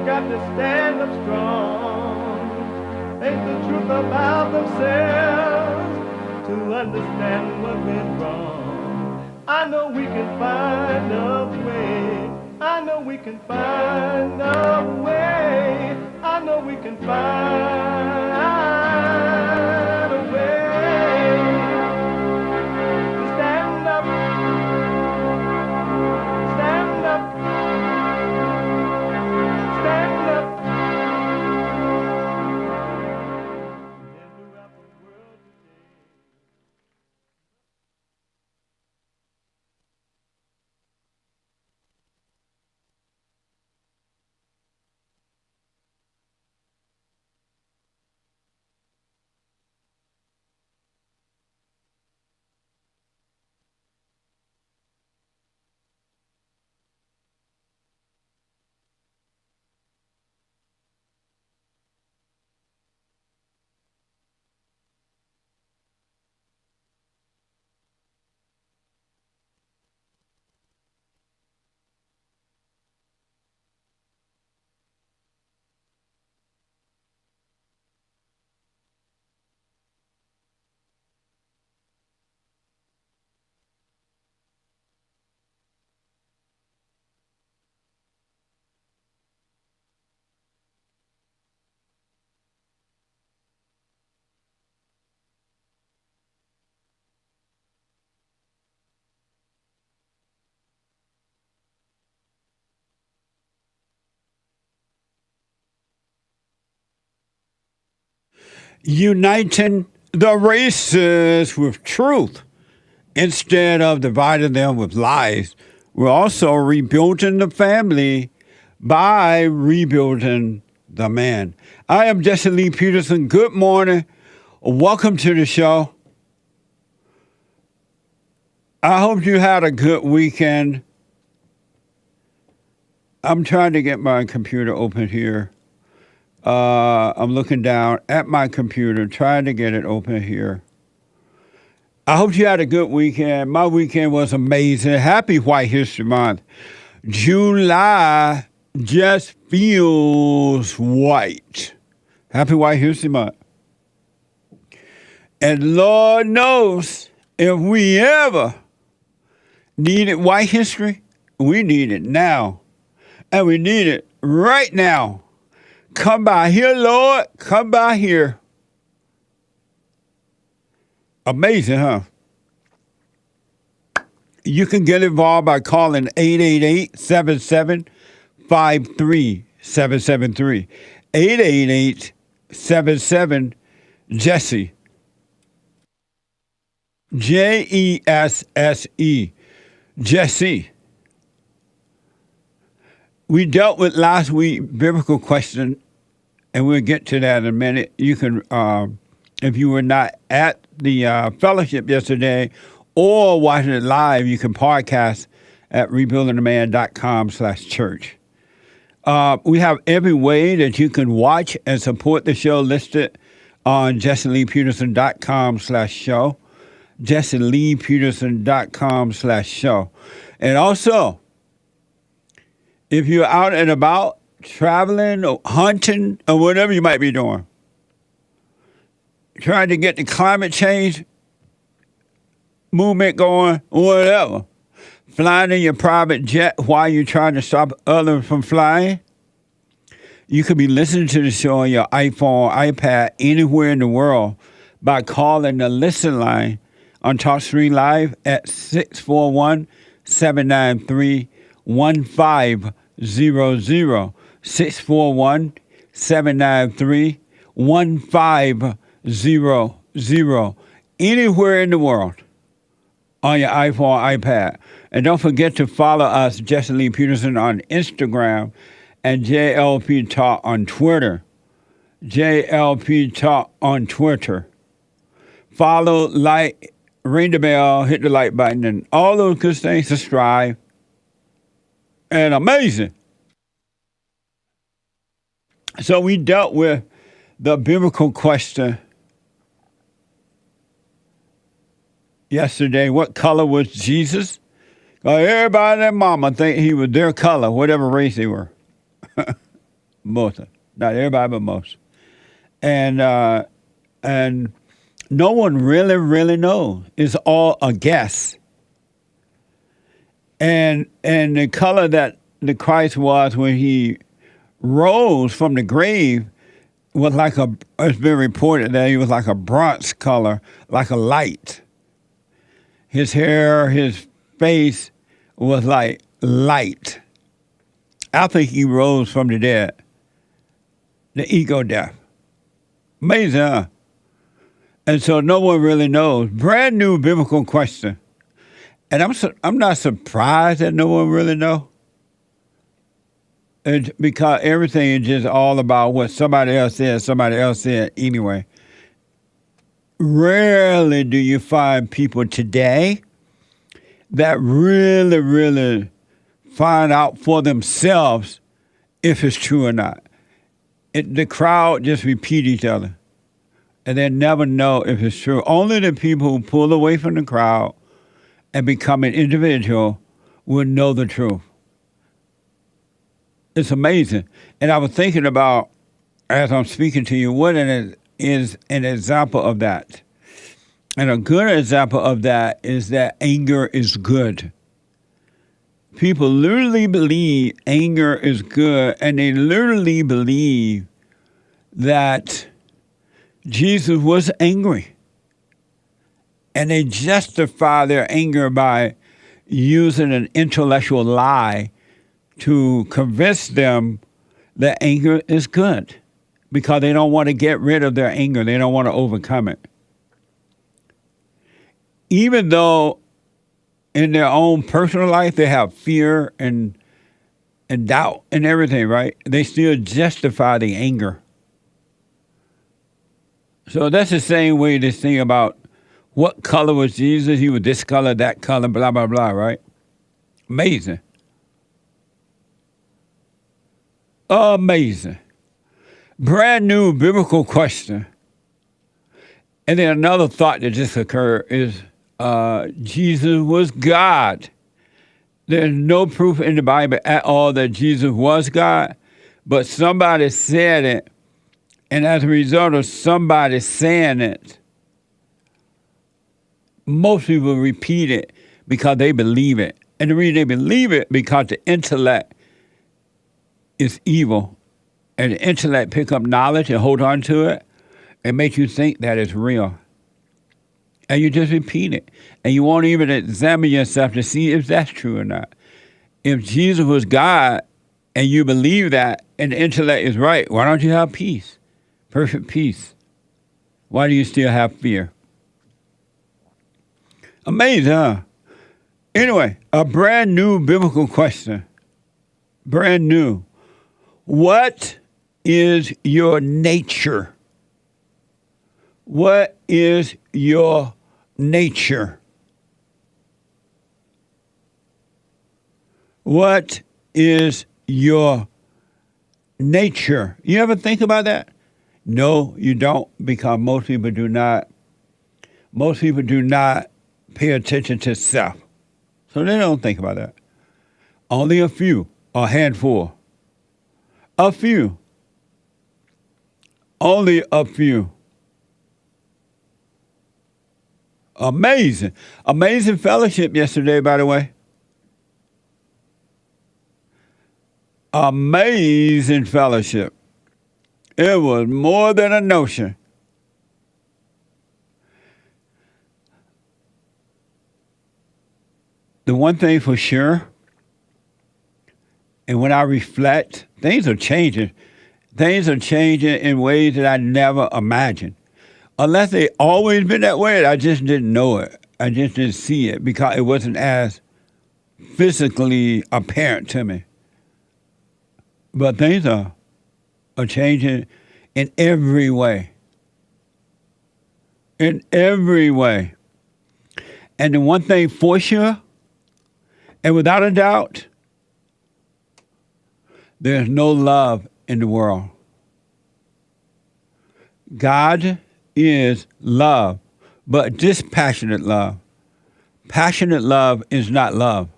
got to stand up strong, face the truth about themselves, to understand what went wrong. I know we can find a way. I know we can find a way. I know we can find a way to stand up, stand up, stand up, and do out the world today. Uniting the races with truth instead of dividing them with lies. We're also rebuilding the family by rebuilding the man. I am Jesse Lee Peterson. Good morning. Welcome to the show. I hope you had a good weekend. I'm trying to get my computer open here. I'm looking down at my computer, trying to get it open here. I hope you had a good weekend. My weekend was amazing. Happy White History Month. July just feels white. Happy White History Month. And Lord knows, if we ever needed white history, we need it now. And we need it right now. Come by here, Lord. Come by here. Amazing, huh? You can get involved by calling 888-77-53773. 888-77-JESSE. Jesse. Jesse. We dealt with last week biblical question, and we'll get to that in a minute. You can, if you were not at the fellowship yesterday or watching it live, you can podcast at rebuildingtheman.com/church. We have every way that you can watch and support the show listed on jesseleepeterson.com/show, jesseleepeterson.com/show. And also, if you're out and about, traveling or hunting or whatever you might be doing, trying to get the climate change movement going, whatever, flying in your private jet while you're trying to stop others from flying, you could be listening to the show on your iPhone, iPad, anywhere in the world by calling the listen line on TalkStream Live at 641-793-1500. 641-793-1500. Anywhere in the world on your iPhone, iPad. And don't forget to follow us, Jesse Lee Peterson, on Instagram and JLP Talk on Twitter. JLP Talk on Twitter. Follow, like, ring the bell, hit the like button, and all those good things. Subscribe. And amazing. So we dealt with the biblical question yesterday. What color was Jesus? Everybody and their mama think he was their color, whatever race they were. Most. Not everybody, but most. And no one really, really knows. It's all a guess. And the color that the Christ was when he rose from the grave was like it's been reported that he was like a bronze color, like a light. His hair, his face was like light. After he rose from the dead, the ego death. Amazing, huh? And so no one really knows. Brand new biblical question. And I'm not surprised that no one really knows. It's because everything is just all about what somebody else said anyway. Rarely do you find people today that really, really find out for themselves if it's true or not. The crowd just repeat each other, and they never know if it's true. Only the people who pull away from the crowd and become an individual will know the truth. It's amazing. And I was thinking about, as I'm speaking to you, what is an example of that. And a good example of that is that anger is good. People literally believe anger is good, and they literally believe that Jesus was angry. And they justify their anger by using an intellectual lie to convince them that anger is good because they don't want to get rid of their anger. They don't want to overcome it. Even though in their own personal life they have fear and doubt and everything, right? They still justify the anger. So that's the same way this thing about what color was Jesus? He was this color, that color, blah, blah, blah, right? Amazing. Amazing. Brand new biblical question. And then another thought that just occurred is Jesus was God. There's no proof in the Bible at all that Jesus was God, but somebody said it, and as a result of somebody saying it, most people repeat it because they believe it. And the reason they believe it because the intellect is evil. And the intellect pick up knowledge and hold on to it and make you think that it's real. And you just repeat it. And you won't even examine yourself to see if that's true or not. If Jesus was God and you believe that and the intellect is right, why don't you have peace? Perfect peace. Why do you still have fear? Amazing, huh? Anyway, a brand new biblical question. Brand new. What is your nature? What is your nature? What is your nature? You ever think about that? No, you don't, because most people do not. Most people do not pay attention to self. So they don't think about that. Only a few, a handful. A few. Only a few. Amazing. Amazing fellowship yesterday, by the way. Amazing fellowship. It was more than a notion. The one thing for sure, and when I reflect, things are changing. Things are changing in ways that I never imagined. Unless they always been that way, I just didn't know it. I just didn't see it because it wasn't as physically apparent to me. But things are changing in every way. In every way. And the one thing for sure, and without a doubt, there's no love in the world. God is love, but dispassionate love. Passionate love is not love.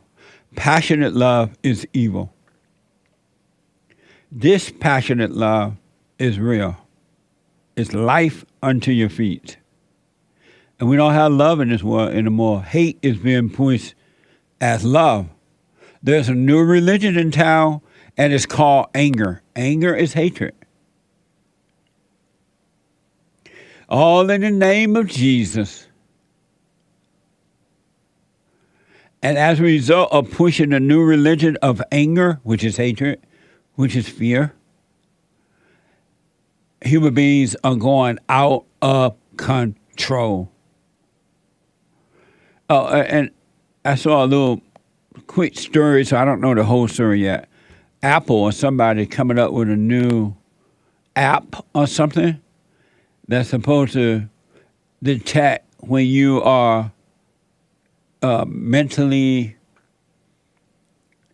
Passionate love is evil. This passionate love is real. It's life unto your feet. And we don't have love in this world anymore. Hate is being pushed as love. There's a new religion in town, and it's called anger. Anger is hatred. All in the name of Jesus. And as a result of pushing the new religion of anger, which is hatred, which is fear, human beings are going out of control. Oh, and I saw a little quick story, so I don't know the whole story yet. Apple or somebody coming up with a new app or something that's supposed to detect when you are mentally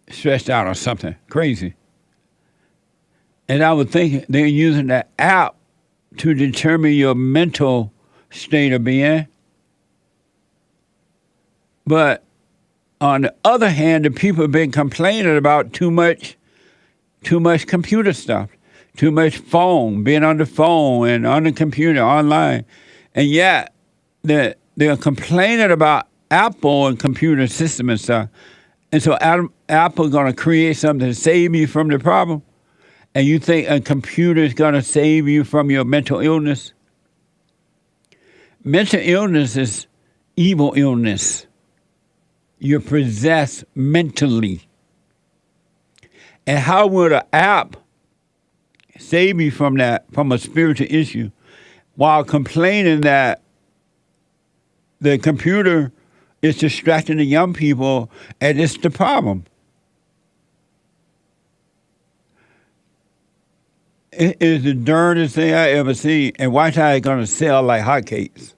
stressed out or something crazy. And I was thinking they're using that app to determine your mental state of being. But on the other hand, the people have been complaining about too much computer stuff, too much phone, being on the phone and on the computer, online. And yet they're complaining about Apple and computer system and stuff. And so Apple going to create something to save you from the problem. And you think a computer is going to save you from your mental illness? Mental illness is evil illness. You're possessed mentally. And how would an app save you from that, from a spiritual issue, while complaining that the computer is distracting the young people and it's the problem? It is the dirtiest thing I ever seen, and watch how it's going to sell like hotcakes.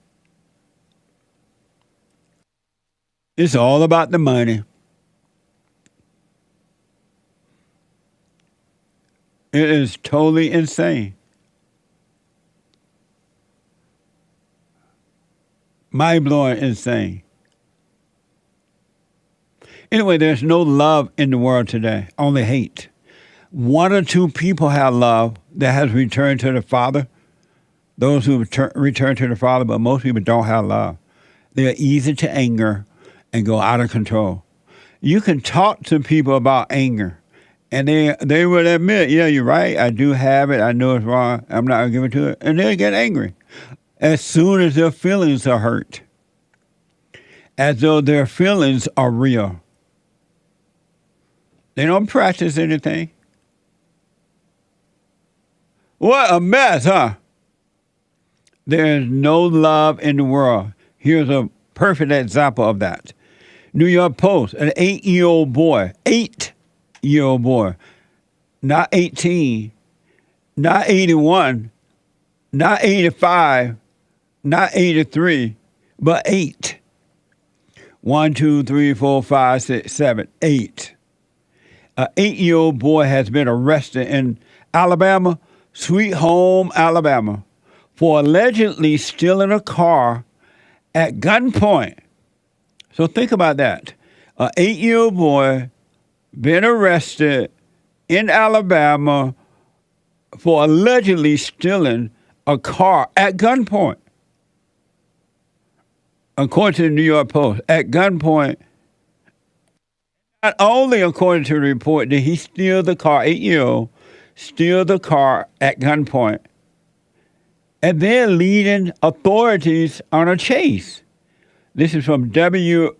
It's all about the money. It is totally insane. Mind-blowing insane. Anyway, there's no love in the world today, only hate. 1 or 2 people have love that has returned to the Father. Those who return to the Father, but most people don't have love. They're easy to anger and go out of control. You can talk to people about anger, and they will admit, yeah, you're right, I do have it, I know it's wrong, I'm not going to give it to it, and they'll get angry as soon as their feelings are hurt, as though their feelings are real. They don't practice anything. What a mess, huh? There is no love in the world. Here's a perfect example of that. New York Post, an 8-year-old boy, not 18, not 81, not 85, not 83, but 8. 1, 2, 3, 4, 5, 6, 7, 8. An 8-year-old boy has been arrested in Alabama, Sweet Home, Alabama, for allegedly stealing a car at gunpoint. So think about that. An 8-year-old boy been arrested in Alabama for allegedly stealing a car at gunpoint. According to the New York Post, at gunpoint. Not only according to the report did he steal the car, 8-year-old, steal the car at gunpoint, and then leading authorities on a chase. This is from WSFA.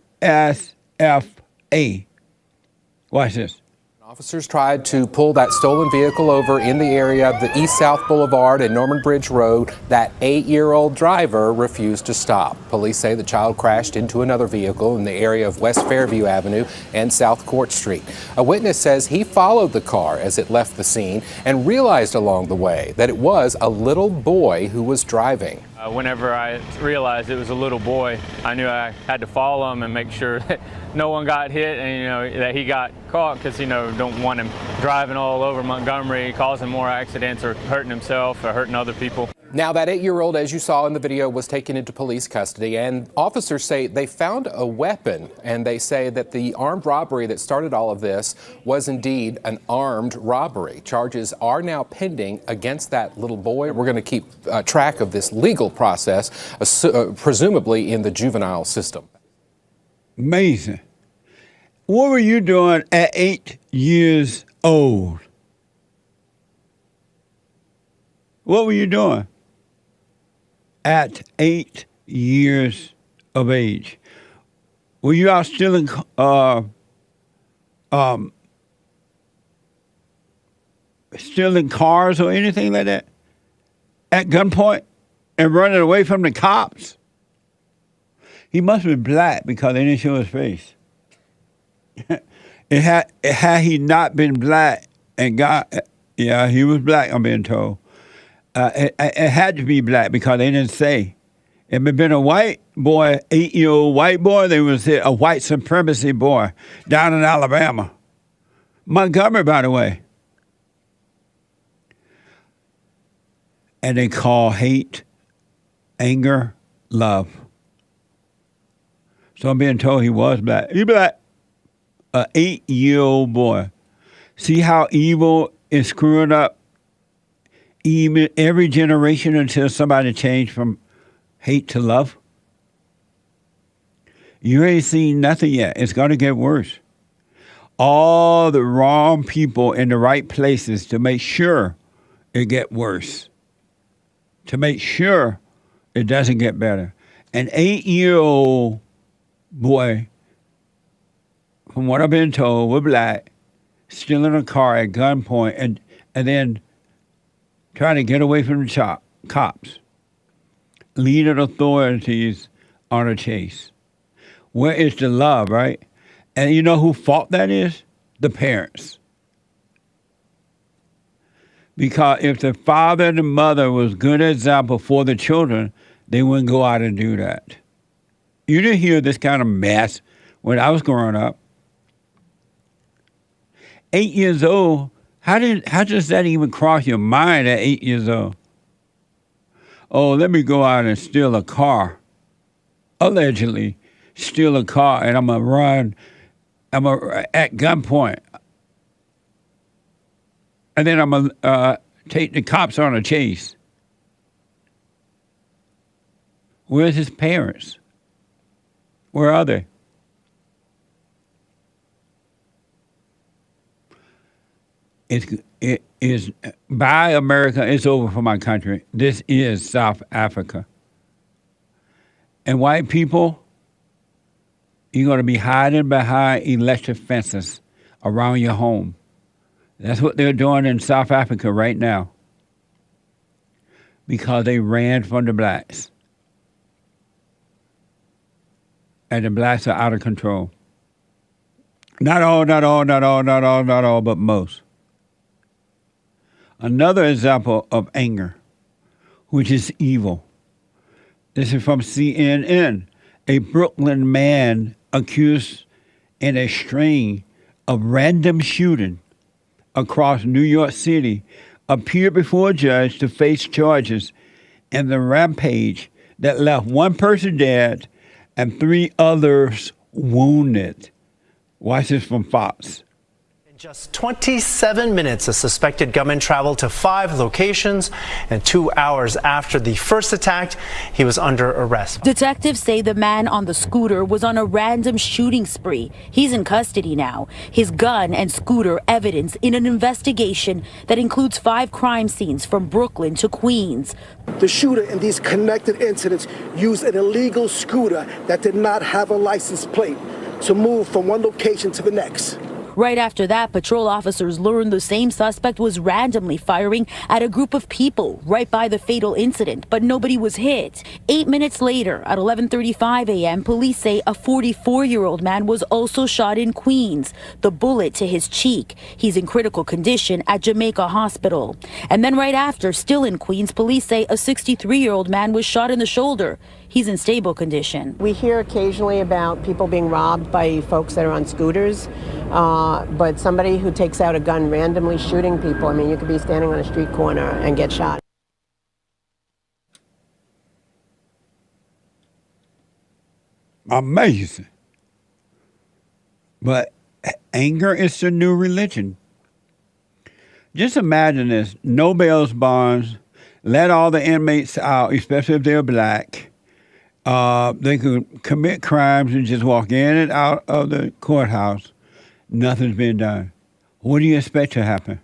Watch this. Officers tried to pull that stolen vehicle over in the area of the East-South Boulevard and Norman Bridge Road. That 8-year-old driver refused to stop. Police say the child crashed into another vehicle in the area of West Fairview Avenue and South Court Street. A witness says he followed the car as it left the scene and realized along the way that it was a little boy who was driving. Whenever I realized it was a little boy, I knew I had to follow him and make sure that no one got hit and, that he got caught, because, don't want him driving all over Montgomery, causing more accidents or hurting himself or hurting other people. Now, that 8-year-old, as you saw in the video, was taken into police custody, and officers say they found a weapon, and they say that the armed robbery that started all of this was indeed an armed robbery. Charges are now pending against that little boy. We're going to keep track of this legal process, presumably in the juvenile system. Amazing. What were you doing at 8 years old? What were you doing at 8 years of age? Were you out stealing stealing cars or anything like that at gunpoint and running away from the cops? He must be black because they didn't show his face. Had he not been black and yeah, he was black, I'm being told. It had to be black because they didn't say. If it had been a white boy, 8-year-old white boy, they would say a white supremacy boy down in Alabama. Montgomery, by the way. And they call hate, anger, love. So I'm being told he was black. He black. An 8-year-old boy. See how evil is screwing up even every generation until somebody changed from hate to love? You ain't seen nothing yet. It's going to get worse. All the wrong people in the right places to make sure it get worse. To make sure it doesn't get better. An 8-year-old boy, from what I've been told, was black, stealing a car at gunpoint and then trying to get away from the cops, leading authorities on a chase. Where is the love, right? And you know whose fault that is? The parents. Because if the father and the mother was good example for the children, they wouldn't go out and do that. You didn't hear this kind of mess when I was growing up. 8 years old, how does that even cross your mind at 8 years old? Oh, let me go out and steal a car. Allegedly steal a car, and I'm going to run at gunpoint. And then I'm going to take the cops on a chase. Where's his parents? Where are they? It is by America, it's over for my country. This is South Africa. And white people, you're going to be hiding behind electric fences around your home. That's what they're doing in South Africa right now. Because they ran from the blacks. And the blacks are out of control. Not all, but most. Another example of anger, which is evil. This is from CNN. A Brooklyn man accused in a string of random shooting across New York City appeared before a judge to face charges in the rampage that left one person dead and 3 others wounded. Watch this from Fox. In just 27 minutes, a suspected gunman traveled to 5 locations, and 2 hours after the first attack, he was under arrest. Detectives say the man on the scooter was on a random shooting spree. He's in custody now. His gun and scooter evidence in an investigation that includes 5 crime scenes from Brooklyn to Queens. The shooter in these connected incidents used an illegal scooter that did not have a license plate to move from one location to the next. Right after that, patrol officers learned the same suspect was randomly firing at a group of people right by the fatal incident, but nobody was hit. 8 minutes later, at 11:35 a.m., police say a 44-year-old man was also shot in Queens, the bullet to his cheek. He's in critical condition at Jamaica Hospital. And then right after, still in Queens, police say a 63-year-old man was shot in the shoulder. He's in stable condition. We hear occasionally about people being robbed by folks that are on scooters, but somebody who takes out a gun, randomly shooting people, I mean, you could be standing on a street corner and get shot. Amazing. But anger is the new religion. Just imagine this. No bail bonds. Let all the inmates out, especially if they're black. They could commit crimes and just walk in and out of the courthouse. Nothing's been done. What do you expect to happen?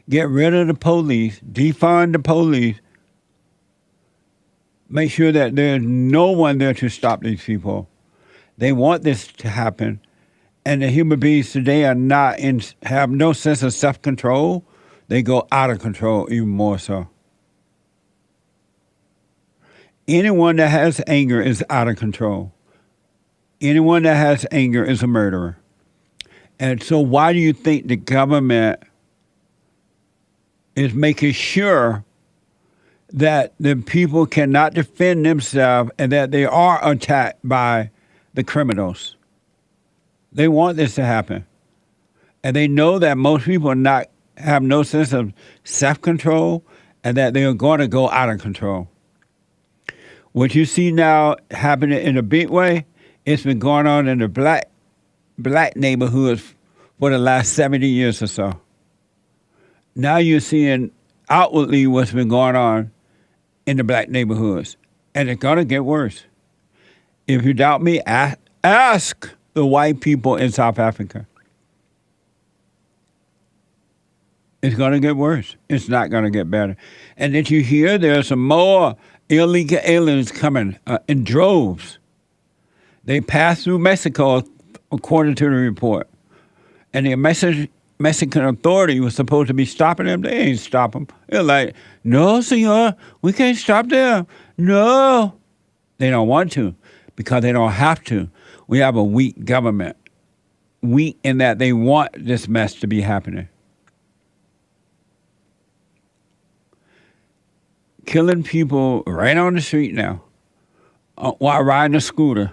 Get rid of the police, defund the police. Make sure that there's no one there to stop these people. They want this to happen. And the human beings today have no sense of self-control. They go out of control even more so. Anyone that has anger is out of control. Anyone that has anger is a murderer. And so why do you think the government is making sure that the people cannot defend themselves and that they are attacked by the criminals? They want this to happen. And they know that most people have no sense of self-control and that they are going to go out of control. What you see now happening in a big way, it's been going on in the black neighborhoods for the last 70 years or so. Now you're seeing outwardly what's been going on in the black neighborhoods. And it's going to get worse. If you doubt me, ask the white people in South Africa. It's going to get worse. It's not going to get better. And did you hear there's some more illegal aliens coming in droves? They passed through Mexico, according to the report. And the Mexican authority was supposed to be stopping them. They ain't stop them. They're like, no, senor, we can't stop them. No. They don't want to because they don't have to. We have a weak government. Weak in that they want this mess to be happening. Killing people right on the street now while riding a scooter.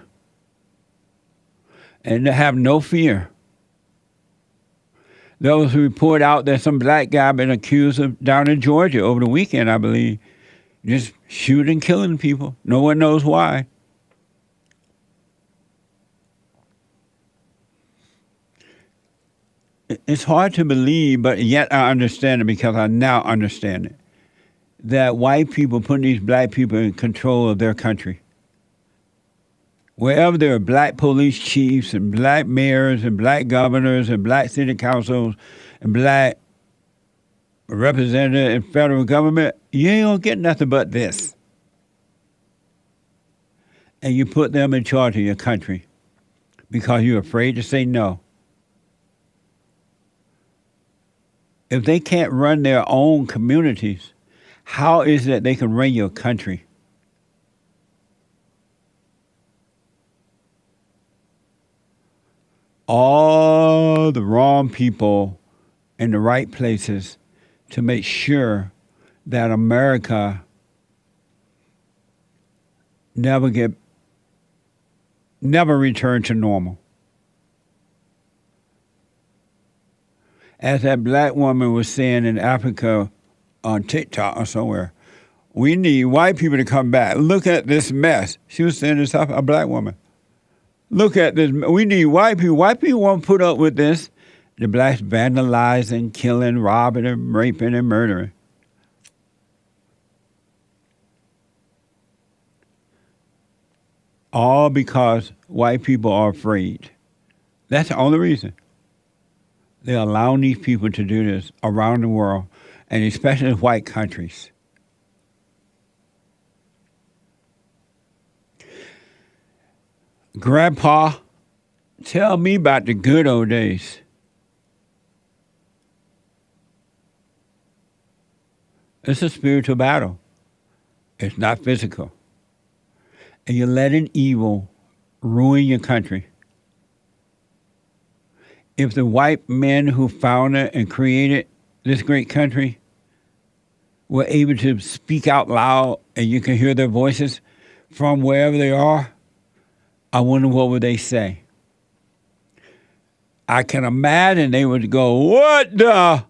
And they have no fear. There was a report out that some black guy been accused of down in Georgia over the weekend, I believe, just shooting, killing people. No one knows why. It's hard to believe, but yet I understand it because I now understand it. That white people put these black people in control of their country. Wherever there are black police chiefs and black mayors and black governors and black city councils and black representatives in federal government, you ain't gonna get nothing but this. And you put them in charge of your country because you're afraid to say no. If they can't run their own communities, how is it they can run your country? All the wrong people in the right places to make sure that America never return to normal. As that black woman was saying in Africa on TikTok or somewhere, we need white people to come back. Look at this mess. She was saying this, a black woman. Look at this. We need white people. White people won't put up with this. The blacks vandalizing, killing, robbing, and raping, and murdering. All because white people are afraid. That's the only reason. They're allowing these people to do this around the world, and especially in white countries. Grandpa, tell me about the good old days. It's a spiritual battle. It's not physical. And you're letting evil ruin your country. If the white men who founded and created this great country were able to speak out loud and you can hear their voices from wherever they are, I wonder what would they say. I can imagine they would go, what the?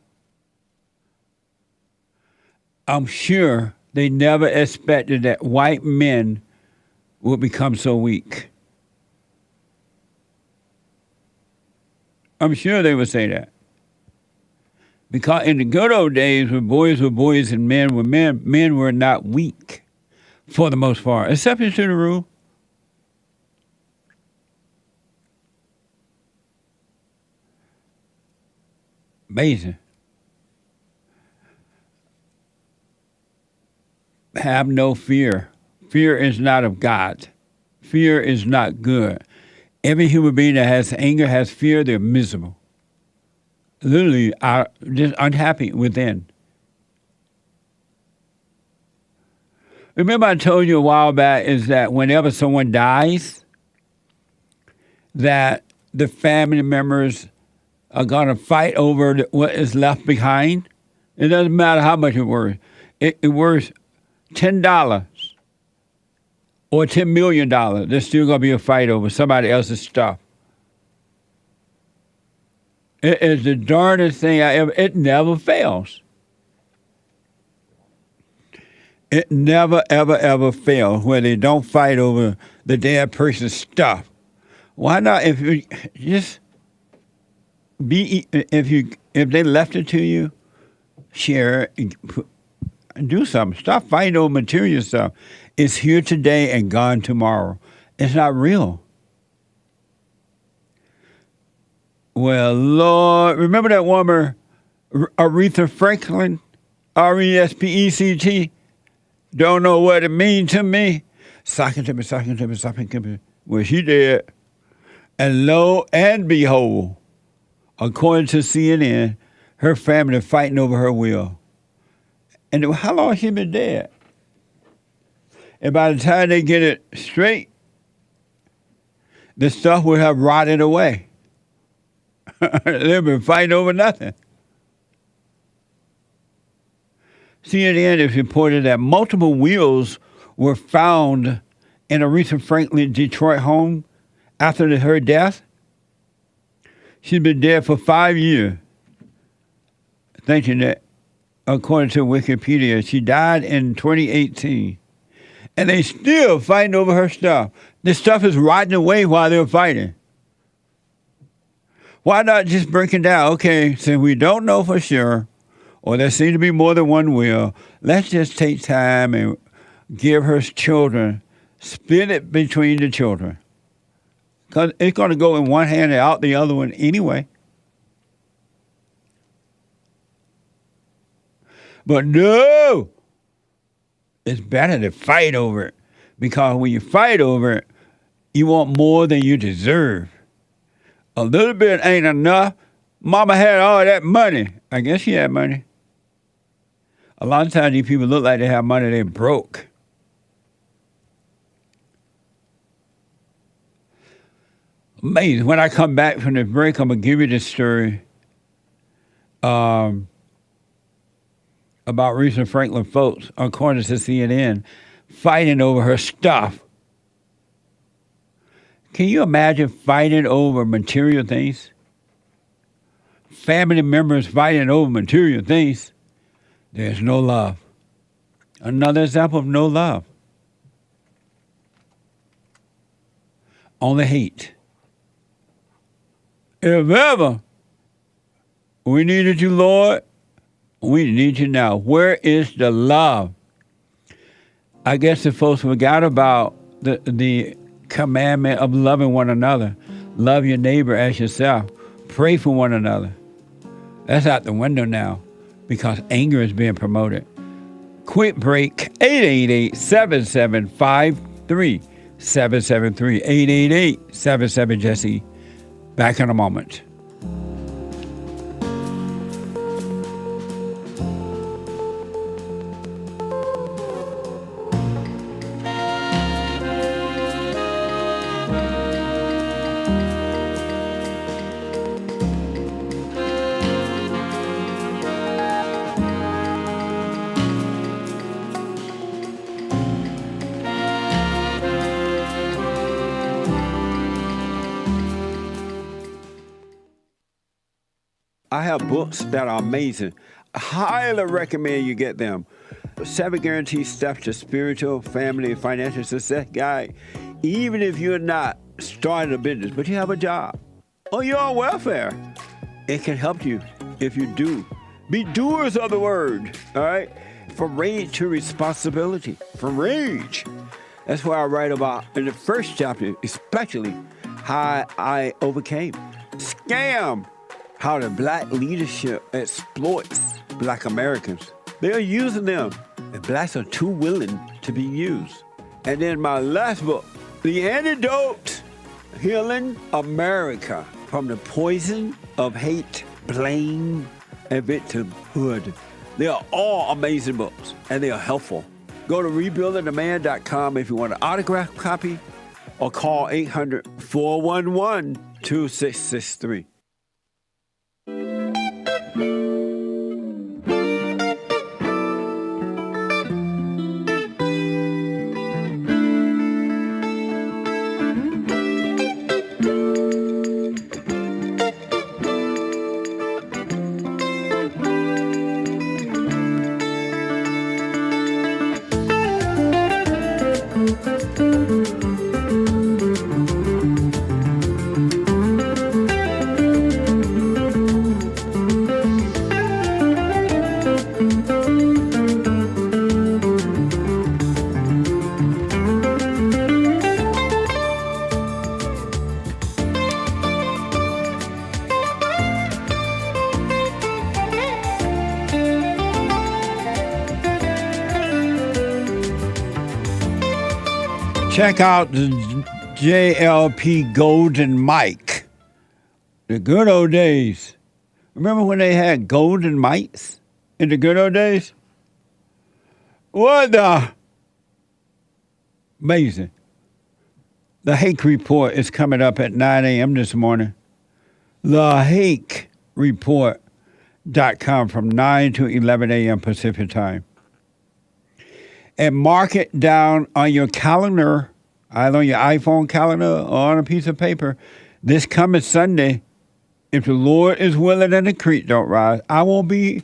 I'm sure they never expected that white men would become so weak. I'm sure they would say that. Because in the good old days, when boys were boys and men were men, men were not weak for the most part. Exceptions to the rule. Amazing. Have no fear. Fear is not of God. Fear is not good. Every human being that has anger, has fear, they're miserable. Literally, are just unhappy within. Remember I told you a while back is that whenever someone dies, that the family members are going to fight over what is left behind. It doesn't matter how much it worth. It worth $10 or $10 million. There's still going to be a fight over somebody else's stuff. It is the darndest thing I ever. It never fails. It never, ever, ever fails where they don't fight over the dead person's stuff. Why not? If you just if they left it to you, share it, do something. Stop fighting over material stuff. It's here today and gone tomorrow. It's not real. Well, Lord, remember that woman, Aretha Franklin, R-E-S-P-E-C-T? Don't know what it means to me. Sock it to me. Well, she did. And lo and behold, according to CNN, her family fighting over her will. And how long has she been dead? And by the time they get it straight, the stuff would have rotted away. They've been fighting over nothing. CNN has reported that multiple wills were found in Aretha Franklin Detroit home after her death. She's been dead for 5 years. Thinking that, according to Wikipedia, she died in 2018. And they still fighting over her stuff. This stuff is rotting away while they're fighting. Why not just break it down? Okay, since we don't know for sure, or there seems to be more than one will, let's just take time and give her children, split it between the children. Because it's going to go in one hand and out the other one anyway. But no, it's better to fight over it. Because when you fight over it, you want more than you deserve. A little bit ain't enough. Mama had all that money. I guess she had money. A lot of times these people look like they have money, they're broke. Amazing. When I come back from the break, I'm going to give you this story about Aretha Franklin folks, according to CNN, fighting over her stuff. Can you imagine fighting over material things? Family members fighting over material things. There's no love. Another example of no love. Only hate. If ever we needed you, Lord, we need you now. Where is the love? I guess the folks forgot about the commandment of loving one another. Love your neighbor as yourself. Pray for one another. That's out the window now because anger is being promoted. Quick break, 888-7753-773. 888-77-JESSE. Back in a moment. I have books that are amazing. I highly recommend you get them. 7 Guaranteed Steps to Spiritual, Family, and Financial Success Guide. Even if you're not starting a business, but you have a job, or you're on welfare, It can help you if you do. Be doers of the word, all right? From rage to responsibility. From rage. That's what I write about in the first chapter, especially how I overcame. Scam. How the black leadership exploits black Americans. They're using them, and blacks are too willing to be used. And then my last book, The Antidote, Healing America from the Poison of Hate, Blame, and Victimhood. They are all amazing books, and they are helpful. Go to rebuildingtheman.com if you want an autographed copy, or call 800-411-2663. Check out the JLP Golden Mic. The good old days. Remember when they had golden mics in the good old days? What the? Amazing. The Hake Report is coming up at 9 a.m. this morning. TheHakeReport.com from 9 to 11 a.m. Pacific time. And mark it down on your calendar, either on your iPhone calendar or on a piece of paper. This coming Sunday, if the Lord is willing and the creek don't rise, I won't be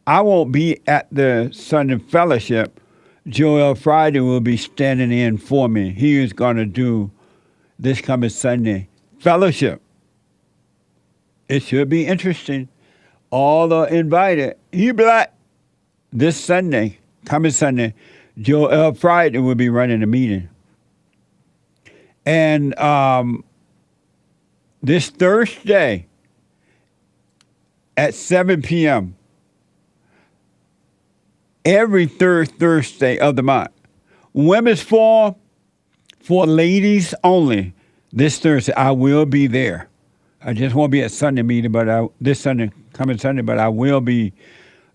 at the Sunday fellowship. Joel Friday will be standing in for me. He is going to do this coming Sunday fellowship. It should be interesting. All the invited. You black. This Sunday, coming Sunday, Joel Friday will be running a meeting. And this Thursday at 7 p.m., every third Thursday of the month, Women's Forum for ladies only. This Thursday, I will be there. I just won't be at Sunday meeting, but coming Sunday, but I will be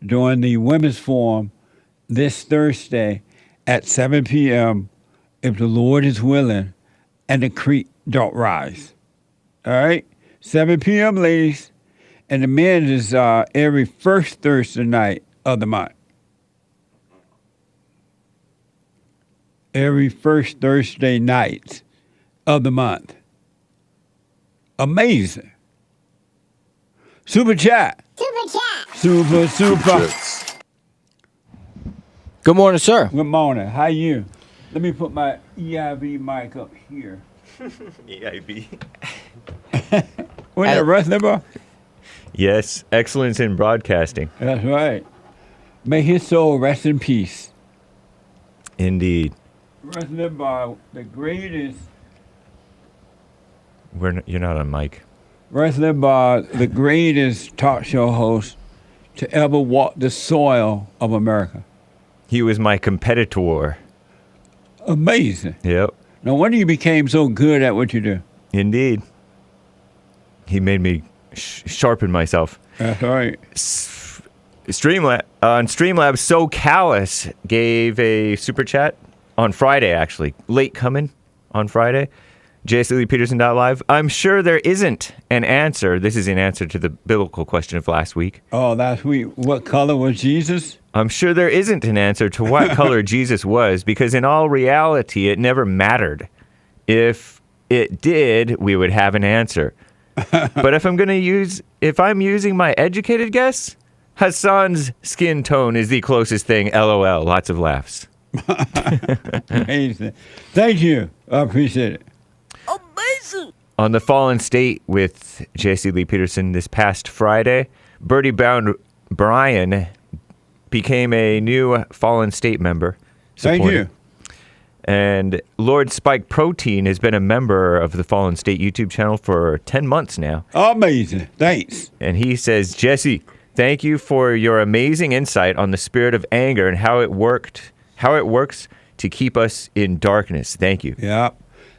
doing the Women's Forum this Thursday at 7 p.m. if the Lord is willing and the creek don't rise. All right? 7 p.m., ladies. And the men is every first Thursday night of the month. Every first Thursday night of the month. Amazing. Super chat. Super. Good morning, sir. Good morning. How you? Let me put my EIB mic up here. EIB. Wasn't that Rush Limbaugh? Yes, excellence in broadcasting. That's right. May his soul rest in peace. Indeed. Rush Limbaugh, the greatest. You're not on mic. Rush Limbaugh, the greatest talk show host to ever walk the soil of America. He was my competitor. Amazing. Yep. No wonder you became so good at what you do. Indeed. He made me sharpen myself. That's right. Streamlabs So Callous gave a super chat on Friday, actually. Late coming on Friday. JSLeePeterson.live. I'm sure there isn't an answer. This is in answer to the biblical question of last week. Oh, last week. What color was Jesus? I'm sure there isn't an answer to what color Jesus was, because in all reality, it never mattered. If it did, we would have an answer. But if I'm using my educated guess, Hassan's skin tone is the closest thing. LOL. Lots of laughs. Amazing. Thank you. I appreciate it. Amazing. On the Fallen State with Jesse Lee Peterson this past Friday, Birdie Bound Brian became a new Fallen State member. Thank you. And Lord Spike Protein has been a member of the Fallen State YouTube channel for 10 months now. Amazing. Thanks. And he says, Jesse, thank you for your amazing insight on the spirit of anger and how it works to keep us in darkness. Thank you. Yeah.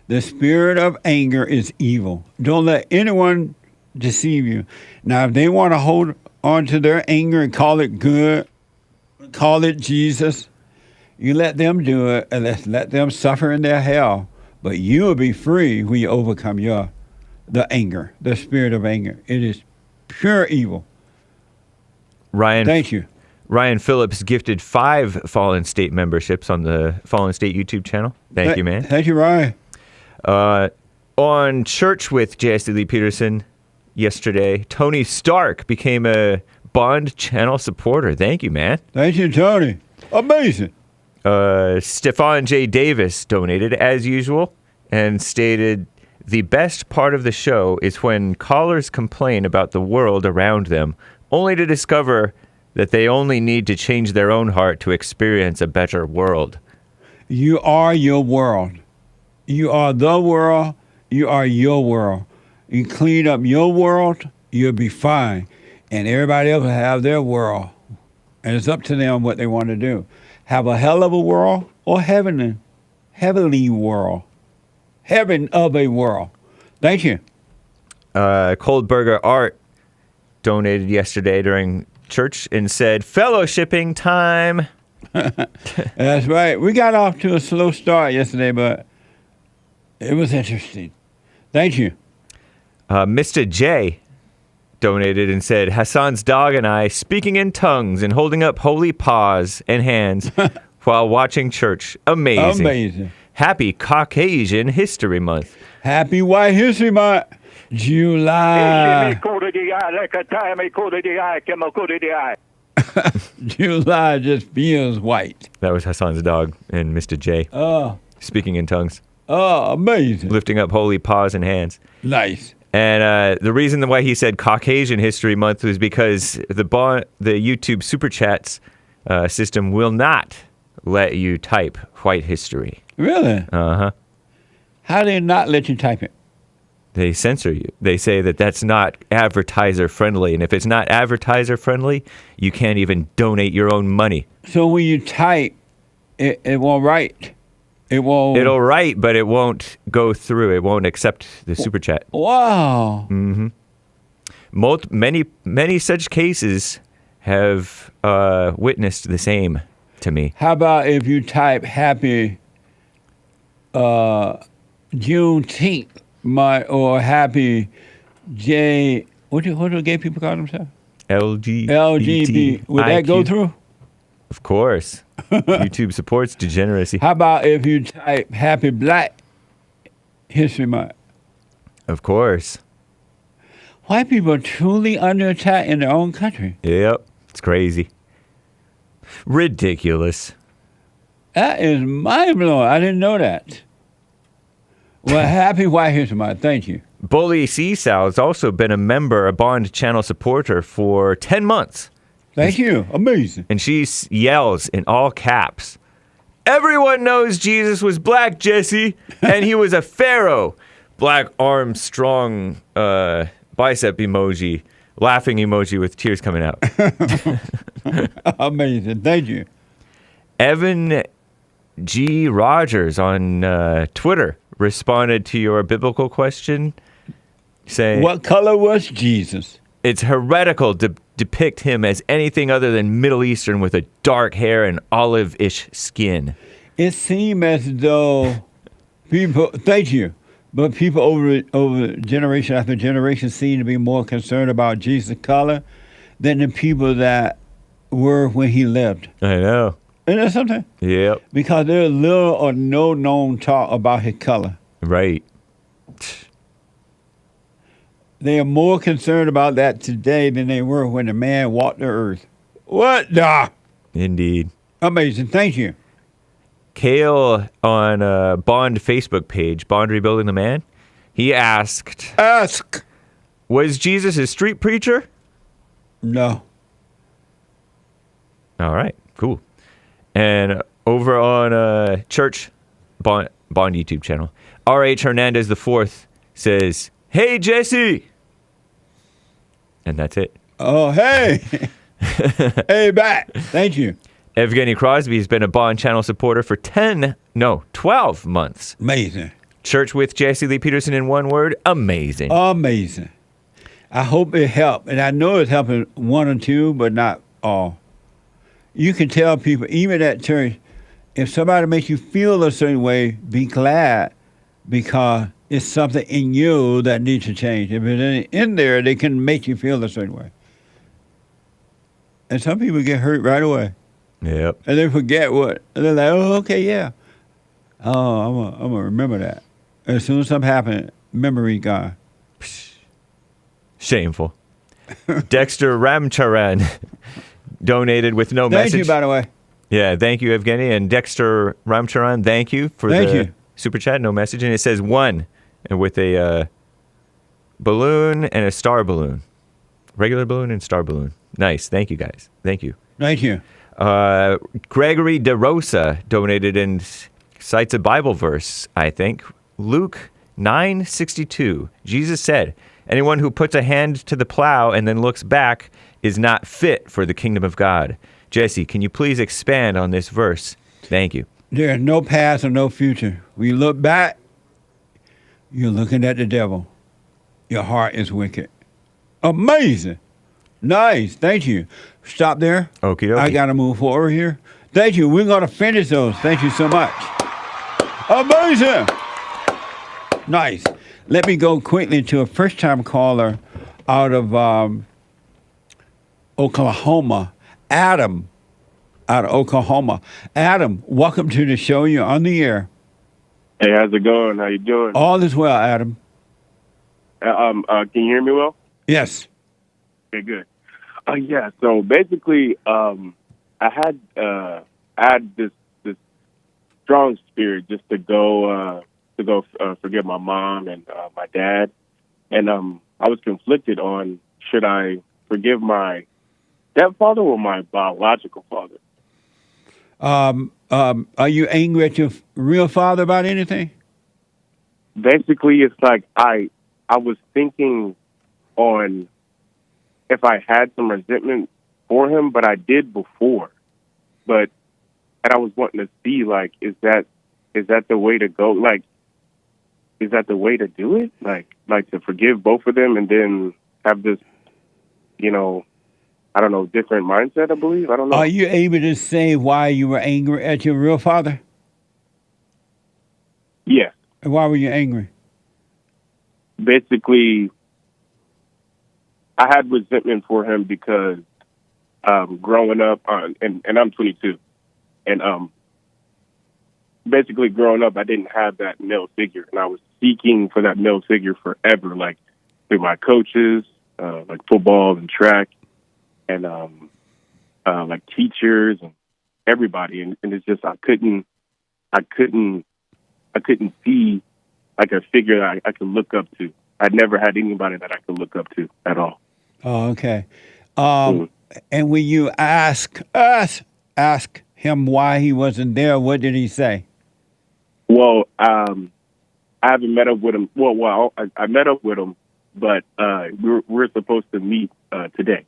The spirit of anger is evil. Don't let anyone deceive you. Now, if they want to hold on to their anger and call it good, call it Jesus, you let them do it and let them suffer in their hell. But you will be free when you overcome the anger, the spirit of anger. It is pure evil. Ryan, thank you. Ryan Phillips gifted 5 Fallen State memberships on the Fallen State YouTube channel. Thank you, man. Thank you, Ryan. On Church with Jesse Lee Peterson yesterday, Tony Stark became a Bond channel supporter. Thank you, man. Thank you, Tony. Amazing. Stefan J. Davis donated, as usual, and stated, the best part of the show is when callers complain about the world around them, only to discover that they only need to change their own heart to experience a better world. You are your world. You are the world. You are your world. You clean up your world, you'll be fine. And everybody else will have their world. And it's up to them what they want to do. Have a hell of a world or heavenly world. Heaven of a world. Thank you. Cold Burger Art donated yesterday during church and said, fellowshipping time. That's right. We got off to a slow start yesterday, but it was interesting. Thank you. Mr. J donated and said, Hassan's dog and I speaking in tongues and holding up holy paws and hands while watching church. Amazing. Amazing. Happy Caucasian History Month. Happy White History Month. July. July just feels white. That was Hassan's dog and Mr. J. Oh. Speaking in tongues. Oh, amazing. Lifting up holy paws and hands. Nice. And the reason why he said Caucasian History Month was because the YouTube SuperChats system will not let you type white history. Really? Uh-huh. How do they not let you type it? They censor you. They say that that's not advertiser friendly. And if it's not advertiser friendly, you can't even donate your own money. So when you type, it won't write. It'll write, but it won't go through. It won't accept the super chat. Wow. Mm-hmm. Many such cases have witnessed the same to me. How about if you type happy Juneteenth or happy what do gay people call themselves? LGBT. Would that go through? Of course. YouTube supports degeneracy. How about if you type Happy Black History Month? Of course. White people are truly under attack in their own country. Yep. It's crazy. Ridiculous. That is mind-blowing. I didn't know that. Well, happy White History Month. Thank you. Bully Seesaw has also been a Bond channel supporter for 10 months. Thank you. Amazing. And she yells in all caps, everyone knows Jesus was black, Jesse, and he was a pharaoh. Black arm strong bicep emoji, laughing emoji with tears coming out. Amazing. Thank you. Evan G. Rogers on Twitter responded to your biblical question saying, what color was Jesus? It's heretical to depict him as anything other than Middle Eastern with a dark hair and olive-ish skin. It seemed as though people, thank you, but people over generation after generation seem to be more concerned about Jesus' color than the people that were when he lived. I know. Isn't that something? Yep. Because there's little or no known talk about his color. Right. They are more concerned about that today than they were when the man walked the earth. What the? Indeed. Amazing. Thank you. Kale on Bond Facebook page, Bond Rebuilding the Man, He asked, Ask. was Jesus a street preacher? No. All right, cool. And over on Church Bond YouTube channel, R.H. Hernandez IV says, hey, Jesse. And that's it. Oh, hey. Hey, back. Thank you. Evgeny Crosby has been a Bond channel supporter for 12 months. Amazing. Church with Jesse Lee Peterson in one word, amazing. Amazing. I hope it helped. And I know it's helping one or two, but not all. You can tell people, even at church, if somebody makes you feel a certain way, be glad because it's something in you that needs to change. If it's in there, they can make you feel a certain way. And some people get hurt right away. Yep. And they forget what. And they're like, oh, okay, yeah. Oh, I'm going to remember that. As soon as something happens, memory gone. Shameful. Dexter Ramcharan donated with no message. Thank you, by the way. Yeah, thank you, Evgeny. And Dexter Ramcharan, thank you for the super chat, no message. And it says 1 with a balloon and a star balloon. Regular balloon and star balloon. Nice. Thank you, guys. Thank you. Thank you. Gregory DeRosa donated and cites a Bible verse, I think. Luke 9:62. Jesus said, anyone who puts a hand to the plow and then looks back is not fit for the kingdom of God. Jesse, can you please expand on this verse? Thank you. There is no past or no future. When you look back, you're looking at the devil. Your heart is wicked. Amazing. Nice. Thank you. Stop there. Okie dokie. I got to move forward here. Thank you. We're going to finish those. Thank you so much. Amazing. Nice. Let me go quickly to a first-time caller out of Oklahoma. Adam, out of Oklahoma. Adam, welcome to the show. You're on the air. Hey, how's it going? How you doing? All is well, Adam. Can you hear me well? Yes. Okay, good. Yeah. So basically, I had this strong spirit just to go forgive my mom and my dad, and I was conflicted on should I forgive my stepfather or my biological father. Are you angry at your real father about anything? Basically, it's like I was thinking on if I had some resentment for him, but I did before. And I was wanting to see, like, is that the way to go? Like, is that the way to do it? Like to forgive both of them and then have this, I don't know, different mindset, I believe. I don't know. Are you able to say why you were angry at your real father? Yeah. And why were you angry? Basically, I had resentment for him because growing up, and I'm 22, and basically growing up, I didn't have that male figure, and I was seeking for that male figure forever, like through my coaches, like football and track, and like teachers and everybody, and it's just I couldn't see like a figure that I could look up to. I'd never had anybody that I could look up to at all. Oh, okay. And when you ask him why he wasn't there, what did he say? Well, I haven't met up with him. Well, I met up with him, but we're supposed to meet today.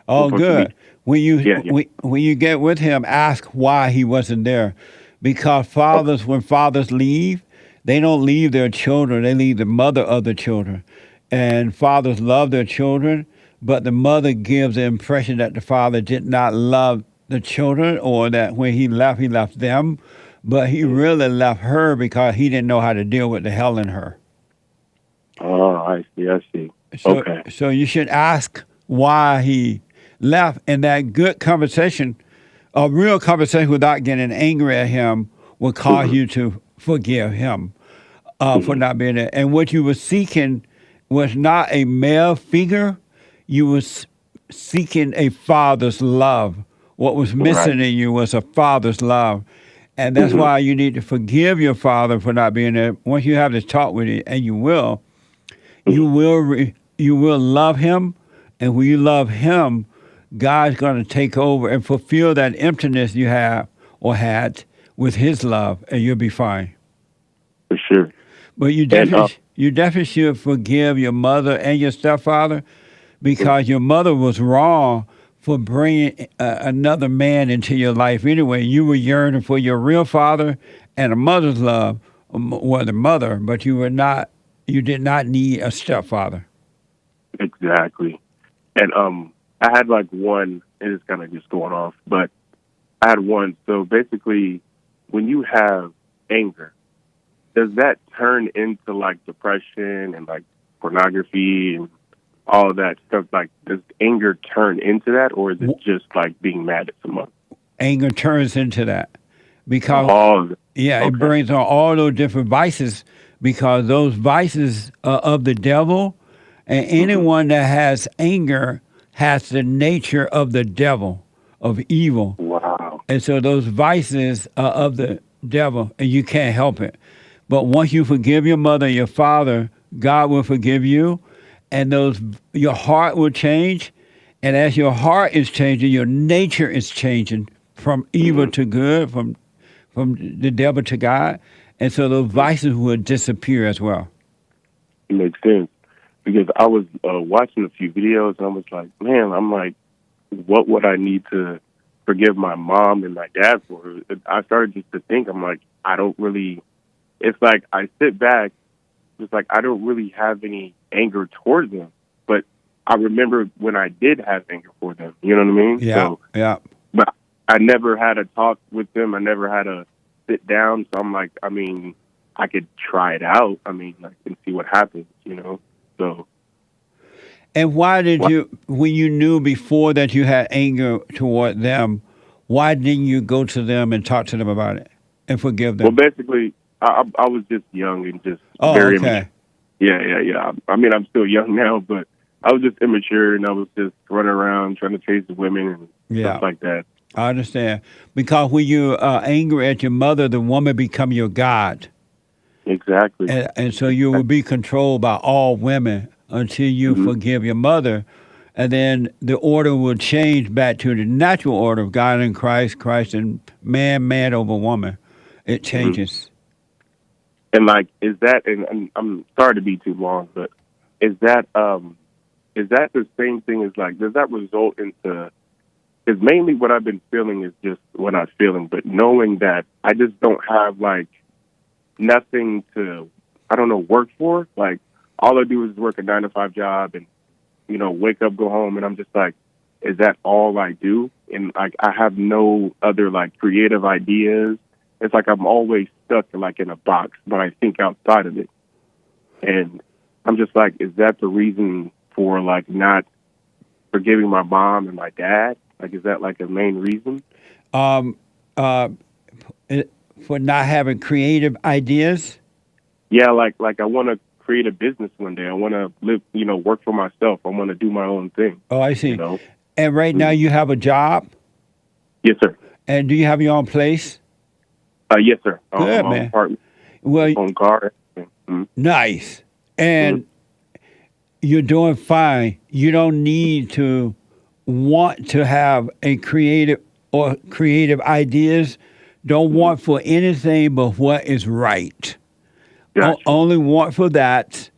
Oh, good. When you get with him, ask why he wasn't there, because when fathers leave, they don't leave their children; they leave the mother of the children. And fathers love their children, but the mother gives the impression that the father did not love the children, or that when he left them, but he really left her because he didn't know how to deal with the hell in her. Oh, I see. So, okay. So you should ask why he left, and that good conversation, a real conversation without getting angry at him, will cause you to forgive him for not being there. And what you were seeking was not a male figure. You were seeking a father's love. What was missing in you was a father's love. And that's why you need to forgive your father for not being there. Once you have this talk with him, and you will, you will love him, and when you love him, God's going to take over and fulfill that emptiness you have or had with his love, and you'll be fine. For sure. But you definitely should forgive your mother and your stepfather, because your mother was wrong for bringing another man into your life anyway. You were yearning for your real father and a mother's love, well, the mother, but you did not need a stepfather. Exactly. And I had like one, it is kind of just going off, but I had one. So basically, when you have anger, does that turn into like depression and like pornography and all of that stuff? Like, does anger turn into that, or is it just like being mad at someone? Anger turns into that because it brings on all those different vices, because those vices are of the devil, and anyone that has anger has the nature of the devil, of evil. Wow. And so those vices are of the devil, and you can't help it. But once you forgive your mother and your father, God will forgive you, and your heart will change. And as your heart is changing, your nature is changing from evil to good, from the devil to God. And so those vices will disappear as well. It makes sense. Because I was watching a few videos, and I was like, man, what would I need to forgive my mom and my dad for? I started just to think, I'm like, I don't really, it's like I sit back, it's like I don't really have any anger towards them. But I remember when I did have anger for them, you know what I mean? Yeah. But I never had a talk with them. I never had a sit down. So I'm like, I could try it out. And see what happens, you know? So. And why did you, when you knew before that you had anger toward them, why didn't you go to them and talk to them about it and forgive them? Well, basically, I was just young and just very immature. Yeah. I'm still young now, but I was just immature, and I was just running around trying to chase women and stuff like that. I understand. Because when you are angry at your mother, the woman become your God. Exactly. And so you will be controlled by all women until you forgive your mother. And then the order will change back to the natural order of God and Christ, Christ and man over woman. It changes. And is that, and I'm sorry to be too long, but is that the same thing as does that result into, because mainly what I've been feeling is just what I'm feeling, but knowing that I just don't have nothing to, work for. All I do is work a 9-to-5 job and, wake up, go home, and I'm just is that all I do? And I have no other creative ideas. It's I'm always stuck in a box, but I think outside of it. And I'm just is that the reason for not forgiving my mom and my dad? Is that a main reason? For not having creative ideas? Yeah, I want to create a business one day. I want to live, work for myself. I want to do my own thing. Oh, I see. And right now you have a job? Yes, sir. And do you have your own place? Yes, sir. Good, my man. Own apartment, well, own car. Nice. And you're doing fine. You don't need to want to have a creative ideas. Don't want for anything but what is right. Gotcha. Only want for that,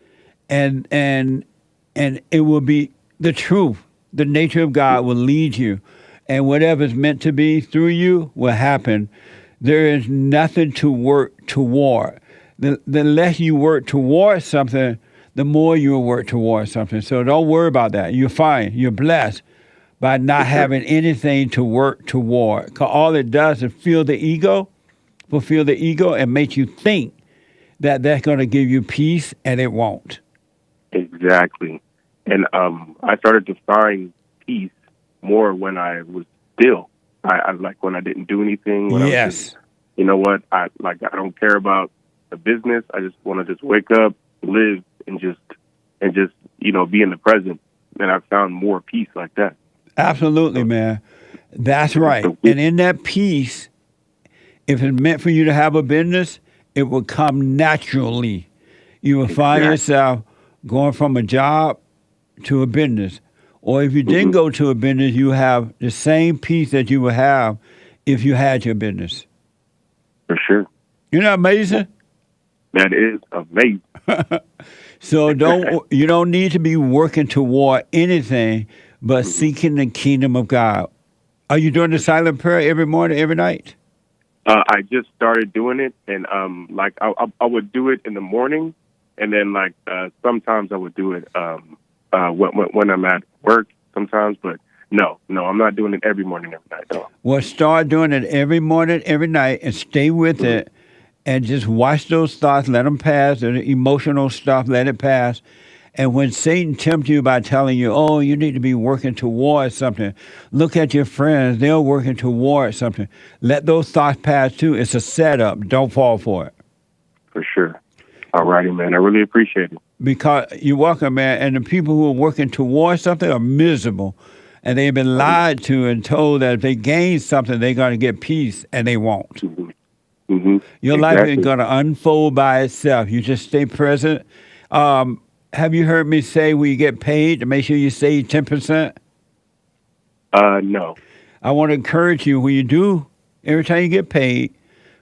and it will be the truth. The nature of God will lead you, and whatever's meant to be through you will happen. There is nothing to work toward. The less you work towards something, the more you will work towards something. So don't worry about that. You're fine. You're blessed by not having anything to work toward. Because all it does is fulfill the ego, and make you think that that's going to give you peace, and it won't. Exactly. And I started to find peace more when I was still. I when I didn't do anything. When I was just, you know what? I don't care about the business. I just want to just wake up, live, and just be in the present. And I found more peace like that. Absolutely, man. That's right. And in that peace, if it's meant for you to have a business, it will come naturally. You will find yourself going from a job to a business. Or if you didn't go to a business, you have the same peace that you would have if you had your business. For sure. Isn't that amazing? That is amazing. So you don't need to be working toward anything but seeking the kingdom of God. Are you doing the silent prayer every morning, every night? I just started doing it, and like I would do it in the morning, and then like sometimes I would do it when I'm at work sometimes. But no, I'm not doing it every morning, every night. No. Well, start doing it every morning, every night, and stay with it, and just watch those thoughts, let them pass. The emotional stuff, let it pass. And when Satan tempts you by telling you, oh, you need to be working towards something, look at your friends. They're working towards something. Let those thoughts pass, too. It's a setup. Don't fall for it. For sure. All righty, man. I really appreciate it. Because you're welcome, man. And the people who are working towards something are miserable. And they've been lied to and told that if they gain something, they're going to get peace, and they won't. Your life is going to unfold by itself. You just stay present. Have you heard me say when you get paid to make sure you save 10%? No. I want to encourage you, when you do, every time you get paid,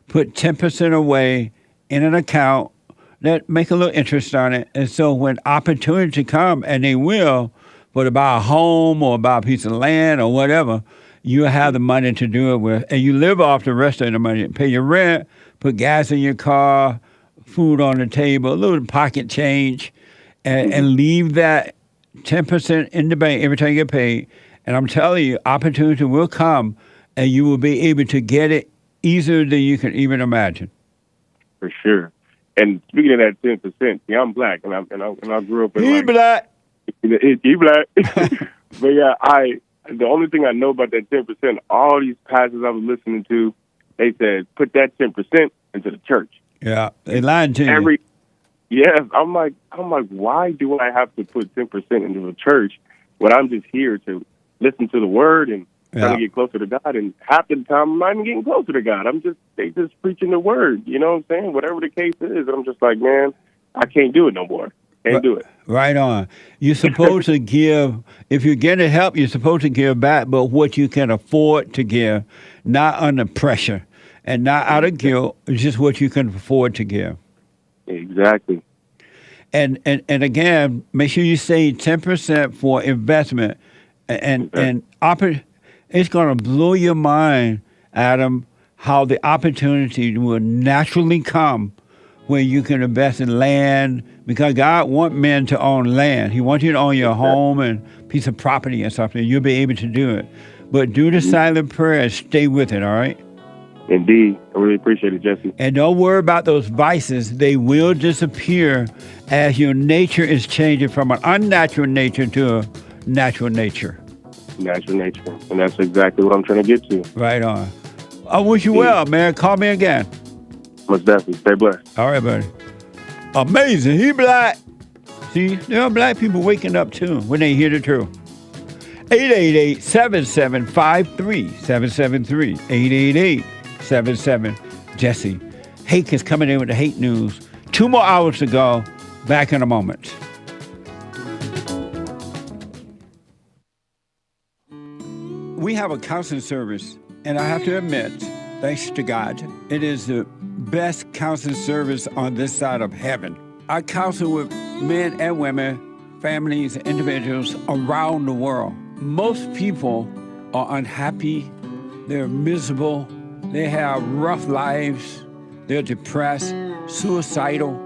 put 10% away in an account that make a little interest on it. And so when opportunity come, and they will, but buy a home or buy a piece of land or whatever, you have the money to do it with. And you live off the rest of the money. Pay your rent, put gas in your car, food on the table, a little pocket change, and leave that 10% in the bank every time you get paid. And I'm telling you, opportunity will come, and you will be able to get it easier than you can even imagine. For sure. And speaking of that 10%, see, I'm black, and I grew up in He black. He black. But yeah, the only thing I know about that 10%, all these pastors I was listening to, they said put that 10% into the church. Yeah, they lied to you. Yes, I'm like, why do I have to put 10% into the church when I'm just here to listen to the word and trying to get closer to God? And half the time, I'm not even getting closer to God. They just preaching the word. You know what I'm saying? Whatever the case is, I'm just like, man, I can't do it no more. Can't do it. Right on. You're supposed to give. If you're getting help, you're supposed to give back, but what you can afford to give, not under pressure and not out of guilt. It's just what you can afford to give. Exactly. And again, make sure you save 10% for investment, and it's going to blow your mind, Adam, how the opportunity will naturally come where you can invest in land, because God wants men to own land. He wants you to own your home and piece of property or something. You'll be able to do it. But do the silent prayer and stay with it, all right? Indeed. I really appreciate it, Jesse. And don't worry about those vices. They will disappear as your nature is changing from an unnatural nature to a natural nature. Natural nature. And that's exactly what I'm trying to get to. Right on. I wish you well, man. Call me again. Most definitely. Stay blessed. All right, buddy. Amazing. He black. See, there are black people waking up, too, when they hear the truth. 888-7753-773. 888-77-JESSE. Hake is coming in with the hate news. 2 more hours to go. Back in a moment. We have a counseling service, and I have to admit, thanks to God, it is the best counseling service on this side of heaven. I counsel with men and women, families, individuals around the world. Most people are unhappy, they're miserable, they have rough lives, they're depressed, suicidal,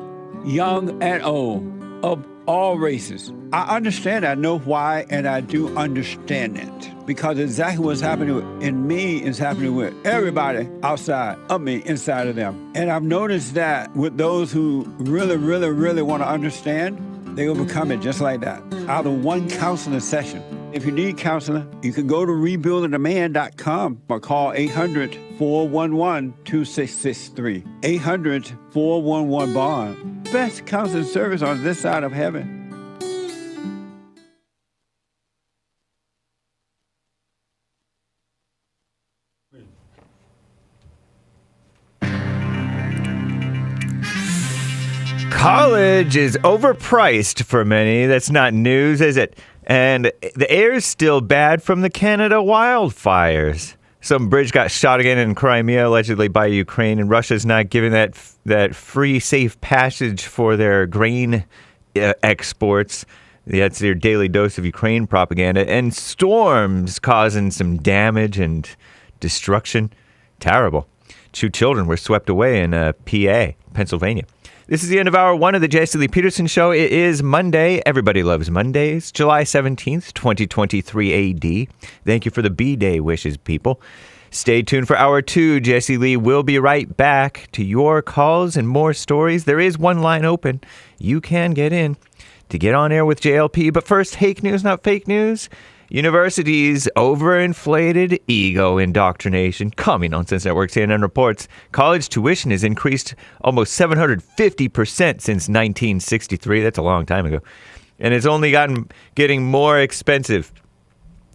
young and old, of all races. I understand, I know why, and I do understand it. Because exactly what's happening in me is happening with everybody outside of me, inside of them. And I've noticed that with those who really, really, really want to understand, they overcome it just like that, out of one counseling session. If you need counseling, you can go to rebuildingtheman.com or call 800-411-2663. 800-411-BOND. Best counseling service on this side of heaven. College is overpriced for many. That's not news, is it? And the air's still bad from the Canada wildfires. Some bridge got shot again in Crimea, allegedly by Ukraine, and Russia's not giving that free, safe passage for their grain exports. That's their daily dose of Ukraine propaganda. And storms causing some damage and destruction. Terrible. 2 children were swept away in PA, Pennsylvania. This is the end of hour 1 of the JLP Peterson Show. It is Monday. Everybody loves Mondays. July 17th, 2023 AD. Thank you for the B-Day wishes, people. Stay tuned for hour 2. Jesse Lee will be right back to your calls and more stories. There is one line open. You can get in to get on air with JLP. But first, Hake news, not fake news. Universities' overinflated ego indoctrination. Commie Nonsense Network CNN reports college tuition has increased almost 750% since 1963. That's a long time ago. And it's only getting more expensive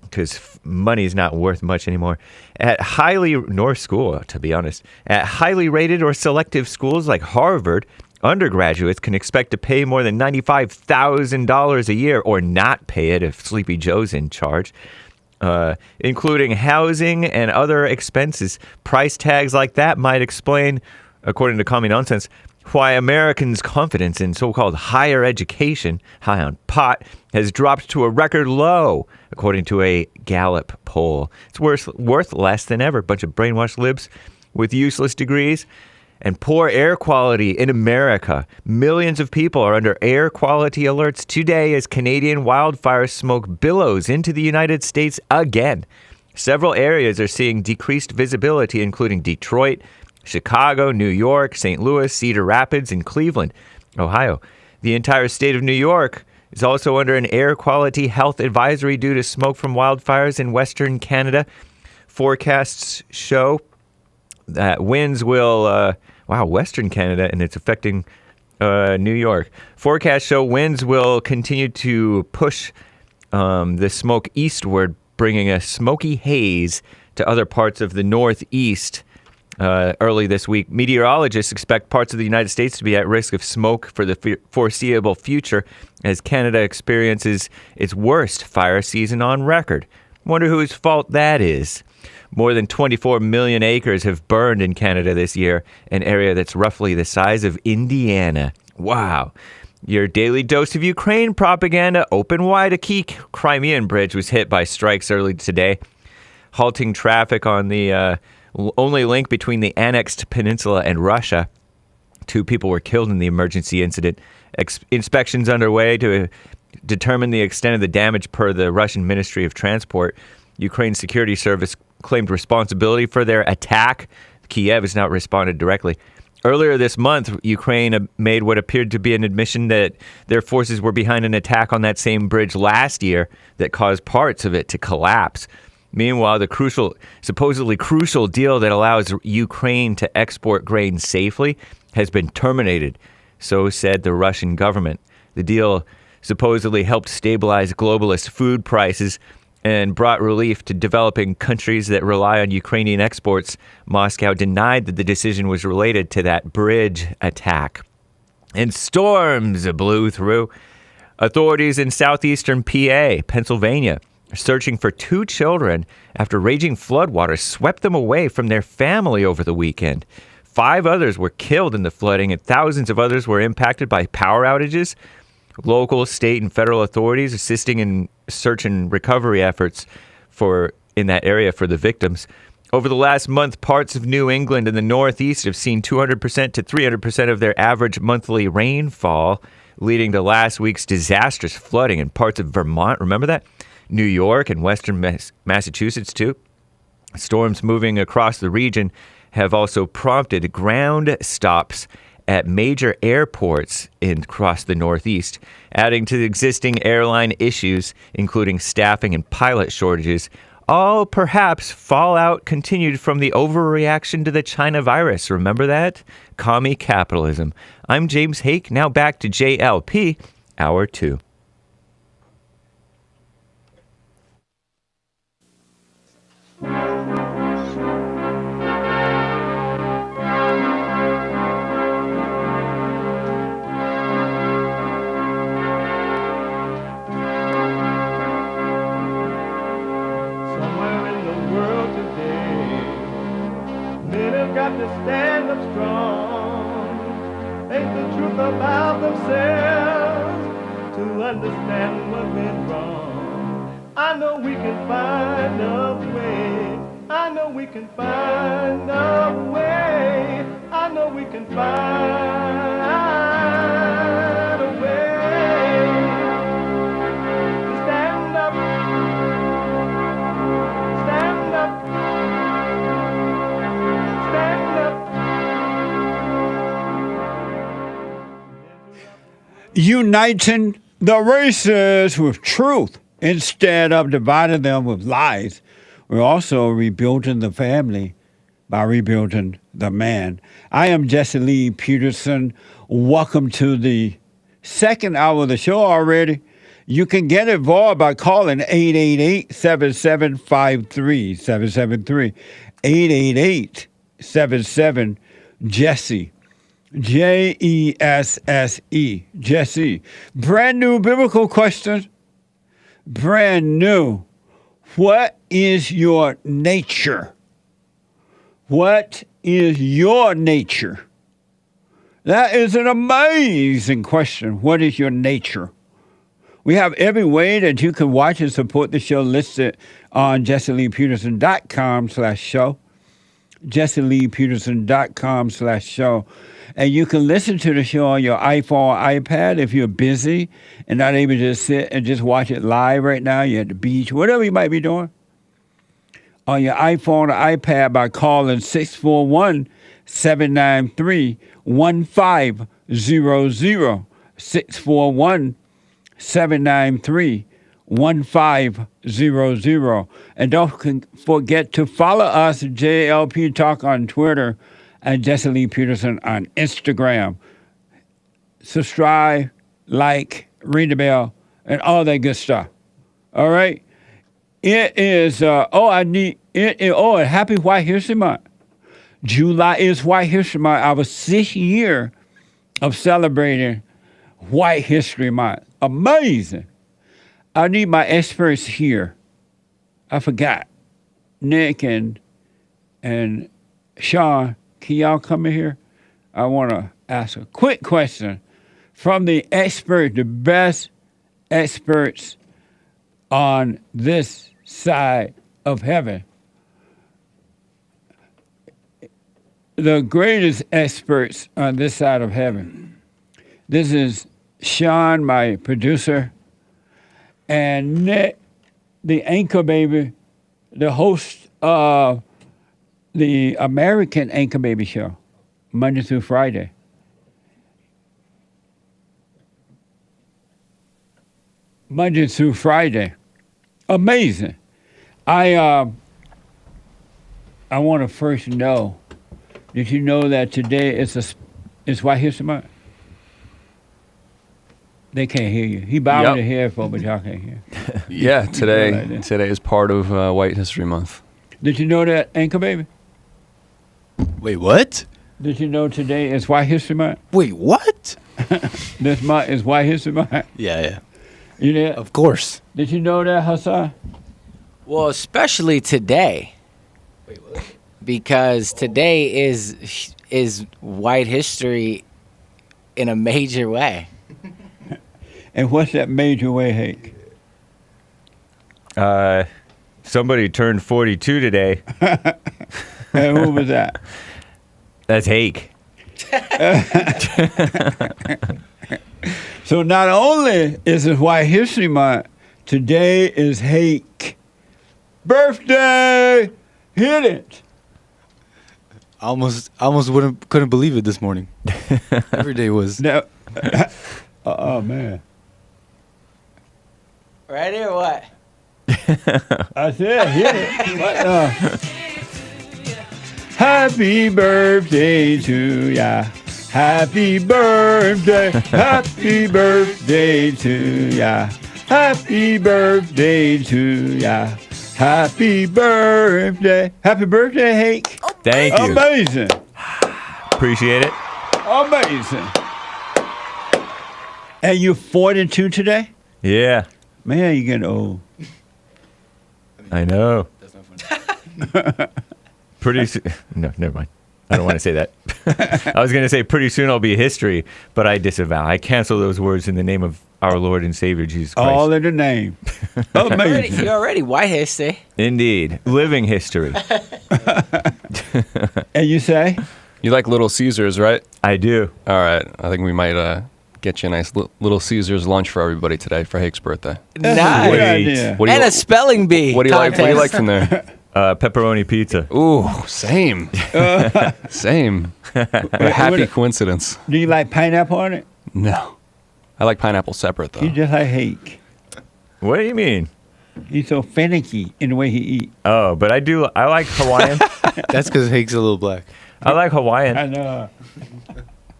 because money's not worth much anymore. Nor school, to be honest. At highly rated or selective schools like Harvard, undergraduates can expect to pay more than $95,000 a year or not pay it if Sleepy Joe's in charge, including housing and other expenses. Price tags like that might explain, according to Commie Nonsense, why Americans' confidence in so-called higher education, high on pot, has dropped to a record low, according to a Gallup poll. It's worth less than ever. A bunch of brainwashed libs with useless degrees. And poor air quality in America. Millions of people are under air quality alerts today as Canadian wildfire smoke billows into the United States again. Several areas are seeing decreased visibility, including Detroit, Chicago, New York, St. Louis, Cedar Rapids, and Cleveland, Ohio. The entire state of New York is also under an air quality health advisory due to smoke from wildfires in Western Canada. Forecasts show that winds will... Western Canada, and it's affecting New York. Forecasts show winds will continue to push the smoke eastward, bringing a smoky haze to other parts of the Northeast early this week. Meteorologists expect parts of the United States to be at risk of smoke for the foreseeable future as Canada experiences its worst fire season on record. Wonder whose fault that is. More than 24 million acres have burned in Canada this year, an area that's roughly the size of Indiana. Wow. Your daily dose of Ukraine propaganda. Open wide. A key Crimean bridge was hit by strikes early today, halting traffic on the only link between the annexed peninsula and Russia. 2 people were killed in the emergency incident. Inspections underway to determine the extent of the damage per the Russian Ministry of Transport. Ukraine's security service claimed responsibility for their attack. Kiev has not responded directly. Earlier this month, Ukraine made what appeared to be an admission that their forces were behind an attack on that same bridge last year that caused parts of it to collapse. Meanwhile, the supposedly crucial deal that allows Ukraine to export grain safely has been terminated, so said the Russian government. The deal supposedly helped stabilize globalist food prices and brought relief to developing countries that rely on Ukrainian exports. Moscow denied that the decision was related to that bridge attack. And storms blew through. Authorities in southeastern PA, Pennsylvania, are searching for 2 children after raging floodwaters swept them away from their family over the weekend. 5 others were killed in the flooding, and thousands of others were impacted by power outages. Local, state, and federal authorities assisting in search and recovery efforts in that area for the victims. Over the last month, parts of New England and the Northeast have seen 200% to 300% of their average monthly rainfall, leading to last week's disastrous flooding in parts of Vermont. Remember that? New York and western Massachusetts, too. Storms moving across the region have also prompted ground stops at major airports across the Northeast, adding to the existing airline issues, including staffing and pilot shortages. All perhaps fallout continued from the overreaction to the China virus. Remember that? Commie capitalism. I'm James Hake. Now back to JLP, Hour 2. got to stand up strong. Ain't the truth about themselves to understand what went wrong. I know we can find a way. I know we can find a way. I know we can find a way to stand up, stand up, stand up. Uniting the races with truth instead of dividing them with lies. We're also rebuilding the family by rebuilding the man. I am Jesse Lee Peterson. Welcome to the second hour of the show already. You can get involved by calling 888-7753-773. 888-77-JESSE. Jesse. Jesse. Brand new biblical question. Brand new. What is your nature? What is your nature? That is an amazing question. What is your nature? We have every way that you can watch and support the show listed on JesseLeePeterson.com/show. JesseLeePeterson.com/show. And you can listen to the show on your iPhone or iPad if you're busy and not able to sit and just watch it live right now. You're at the beach, whatever you might be doing. On your iPhone or iPad by calling 641-793-1500. 641-793-1500. And don't forget to follow us at JLP Talk on Twitter and Jesse Lee Peterson on Instagram. Subscribe, like, ring the bell, and all that good stuff. All right? It is, happy White History Month. July is White History Month. Our 6th year of celebrating White History Month. Amazing. I need my experts here. I forgot. Nick and Sean, can y'all come in here? I want to ask a quick question from the expert, the best experts on this side of heaven. The greatest experts on this side of heaven. This is Sean, my producer, and Nick, the anchor baby, the host of the American Anchor Baby Show, Monday through Friday. Monday through Friday. Amazing. I want to first know, did you know that today is White History Month? They can't hear you. He bowed his head for, but y'all can't hear. Yeah, today is part of White History Month. Did you know that, Anchor Baby? Wait, what? Did you know today is White History Month? Wait, what? This month is White History Month. Yeah. You did? Of course. Did you know that, Hassan? Well, especially today. Wait, what? Because today is white history in a major way. And what's that major way, Hake? Somebody turned 42 today. And who was that? That's Hake. So not only is it White History Month, today is Hake birthday. Hit it. I almost couldn't believe it this morning. Every day was. No. Oh man. Ready or what? I said hit it. Happy birthday to ya. Happy birthday. Happy birthday to ya. Happy birthday to ya. Happy birthday. Happy birthday, Hake. Thank you. Amazing. Appreciate it. Amazing. And you're 42 today? Yeah. Man, you're getting old. I know. That's not funny. No, never mind. I don't want to say that. I was going to say pretty soon I'll be history, but I disavow. I cancel those words in the name of our Lord and Savior Jesus Christ. All in the name. Amazing. You're already white history. Indeed. Living history. And you say? You like Little Caesars, right? I do. All right. I think we might get you a nice Little Caesars lunch for everybody today for Hake's birthday. Nice. What do you, And a spelling bee. What do you like? What do you like from there? Pepperoni pizza. Ooh, same. Same. What a happy coincidence. Do you like pineapple on it? No. I like pineapple separate, though. You just like Hake. What do you mean? He's so finicky in the way he eats. Oh, but I like Hawaiian. That's because Hake's a little black. I like Hawaiian. I know.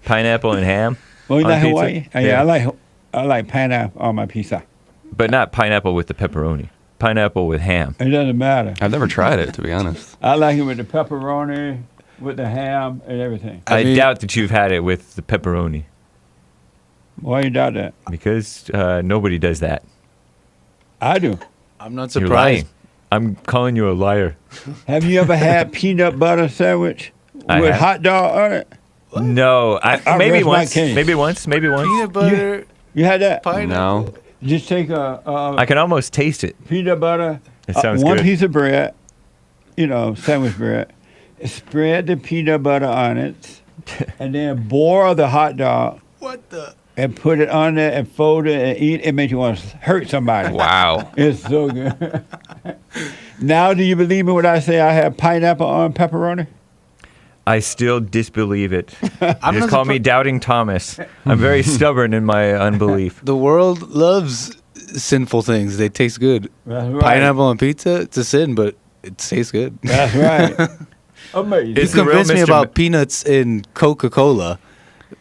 Pineapple and ham. Oh, you on like pizza? Hawaii? Yeah, I like pineapple on my pizza. But not pineapple with the pepperoni. Pineapple with ham. It doesn't matter. I've never tried it, to be honest. I like it with the pepperoni, with the ham, and everything. I doubt that you've had it with the pepperoni. Why you doubt that? Because nobody does that. I do. I'm not You're surprised. lying. I'm calling you a liar. Have you ever had peanut butter sandwich I with have. hot dog on it? No, I maybe rest my once. case. Maybe once. Maybe once. Peanut butter. You had that? Pineapple. No. Just take a I can almost taste it. peanut butter, It sounds one good. piece of bread, sandwich bread. Spread the peanut butter on it, and then boil the hot dog. What the? And put it on there and fold it and eat. It makes you want to hurt somebody. Wow. It's so good. Now, do you believe me when I say I have pineapple on pepperoni? I still disbelieve it. I'm Just not call me Doubting Thomas. I'm very stubborn in my unbelief. The world loves sinful things. They taste good. That's right. Pineapple on pizza, it's a sin, but it tastes good. That's right. Amazing. You It's the real convinced me Mr. about peanuts in Coca-Cola,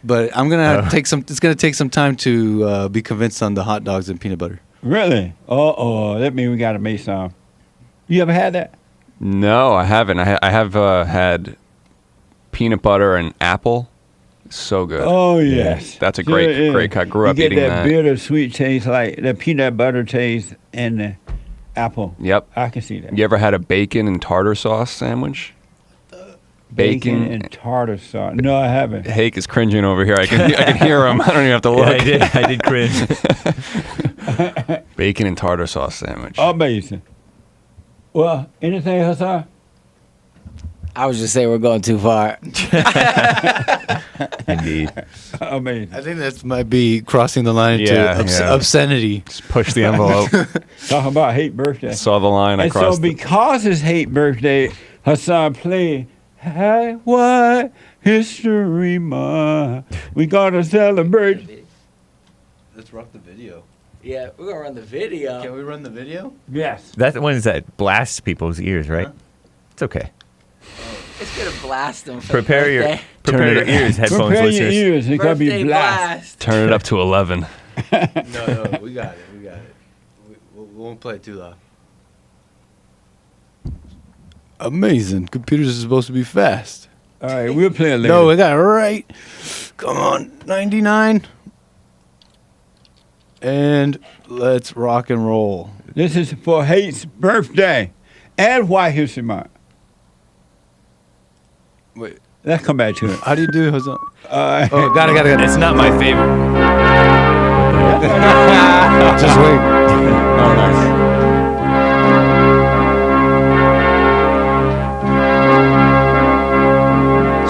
but I'm gonna take some. It's gonna take some time to be convinced on the hot dogs and peanut butter. Really? That means we got to make some. You ever had that? No, I haven't. I have had peanut butter and apple. So good. Oh, yes. That's a great cut. Grew up you get eating that. Bitter sweet taste, like the peanut butter taste and the apple. Yep. I can see that. You ever had a bacon and tartar sauce sandwich? Bacon and tartar sauce. No, I haven't. Hake is cringing over here. I can hear him. I don't even have to look. Yeah, I did cringe. Bacon and tartar sauce sandwich. Amazing. Well, anything, Hassan? I was just saying we're going too far. Indeed. Amazing. I think that might be crossing the line Yeah, to yeah. obscenity. Just push the envelope. Talking about Hate birthday. Saw the line. I And so crossed it. because it's Hate birthday, Hassan played Hey, What History Month. We gotta celebrate. Let's rock the video. Yeah, we're gonna run the video. Can we run the video? Yes. That's the ones that blasts people's ears, right? It's okay. It's gonna blast them. For Prepare your birthday. ears, headphones Prepare your listeners. ears. It's gonna be Birthday blast. Turn it up to 11. No, we got it. We got it. We won't play it too loud. Amazing. Computers are supposed to be fast. All right, we'll play it later. No, we got it right. Come on, 99. And let's rock and roll. This is for Hate's birthday and White History Month. Wait, Let's come back to it. how do you do, Hassan? Oh, got it. It's not my favorite. Just wait. Oh, nice.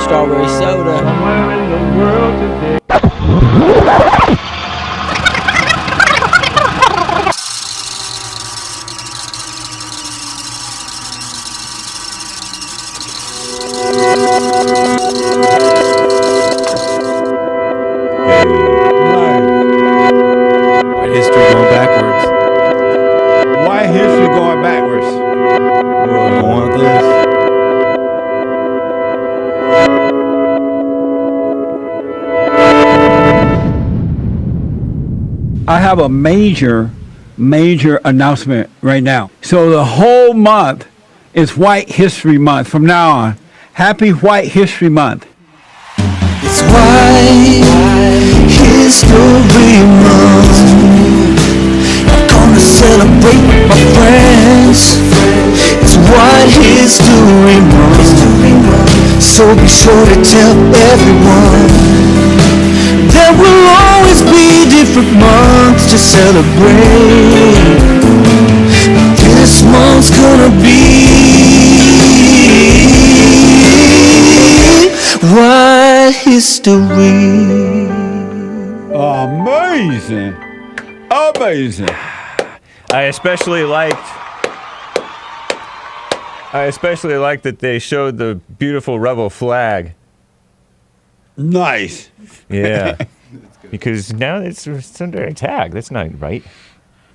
Strawberry soda. Somewhere in the world today. White history going backwards. White History going backwards. I don't want this. I have a major announcement right now. So the whole month is White History Month from now on. Happy White History Month. It's White History Month. I'm gonna celebrate with my friends. It's White History Month. So be sure to tell everyone. There will always be different months to celebrate. This month's gonna be white history. Amazing. Amazing. I especially liked that they showed the beautiful rebel flag. Nice. Yeah. Because now it's under attack. That's not right.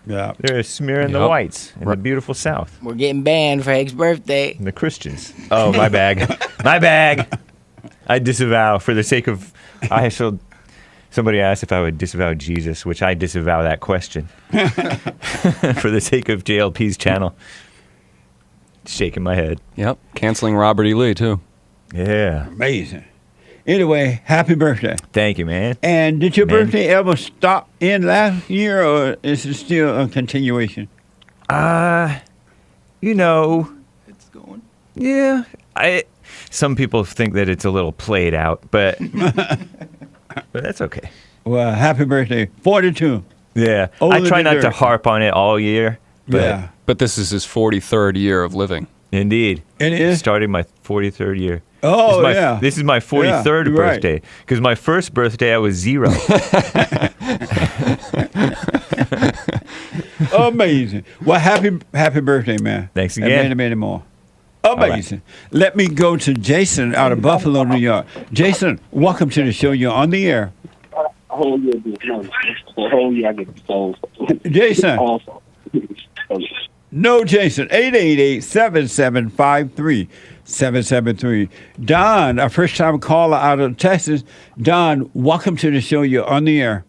Yeah. They're smearing the whites in the beautiful South. We're getting banned for Hake's birthday. And the Christians. Oh, my bag. My bag. I disavow for the sake of... Somebody asked if I would disavow Jesus, which I disavow that question. For the sake of JLP's channel. Shaking my head. Yep. Canceling Robert E. Lee, too. Yeah. Amazing. Anyway, happy birthday. Thank you, man. And did your birthday ever stop in last year, or is it still a continuation? It's going. Yeah. Some people think that it's a little played out, but but that's okay. Well, happy birthday. 42. Yeah. Older I try than not to dirt. harp on it all year. But Yeah. But this is his 43rd year of living. Indeed. It is? Starting my 43rd year. Oh, This is my 43rd you're right. birthday. Because my first birthday, I was 0. Amazing. Well, happy birthday, man. Thanks And again. many more. Amazing. Let me go to Jason out of Buffalo, New York. Jason, welcome to the show. You're on the air. Whole year, I get sold. Jason. Also. No, Jason. 888-7753-773. Don, a first-time caller out of Texas. Don, welcome to the show. You're on the air.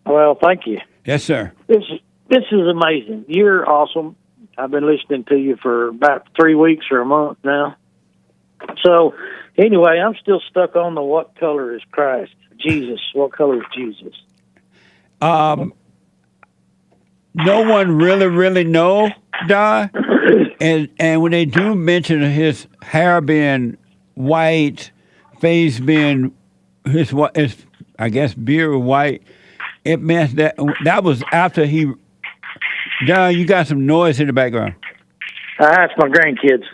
Well, thank you. Yes, sir. This is amazing. You're awesome. I've been listening to you for about 3 weeks or a month now. So, anyway, I'm still stuck on the what color is Christ? Jesus. What color is Jesus? No one really know, Don. And when they do mention his hair being white, face being his I guess beard white, it meant that was after he. Don, you got some noise in the background. That's my grandkids.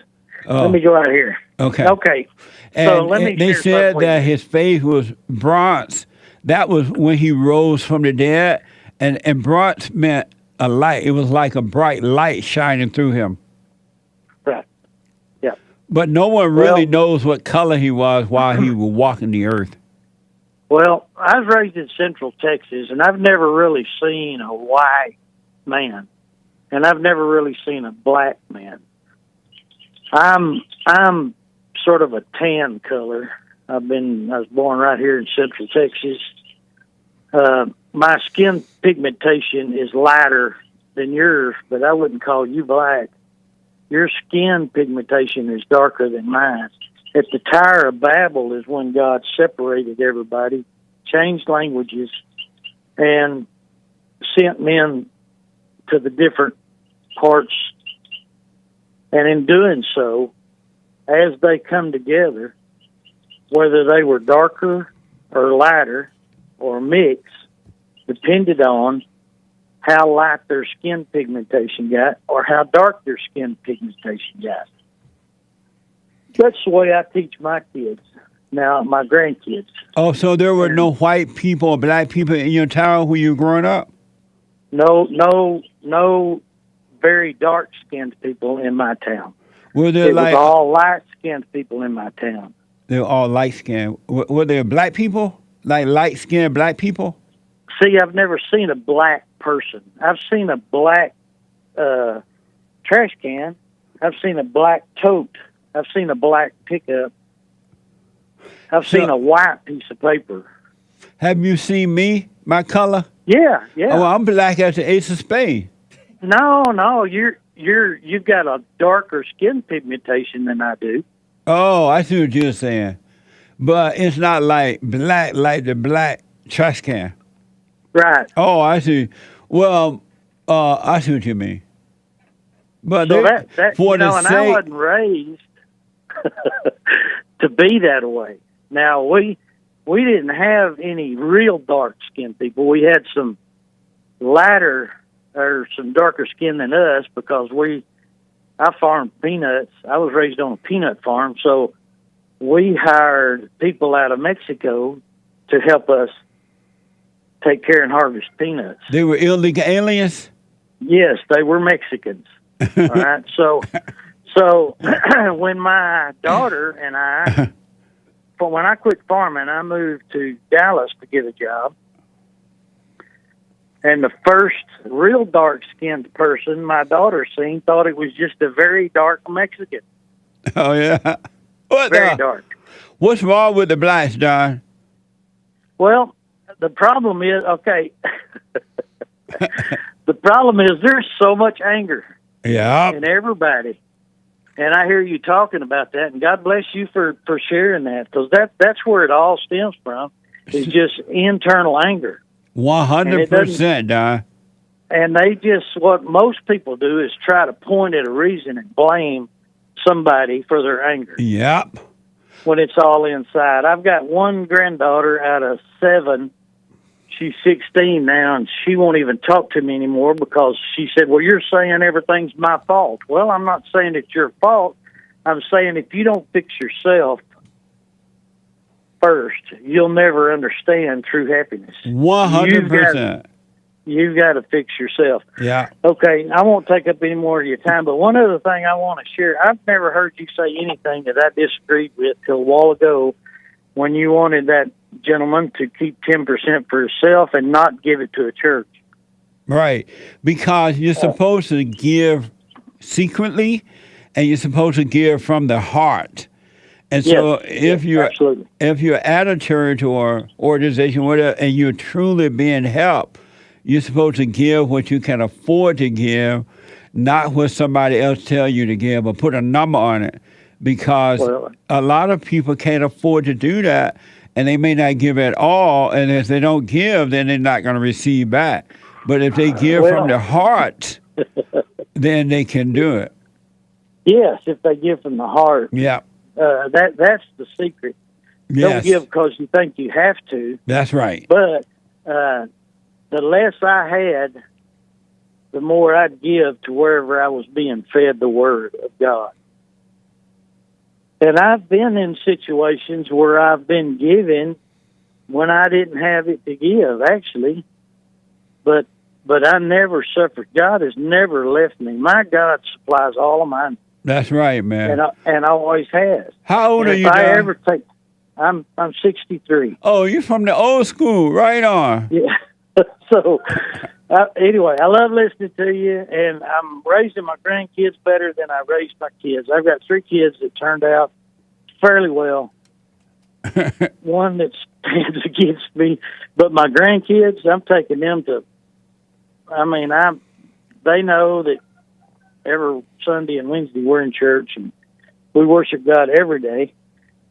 Oh. Let me go out of here. Okay. Okay. And So let me they share said something that with you. his face was bronze. That was when he rose from the dead, and bronze meant a light. It was like a bright light shining through him. Right. Yeah. But no one really knows what color he was while he was walking the earth. Well, I was raised in Central Texas, and I've never really seen a white man, and I've never really seen a black man. I'm sort of a tan color. I was born right here in Central Texas. My skin pigmentation is lighter than yours, but I wouldn't call you black. Your skin pigmentation is darker than mine. At the Tower of Babel is when God separated everybody, changed languages, and sent men to the different parts. And in doing so, as they come together, whether they were darker or lighter or mixed, depended on how light their skin pigmentation got or how dark their skin pigmentation got. That's the way I teach my kids, now my grandkids. Oh, so there were no white people or black people in your town when you were growing up? No very dark-skinned people in my town. Were there It was all light-skinned people in my town. They were all light-skinned. Were there black people? Like light-skinned black people? See, I've never seen a black person. I've seen a black trash can. I've seen a black tote. I've seen a black pickup. I've seen a white piece of paper. Have you seen me, my color? Yeah. Oh, I'm black as the ace of spades. No, you've got a darker skin pigmentation than I do. Oh, I see what you're saying. But it's not like black, like the black trash can. Right. Oh, I see. Well, I see what you mean. But So they, that for you know, the and sake, I wasn't raised. to be that way. Now, we didn't have any real dark-skinned people. We had some lighter or some darker skin than us because I farmed peanuts. I was raised on a peanut farm, so we hired people out of Mexico to help us take care and harvest peanuts. They were illegal aliens? Yes, they were Mexicans. All right. So when my daughter and when I quit farming, I moved to Dallas to get a job. And the first real dark-skinned person my daughter seen thought it was just a very dark Mexican. Oh, yeah. Very dark. What's wrong with the blacks, Don? Well, the problem is, okay, the problem is there's so much anger in everybody. And I hear you talking about that, and God bless you for sharing that, because that's where it all stems from, is just internal anger. 100%, Don. And what most people do is try to point at a reason and blame somebody for their anger. Yep. When it's all inside. I've got one granddaughter out of 7. She's 16 now, and she won't even talk to me anymore because she said, well, you're saying everything's my fault. Well, I'm not saying it's your fault. I'm saying if you don't fix yourself first, you'll never understand true happiness. 100%. You've got to fix yourself. Yeah. Okay, I won't take up any more of your time, but one other thing I want to share. I've never heard you say anything that I disagreed with till a while ago when you wanted that gentleman to keep 10% for himself and not give it to a church. Right. Because you're supposed to give secretly and you're supposed to give from the heart. And so if you're at a church or organization, whatever, and you're truly being helped, you're supposed to give what you can afford to give, not what somebody else tell you to give, or put a number on it. Because a lot of people can't afford to do that, and they may not give at all. And if they don't give, then they're not going to receive back. But if they give from their heart, then they can do it. Yes, if they give from the heart. Yeah. That's the secret. Yes. Don't give because you think you have to. That's right. But the less I had, the more I'd give to wherever I was being fed the Word of God. And I've been in situations where I've been giving when I didn't have it to give, actually. But I never suffered. God has never left me. My God supplies all of mine. That's right, man. And always has. How old are you, If I ever take, I'm 63. Oh, you're from the old school. Right on. Yeah. So, anyway, I love listening to you, and I'm raising my grandkids better than I raised my kids. I've got 3 kids that turned out fairly well. One that stands against me, but my grandkids, I'm taking them to. They know that every Sunday and Wednesday we're in church, and we worship God every day,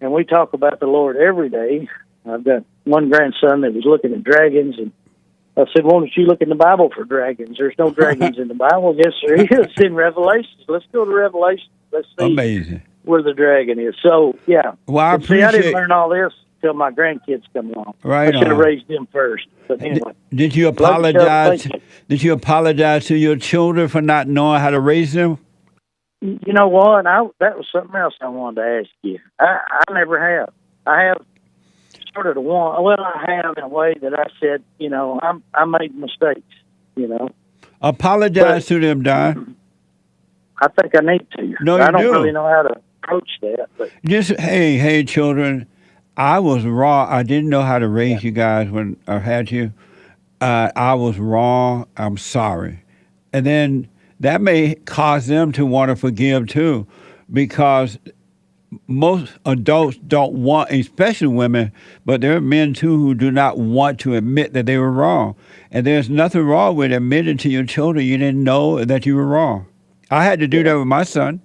and we talk about the Lord every day. I've got one grandson that was looking at dragons, and I said, why don't you look in the Bible for dragons? There's no dragons in the Bible. Yes, there is. It's in Revelations. Let's go to Revelation. Let's see where the dragon is. So, yeah. Well, I didn't learn all this till my grandkids come along. Right I should have on. raised them first. But anyway. Did you apologize? Did you apologize to your children for not knowing how to raise them? You know what? That was something else I wanted to ask you. I never have. I have sort of I have in a way that I said, I made mistakes, Apologize to them, Don. I think I need to. No, you I don't do. really know how to approach that. But just, hey, children, I was wrong. I didn't know how to raise you guys when I had you. I was wrong. I'm sorry. And then that may cause them to want to forgive too, because most adults don't want, especially women, but there are men too who do not want to admit that they were wrong. And there's nothing wrong with admitting to your children you didn't know that you were wrong. I had to do that with my son.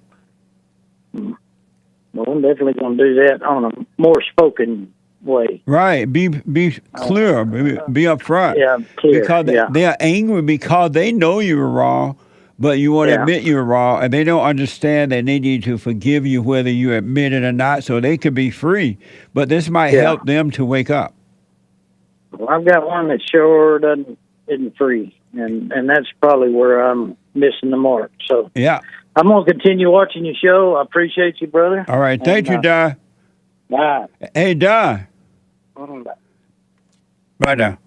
Well, I'm definitely going to do that on a more spoken way. Right. Be clear. Be upfront. Yeah, clear. Because they are angry because they know you were wrong, but you want to Yeah. admit you're wrong, and they don't understand that they need to forgive you whether you admit it or not, so they could be free. But this might Yeah. help them to wake up. Well, I've got one that sure isn't free, and that's probably where I'm missing the mark. So Yeah. I'm gonna continue watching your show. I appreciate you, brother. All right. Thank you, Don. Bye. Hey, Don. Bye. Right now.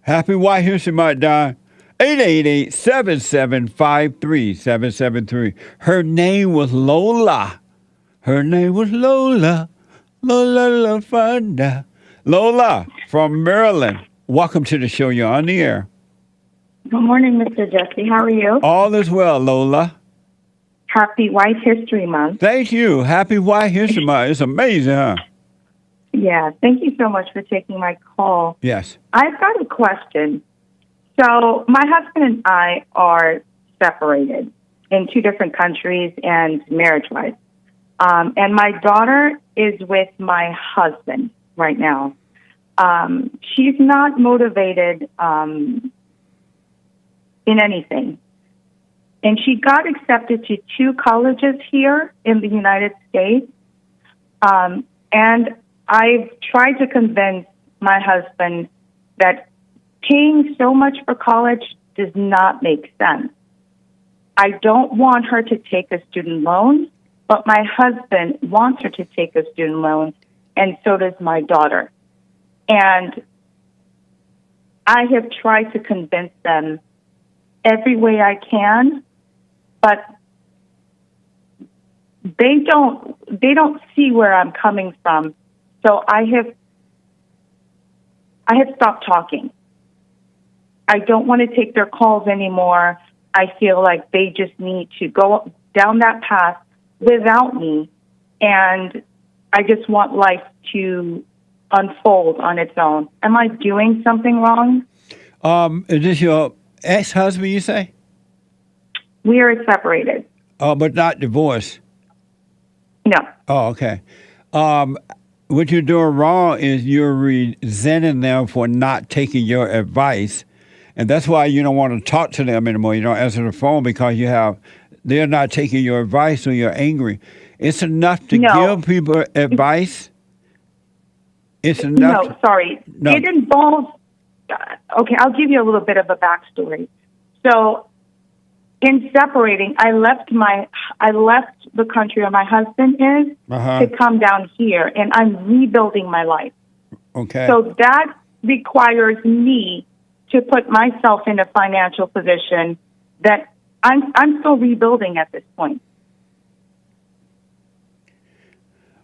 Happy White History Month, Don. 888-7753-773. Her name was Lola. Her name was Lola. Lola LaFonda. Lola from Maryland. Welcome to the show. You're on the air. Good morning, Mr. Jesse. How are you? All is well, Lola. Happy White History Month. Thank you. Happy White History Month. It's amazing, huh? Yeah, thank you so much for taking my call. Yes. I've got a question. So my husband and I are separated in 2 different countries and marriage-wise. And my daughter is with my husband right now. She's not motivated in anything. And she got accepted to 2 colleges here in the United States. And I've tried to convince my husband that paying so much for college does not make sense. I don't want her to take a student loan, but my husband wants her to take a student loan, and so does my daughter. And I have tried to convince them every way I can, but they don't see where I'm coming from. So I have stopped talking. I don't want to take their calls anymore. I feel like they just need to go down that path without me, and I just want life to unfold on its own. Am I doing something wrong? Is this your ex-husband, you say? We are separated. Oh, but not divorced. No. Oh, okay. What you're doing wrong is you're resenting them for not taking your advice. And that's why you don't want to talk to them anymore. You don't answer the phone because they're not taking your advice, so you're angry. It's enough to give people advice. It's enough. No, sorry. No. It involves, okay, I'll give you a little bit of a backstory. So in separating, I left the country where my husband is to come down here, and I'm rebuilding my life. Okay. So that requires me to put myself in a financial position that I'm still rebuilding at this point.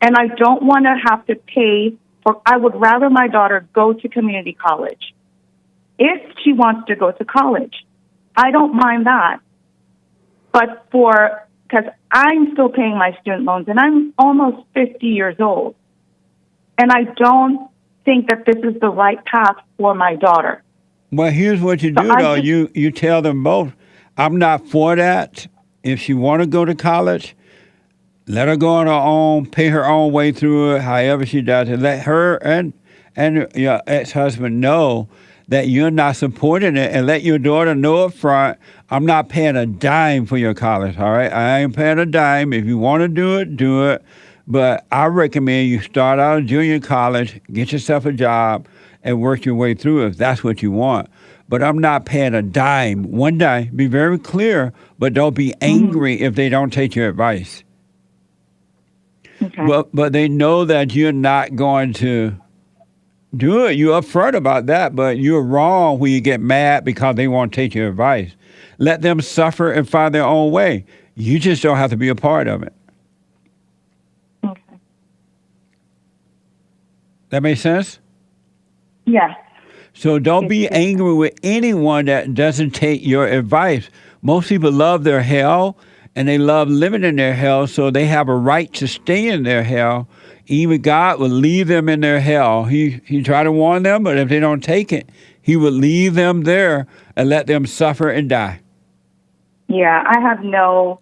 And I don't want to have to pay for, I would rather my daughter go to community college. If she wants to go to college, I don't mind that. But because I'm still paying my student loans, and I'm almost 50 years old, and I don't think that this is the right path for my daughter. Well, here's what you do, though. You tell them both, I'm not for that. If she want to go to college, let her go on her own, pay her own way through it, however she does it. Let her and your ex-husband know that you're not supporting it, and let your daughter know up front, I'm not paying a dime for your college, all right? I ain't paying a dime. If you want to do it, do it. But I recommend you start out at junior college, get yourself a job, and work your way through it if that's what you want. But I'm not paying a dime, one dime. Be very clear, but don't be angry if they don't take your advice. Okay. But they know that you're not going to do it. You're upfront about that, but you're wrong when you get mad because they won't take your advice. Let them suffer and find their own way. You just don't have to be a part of it. Okay. That make sense? Yes. So don't be angry with anyone that doesn't take your advice. Most people love their hell, and they love living in their hell, so they have a right to stay in their hell. Even God will leave them in their hell. He tried to warn them, but if they don't take it, he will leave them there and let them suffer and die. Yeah, I have no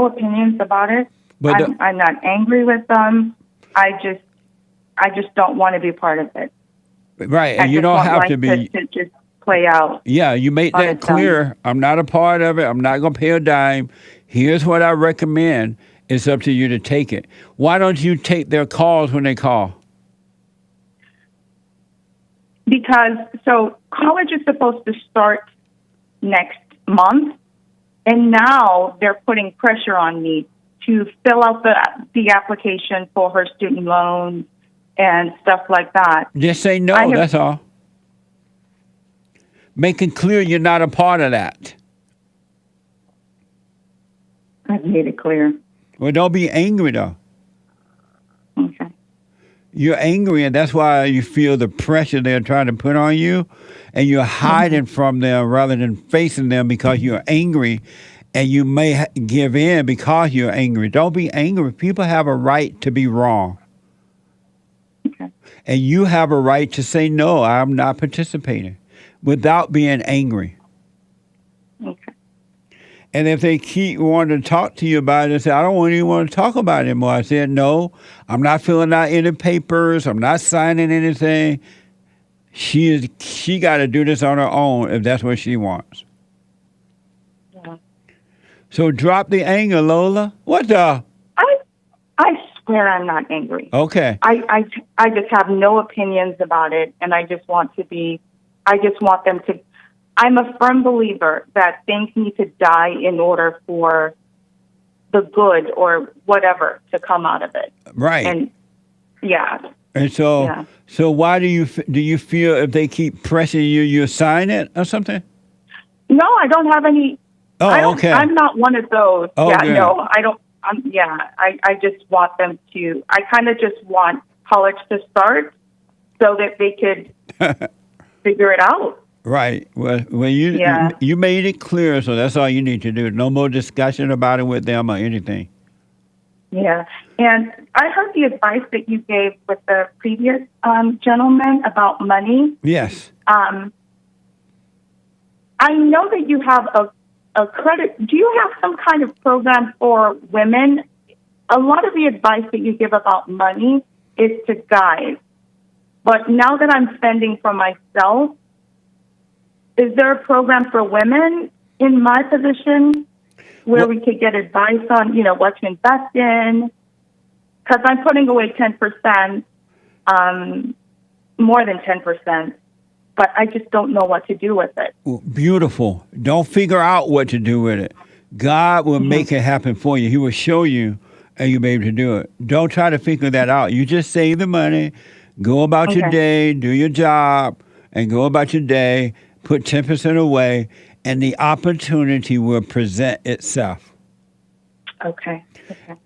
opinions about it. But I'm not angry with them. I just don't want to be part of it. Right, I and you just don't want have life to be. to just play out. Yeah, you made on that its own. clear. I'm not a part of it. I'm not going to pay a dime. Here's what I recommend. It's up to you to take it. Why don't you take their calls when they call? Because, so college is supposed to start next month, and now they're putting pressure on me to fill out the application for her student loans and stuff like that. Just say no, that's all. Make it clear you're not a part of that. I've made it clear. Well, don't be angry, though. Okay. You're angry, and that's why you feel the pressure they're trying to put on you, and you're hiding from them rather than facing them because you're angry, and you may give in because you're angry. Don't be angry. People have a right to be wrong. Okay. And you have a right to say, no, I'm not participating, without being angry. Okay. And if they keep wanting to talk to you about it, say, I don't even want to talk about it anymore. I said, no, I'm not filling out any papers. I'm not signing anything. She got to do this on her own if that's what she wants. Yeah. So drop the anger, Lola. What the? I swear I'm not angry. Okay. I just have no opinions about it, and I just want them to. I'm a firm believer that things need to die in order for the good or whatever to come out of it. Right. And yeah. And so, Yeah. so why do you feel if they keep pressing you, you sign it or something? No, I don't have any. Oh, okay. I'm not one of those. Oh, yeah, good. no, I don't. I just want them to. I kind of just want college to start so that they could figure it out. Right. Well, you made it clear, so that's all you need to do. No more discussion about it with them or anything. Yeah, and I heard the advice that you gave with the previous gentleman about money. Yes. I know that you have a credit. Do you have some kind of program for women? A lot of the advice that you give about money is to guys. But now that I'm spending for myself, is there a program for women in my position where we could get advice on, what to invest in? Because I'm putting away 10%, more than 10%, but I just don't know what to do with it. Beautiful. Don't figure out what to do with it. God will make it happen for you. He will show you, and you'll be able to do it. Don't try to figure that out. You just save the money, go about your day, do your job, and go about your day. Put 10% away, and the opportunity will present itself. Okay.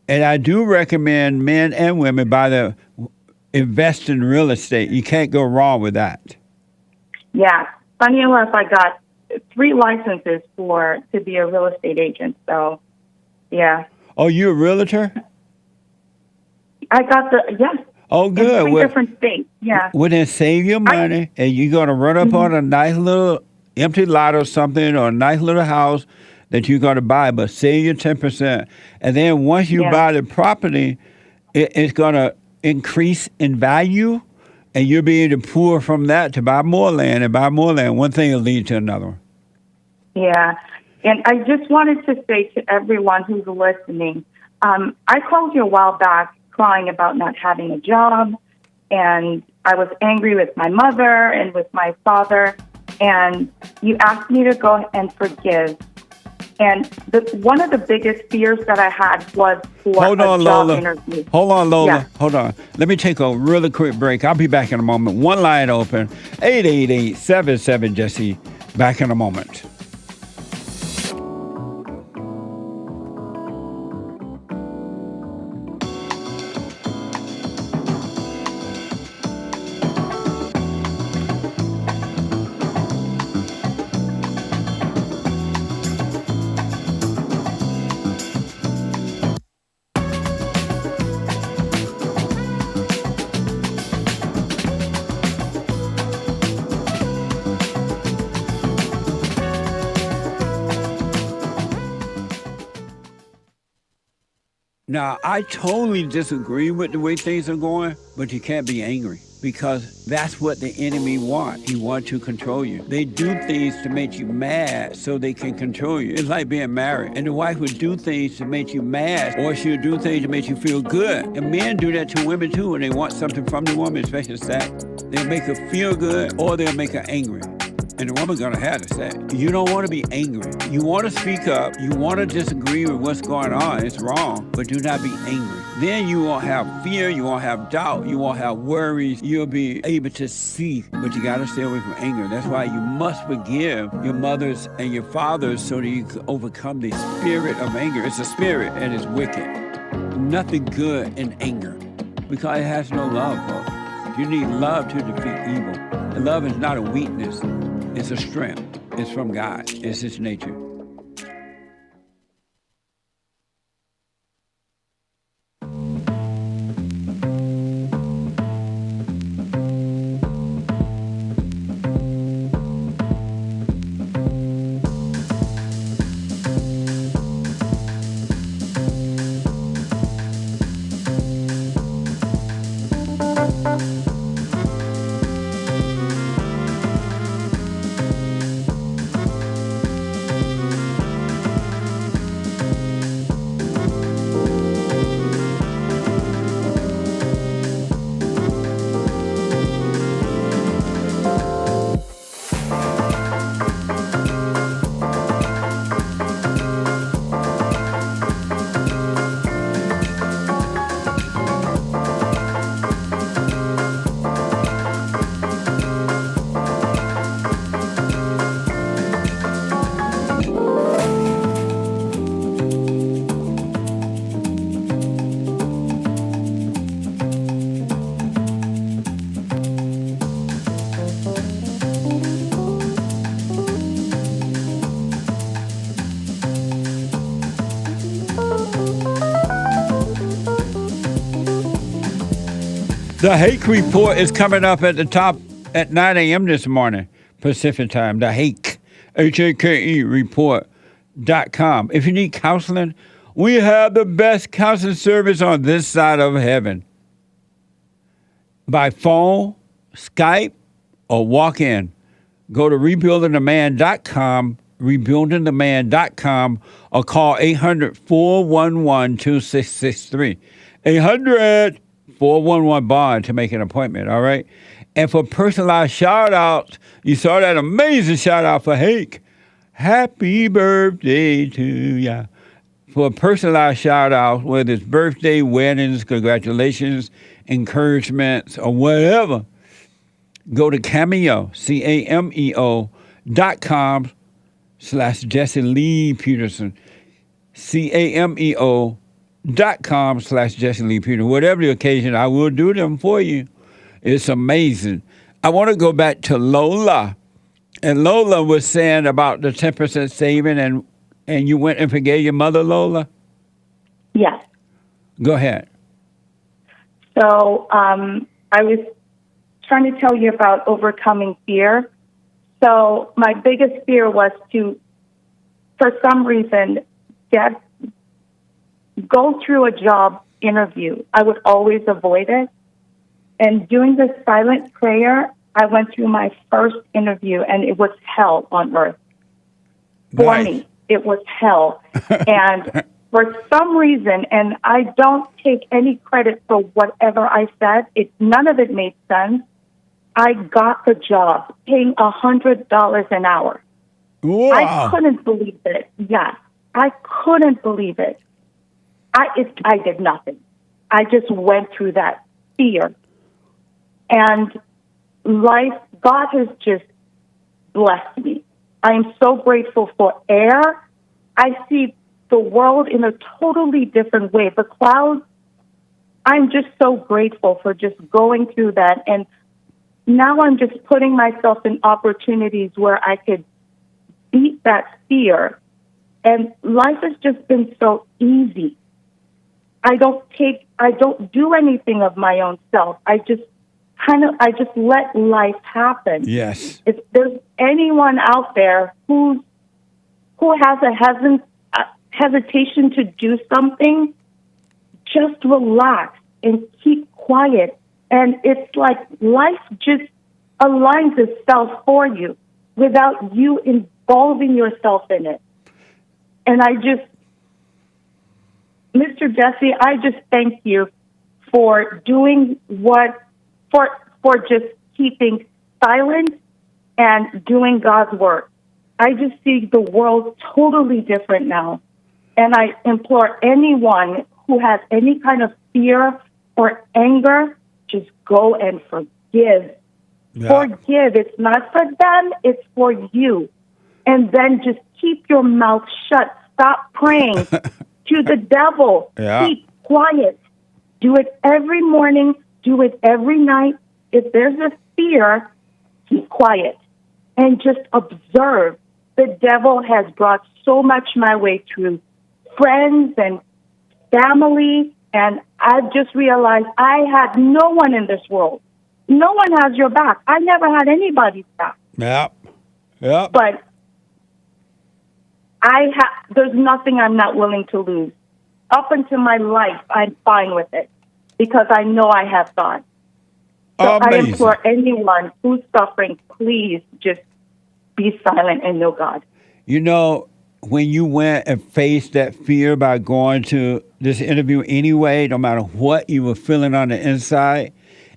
And I do recommend men and women invest in real estate. You can't go wrong with that. Yeah. Funny enough, I got 3 licenses to be a real estate agent. So, yeah. Oh, you a realtor? I got yes. Oh, good. In 3 different states, yeah. Well, then save your money, and you're going to run up on a nice little empty lot or something, or a nice little house that you're going to buy, but save your 10%. And then once you buy the property, it's going to increase in value, and you'll be able to pour from that to buy more land and buy more land. One thing will lead to another one. Yeah. And I just wanted to say to everyone who's listening, I called you a while back crying about not having a job, and I was angry with my mother and with my father, and you asked me to go and forgive. And one of the biggest fears that I had was for a job interview. Hold on, Lola. Yeah. Hold on. Let me take a really quick break. I'll be back in a moment. One line open, 888-77-JESSE. Back in a moment. Now, I totally disagree with the way things are going, but you can't be angry because that's what the enemy wants. He wants to control you. They do things to make you mad so they can control you. It's like being married. And the wife would do things to make you mad, or she'll do things to make you feel good. And men do that to women too when they want something from the woman, especially sex. They'll make her feel good or they'll make her angry. And the woman's gonna have to say, you don't want to be angry. You want to speak up. You want to disagree with what's going on. It's wrong, but do not be angry. Then you won't have fear. You won't have doubt. You won't have worries. You'll be able to see, but you got to stay away from anger. That's why you must forgive your mothers and your fathers so that you can overcome the spirit of anger. It's a spirit and it's wicked. Nothing good in anger because it has no love, folks. You need love to defeat evil. And love is not a weakness. It's a strength. It's from God. It's His nature. The Hake Report is coming up at the top at 9 a.m. this morning, Pacific time. The Hake, H-A-K-E, report.com. If you need counseling, we have the best counseling service on this side of heaven. By phone, Skype, or walk in. Go to rebuildingtheman.com, rebuildingtheman.com, or call 800-411-2663. 800-411-BOND to make an appointment, all right? And for personalized shout-outs, you saw that amazing shout-out for Hake. Happy birthday to ya. For a personalized shout-out, whether it's birthday, weddings, congratulations, encouragements, or whatever, go to Cameo, cameo.com/Jesse Lee Peterson. cameo.com/Jesse Lee Peterson. Whatever the occasion, I will do them for you. It's amazing. I want to go back to Lola. And Lola was saying about the 10% saving, and you went and forgave your mother, Lola? Yes. Go ahead. So I was trying to tell you about overcoming fear. So my biggest fear was to, for some reason, go through a job interview. I would always avoid it. And doing the silent prayer, I went through my first interview, and it was hell on earth. For me, it was hell. And for some reason, and I don't take any credit for whatever I said, none of it made sense. I got the job, paying $100 an hour. Wow. I couldn't believe it. Yes, I couldn't believe it. I did nothing. I just went through that fear. And life, God has just blessed me. I am so grateful for air. I see the world in a totally different way. The clouds, I'm just so grateful for just going through that. And now I'm just putting myself in opportunities where I could beat that fear. And life has just been so easy. I don't do anything of my own self. I just let life happen. Yes. If there's anyone out there who has a hesitation to do something, just relax and keep quiet And it's like life just aligns itself for you without you involving yourself in it. And Mr. Jesse, I just thank you for doing for just keeping silent and doing God's work. I just see the world totally different now. And I implore anyone who has any kind of fear or anger, just go and forgive. Yeah. Forgive. It's not for them, it's for you. And then just keep your mouth shut. Stop praying to the devil. Yeah. Keep quiet. Do it every morning. Do it every night. If there's a fear, keep quiet and just observe. The devil has brought so much my way through friends and family, and I've just realized I had no one in this world. No one has your back. I never had anybody's back. Yeah. Yeah. But there's nothing I'm not willing to lose. Up until my life, I'm fine with it because I know I have God. So I implore anyone who's suffering, please just be silent and know God. You know, when you went and faced that fear by going to this interview anyway, no matter what you were feeling on the inside,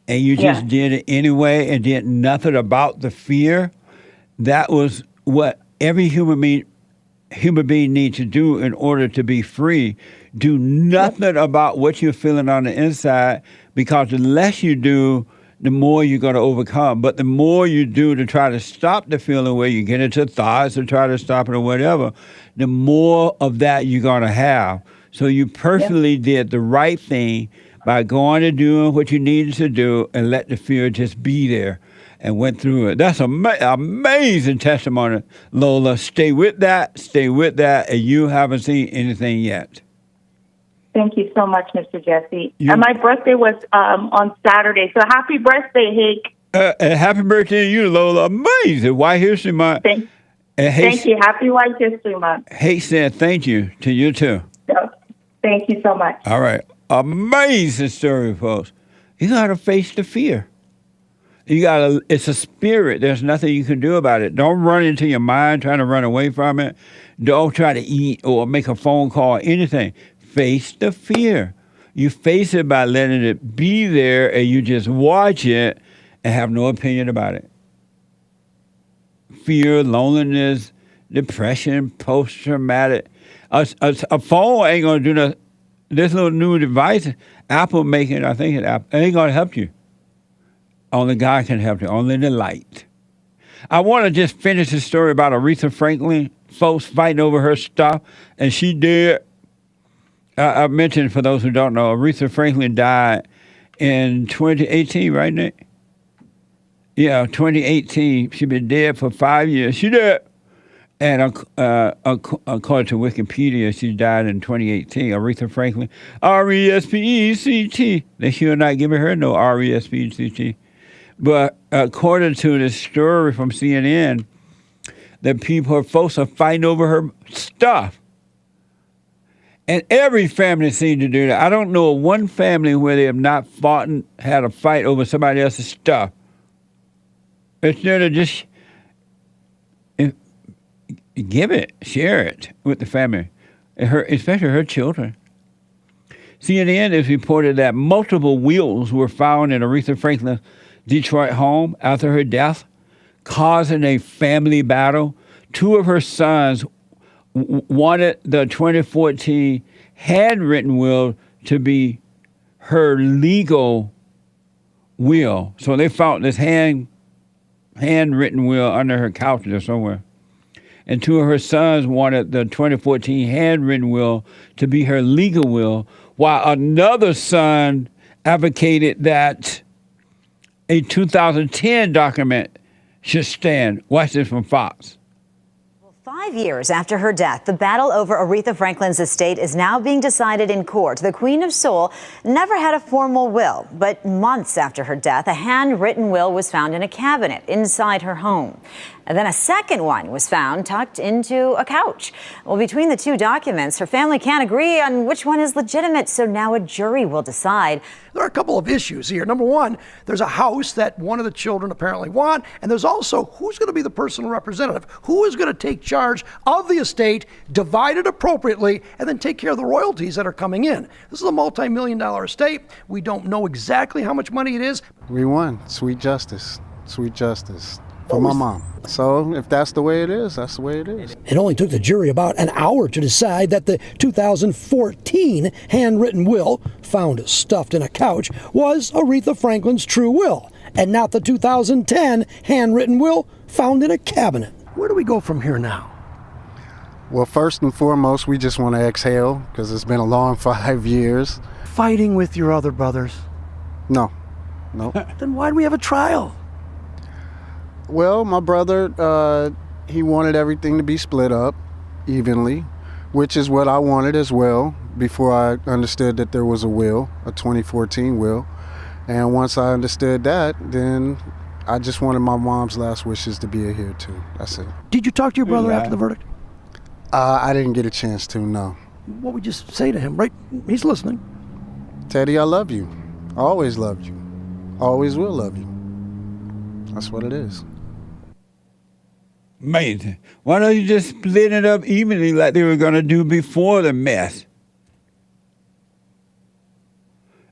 and you just did it anyway and did nothing about the fear, that was what every human being needs to do in order to be free. Do nothing about what you're feeling on the inside, because the less you do, the more you're going to overcome. But the more you do to try to stop the feeling, where you get into thoughts to try to stop it or whatever, the more of that you're going to have. So you personally did the right thing by going and doing what you needed to do and let the fear just be there and went through it. That's amazing testimony, Lola. Stay with that, and you haven't seen anything yet. Thank you so much, Mr. Jesse. And my birthday was on Saturday, so happy birthday, Hake. And happy birthday to you, Lola. Amazing. White History Month. Thank you. Happy White History Month. Hake said thank you to you, too. Thank you so much. All right. Amazing story, folks. You got to face the fear. It's a spirit. There's nothing you can do about it. Don't run into your mind trying to run away from it. Don't try to eat or make a phone call or anything. Face the fear. You face it by letting it be there, and you just watch it and have no opinion about it. Fear, loneliness, depression, post-traumatic. A phone ain't going to do nothing. This little new device, Apple making, I think it ain't going to help you. Only God can help you. Only the light. I want to just finish the story about Aretha Franklin. Folks fighting over her stuff, and she did. I mentioned, for those who don't know, Aretha Franklin died in 2018, right, Nick? Yeah, 2018. She's been dead for 5 years. She did. And according to Wikipedia, she died in 2018. Aretha Franklin, R-E-S-P-E-C-T. They should not giving her no R-E-S-P-E-C-T. But according to this story from CNN, her folks are fighting over her stuff. And every family seems to do that. I don't know of one family where they have not fought and had a fight over somebody else's stuff. Instead of just share it with the family, especially her children. CNN has reported that multiple wills were found in Aretha Franklin's Detroit home after her death, causing a family battle. Two of her sons wanted the 2014 handwritten will to be her legal will. So they found this handwritten will under her couch or somewhere. And two of her sons wanted the 2014 handwritten will to be her legal will, while another son advocated that a 2010 document should stand. Watch this from Fox. 5 years after her death, the battle over Aretha Franklin's estate is now being decided in court. The Queen of Soul never had a formal will, but months after her death, a handwritten will was found in a cabinet inside her home. And then a second one was found tucked into a couch. Well, between the two documents, her family can't agree on which one is legitimate, so now a jury will decide. There are a couple of issues here. Number one, there's a house that one of the children apparently want, and there's also who's going to be the personal representative, who is going to take charge of the estate, divide it appropriately, and then take care of the royalties that are coming in. This is a multi-million-dollar estate. We don't know exactly how much money it is. We won. Sweet justice for my mom. So if that's the way it is, that's the way it is. It only took the jury about an hour to decide that the 2014 handwritten will, found stuffed in a couch, was Aretha Franklin's true will, and not the 2010 handwritten will found in a cabinet. Where do we go from here now? Well, first and foremost, we just want to exhale because it's been a long 5 years. Fighting with your other brothers? No. Then why do we have a trial? Well, my brother, he wanted everything to be split up evenly, which is what I wanted as well before I understood that there was a will, a 2014 will. And once I understood that, then I just wanted my mom's last wishes to be here too. That's it. Did you talk to your brother after the verdict? I didn't get a chance to, no. What would you say to him, right? He's listening. Teddy, I love you. I always loved you. Always will love you. That's what it is. Amazing. Why don't you just split it up evenly like they were going to do before the mess?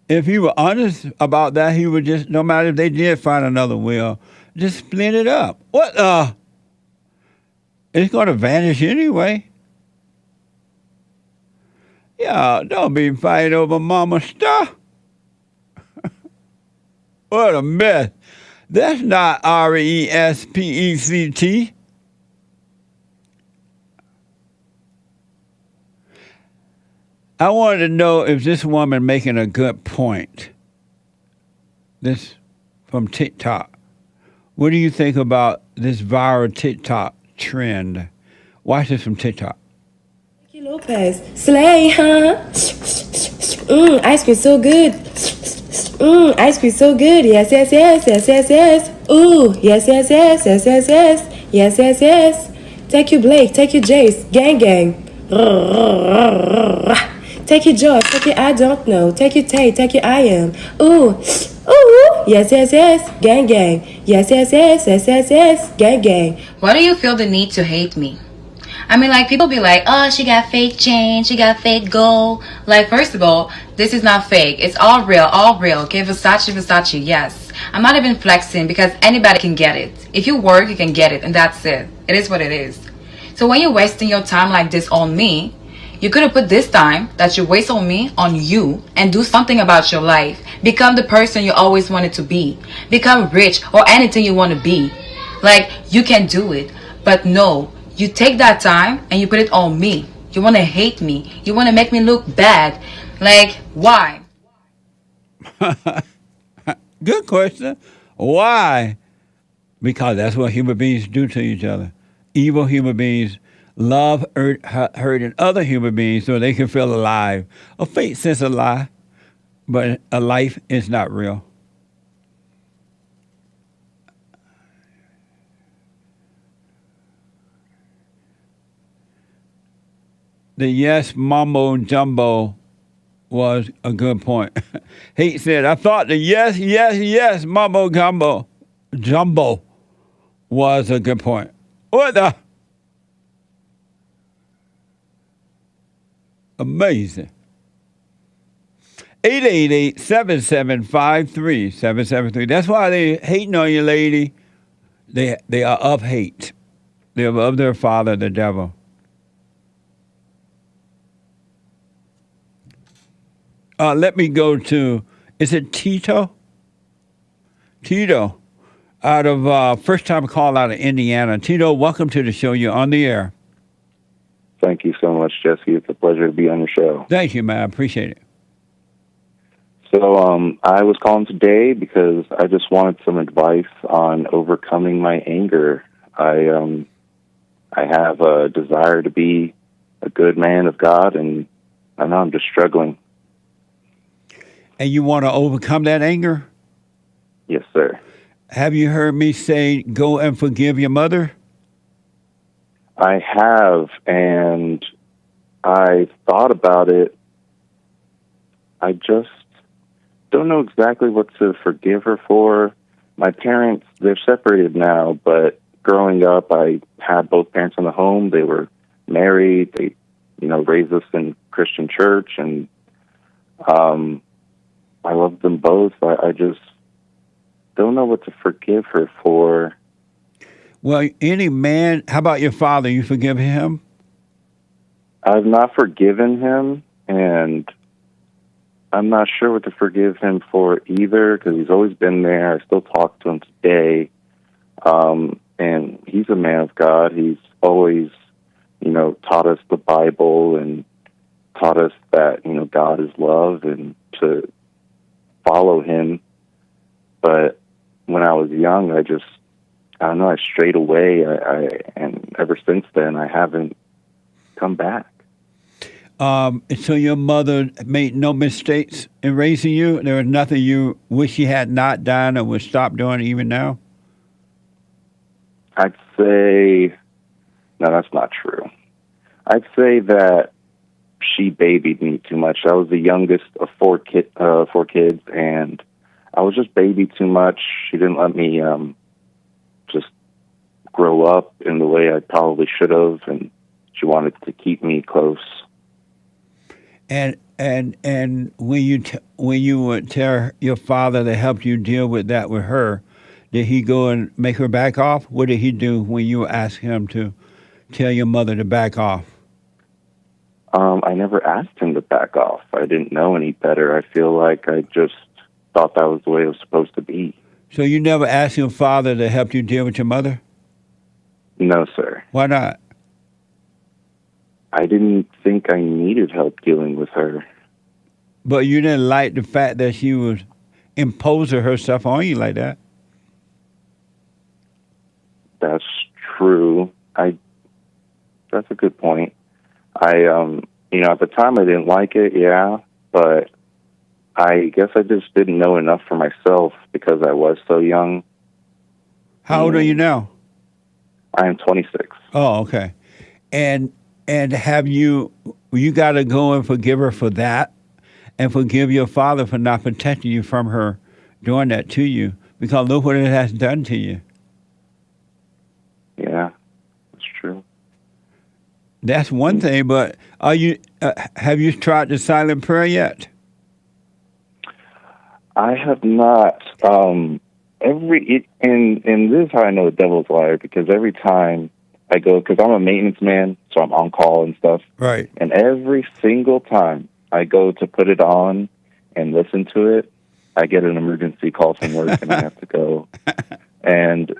If he were honest about that, he would just, no matter if they did find another will, just split it up. What it's going to vanish anyway. Yeah, don't be fighting over mama stuff. What a mess. That's not RESPECT. I wanted to know if this woman making a good point. This from TikTok. What do you think about this viral TikTok trend? Watch this from TikTok. Lopez, slay, huh? Ice cream so good. Ice cream so good. Yes, yes, yes, yes, yes, yes. Ooh, yes, yes, yes, yes, yes, yes, yes, yes, yes. Take you Blake, take you Jace, gang, gang. Take you Joy, take you I don't know. Take you Tay, take you I am. Ooh, ooh, yes, yes, yes, gang, gang. Yes, yes, yes, yes, yes, yes, gang, gang. Why do you feel the need to hate me? I mean, like, people be like, oh, she got fake chain, she got fake gold. Like, first of all, this is not fake. It's all real, okay? Versace, yes. I'm not even flexing because anybody can get it. If you work, you can get it, and that's it. It is what it is. So when you're wasting your time like this on me, you could have put this time that you waste on me on you and do something about your life. Become the person you always wanted to be. Become rich or anything you want to be. Like, you can do it. But no. You take that time and you put it on me. You want to hate me. You want to make me look bad. Like, why? Good question. Why? Because that's what human beings do to each other. Evil human beings love hurting other human beings so they can feel alive. A fake sense of life, but a life is not real. The yes mumbo jumbo was a good point. Hate said, I thought the yes mumbo jumbo was a good point. What the? Amazing. 888-775-3773. That's why they hating on you, lady. They are of hate. They are of their father, the devil. Let me go to, is it Tito? Tito, out of first time call out of Indiana. Tito, welcome to the show. You're on the air. Thank you so much, Jesse. It's a pleasure to be on your show. Thank you, man. I appreciate it. So I was calling today because I just wanted some advice on overcoming my anger. I have a desire to be a good man of God, and I know I'm just struggling. And you want to overcome that anger? Yes, sir. Have you heard me say, go and forgive your mother? I have, and I thought about it. I just don't know exactly what to forgive her for. My parents, they're separated now, but growing up, I had both parents in the home. They were married. They, raised us in Christian church, and I love them both. I just don't know what to forgive her for. Well, any man, how about your father? You forgive him? I've not forgiven him, and I'm not sure what to forgive him for either, because he's always been there. I still talk to him today. And he's a man of God. He's always, taught us the Bible and taught us that, God is love and to follow him. But when I was young, I don't know, I strayed away. And ever since then, I haven't come back. So your mother made no mistakes in raising you? There was nothing you wish she had not done or would stop doing even now? I'd say, no, that's not true. I'd say that she babied me too much. I was the youngest of four kids, and I was just babied too much. She didn't let me just grow up in the way I probably should have, and she wanted to keep me close. And when you would tell your father to help you deal with that with her, did he go and make her back off? What did he do when you asked him to tell your mother to back off? I never asked him to back off. I didn't know any better. I feel like I just thought that was the way it was supposed to be. So you never asked your father to help you deal with your mother? No, sir. Why not? I didn't think I needed help dealing with her. But you didn't like the fact that she was imposing herself on you like that? That's true. That's a good point. At the time I didn't like it, yeah, but I guess I just didn't know enough for myself because I was so young. How old are you now? I am 26. Oh, okay. And have you got to go and forgive her for that and forgive your father for not protecting you from her doing that to you, because look what it has done to you. Yeah, that's true. That's one thing, but have you tried the silent prayer yet? I have not. And this is how I know the devil's a liar, because every time I go, because I'm a maintenance man, so I'm on call and stuff. Right. And every single time I go to put it on and listen to it, I get an emergency call from work and I have to go. And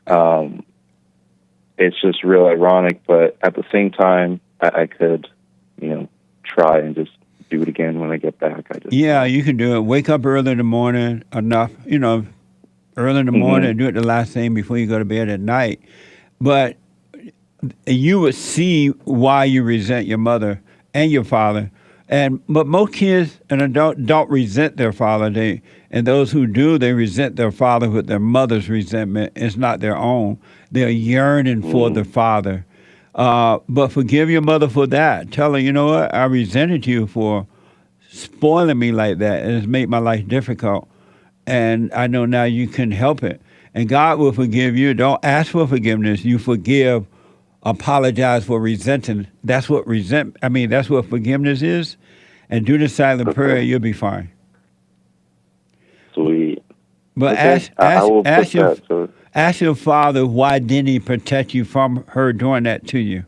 it's just real ironic, but at the same time, I could, try and just do it again when I get back. Yeah, you can do it. Wake up early in the morning enough, early in the morning and do it the last thing before you go to bed at night. But you would see why you resent your mother and your father. But most kids and adults don't resent their father. And those who do, they resent their father with their mother's resentment. It's not their own. They're yearning for the father. But forgive your mother for that. Tell her, you know what, I resented you for spoiling me like that. It has made my life difficult. And I know now you can help it. And God will forgive you. Don't ask for forgiveness. You forgive, apologize for resenting. That's what that's what forgiveness is. And do the silent prayer, you'll be fine. Sweet. But okay. ask your father, why didn't he protect you from her doing that to you?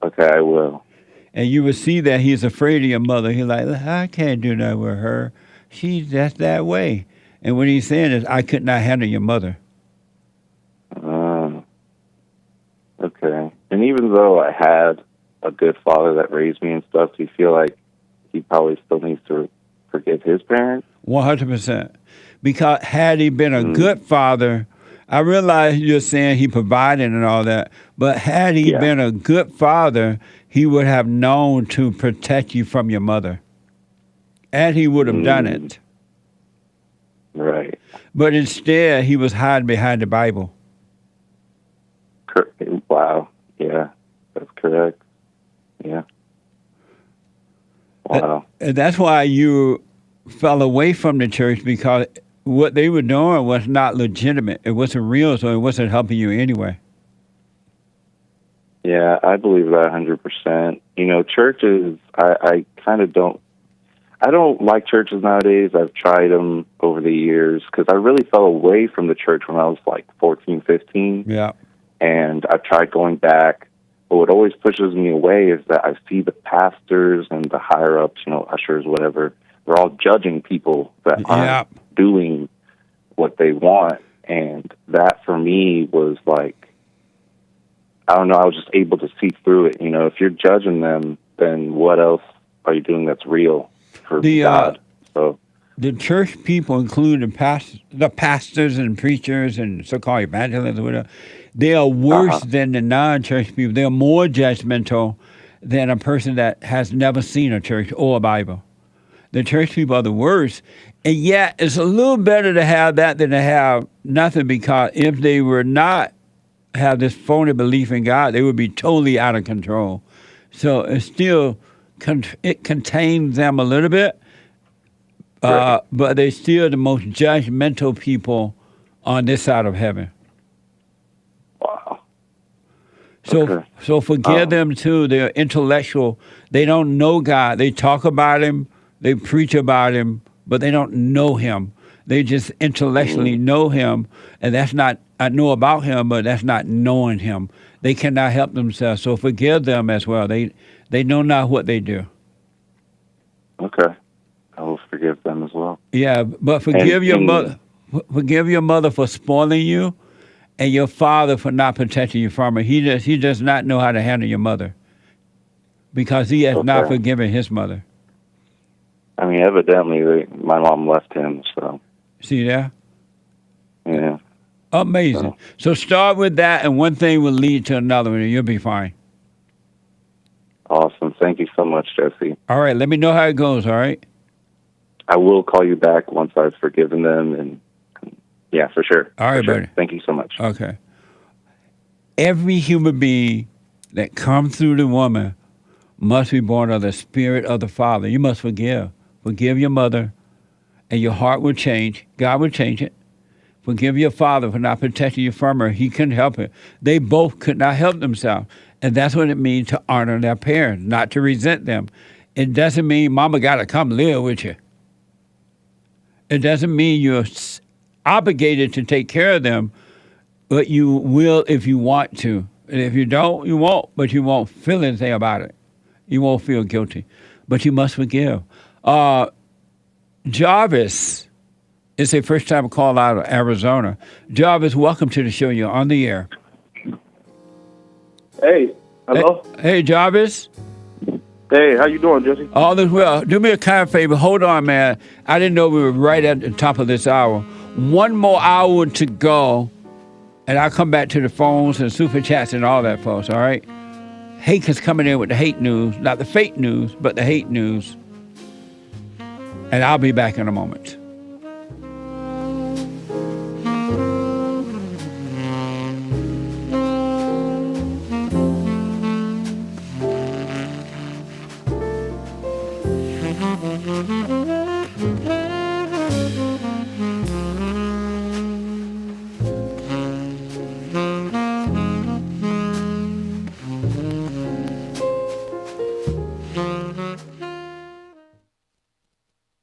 Okay, I will. And you will see that he's afraid of your mother. He's like, I can't do that with her. She's just that way. And what he's saying is, I could not handle your mother. Okay. And even though I had a good father that raised me and stuff, do you feel like he probably still needs to forgive his parents? 100%. Because had he been a good father, I realize you're saying he provided and all that, but had he been a good father, he would have known to protect you from your mother. And he would have done it. Right. But instead, he was hiding behind the Bible. Wow. Yeah, that's correct. Yeah. Wow. And that's why you fell away from the church, because what they were doing was not legitimate. It wasn't real, so it wasn't helping you anyway. Yeah, I believe that 100%. You know, churches, I kind of don't, I don't like churches nowadays. I've tried them over the years because I really fell away from the church when I was like 14, 15. Yeah. And I've tried going back. But what always pushes me away is that I see the pastors and the higher-ups, you know, ushers, whatever, they're all judging people that aren't doing what they want. And that, for me, was like, I don't know, I was just able to see through it. You know, if you're judging them, then what else are you doing that's real for God? So the church people, including the pastors and preachers and so-called evangelists or whatever, they are worse than the non-church people. They are more judgmental than a person that has never seen a church or a Bible. The church people are the worst. And yet, it's a little better to have that than to have nothing, because if they were not have this phony belief in God, they would be totally out of control. So it still it contains them a little bit, but they're still the most judgmental people on this side of heaven. Wow. So forgive them too. They're intellectual. They don't know God. They talk about Him. They preach about Him, but they don't know Him. They just intellectually know Him, and that's not, I know about Him, but that's not knowing Him. They cannot help themselves. So forgive them as well. They know not what they do. Okay. I will forgive them as well. Yeah, but forgive your mother. Forgive your mother for spoiling you, and your father for not protecting you from her. He does not know how to handle your mother, because he has not forgiven his mother. I mean, evidently, my mom left him, so. See there? Yeah. Amazing. So start with that, and one thing will lead to another, and you'll be fine. Awesome. Thank you so much, Jesse. All right, let me know how it goes, all right? I will call you back once I've forgiven them, and yeah, for sure. All right, buddy. Thank you so much. Okay. Every human being that comes through the woman must be born of the Spirit of the Father. You must forgive. Forgive your mother, and your heart will change. God will change it. Forgive your father for not protecting you from her. He couldn't help it. They both could not help themselves. And that's what it means to honor their parents, not to resent them. It doesn't mean mama got to come live with you. It doesn't mean you're obligated to take care of them, but you will if you want to. And if you don't, you won't, but you won't feel anything about it. You won't feel guilty, but you must forgive. Jarvis is a first-time call out of Arizona. Jarvis, welcome to the show. You're on the air. Hey, hello? Hey, Jarvis. Hey, how you doing, Jesse? All is well. Do me a kind favor. Hold on, man. I didn't know we were right at the top of this hour. One more hour to go, and I'll come back to the phones and super chats and all that, folks, all right? Hake is coming in with the hate news. Not the fake news, but the hate news. And I'll be back in a moment.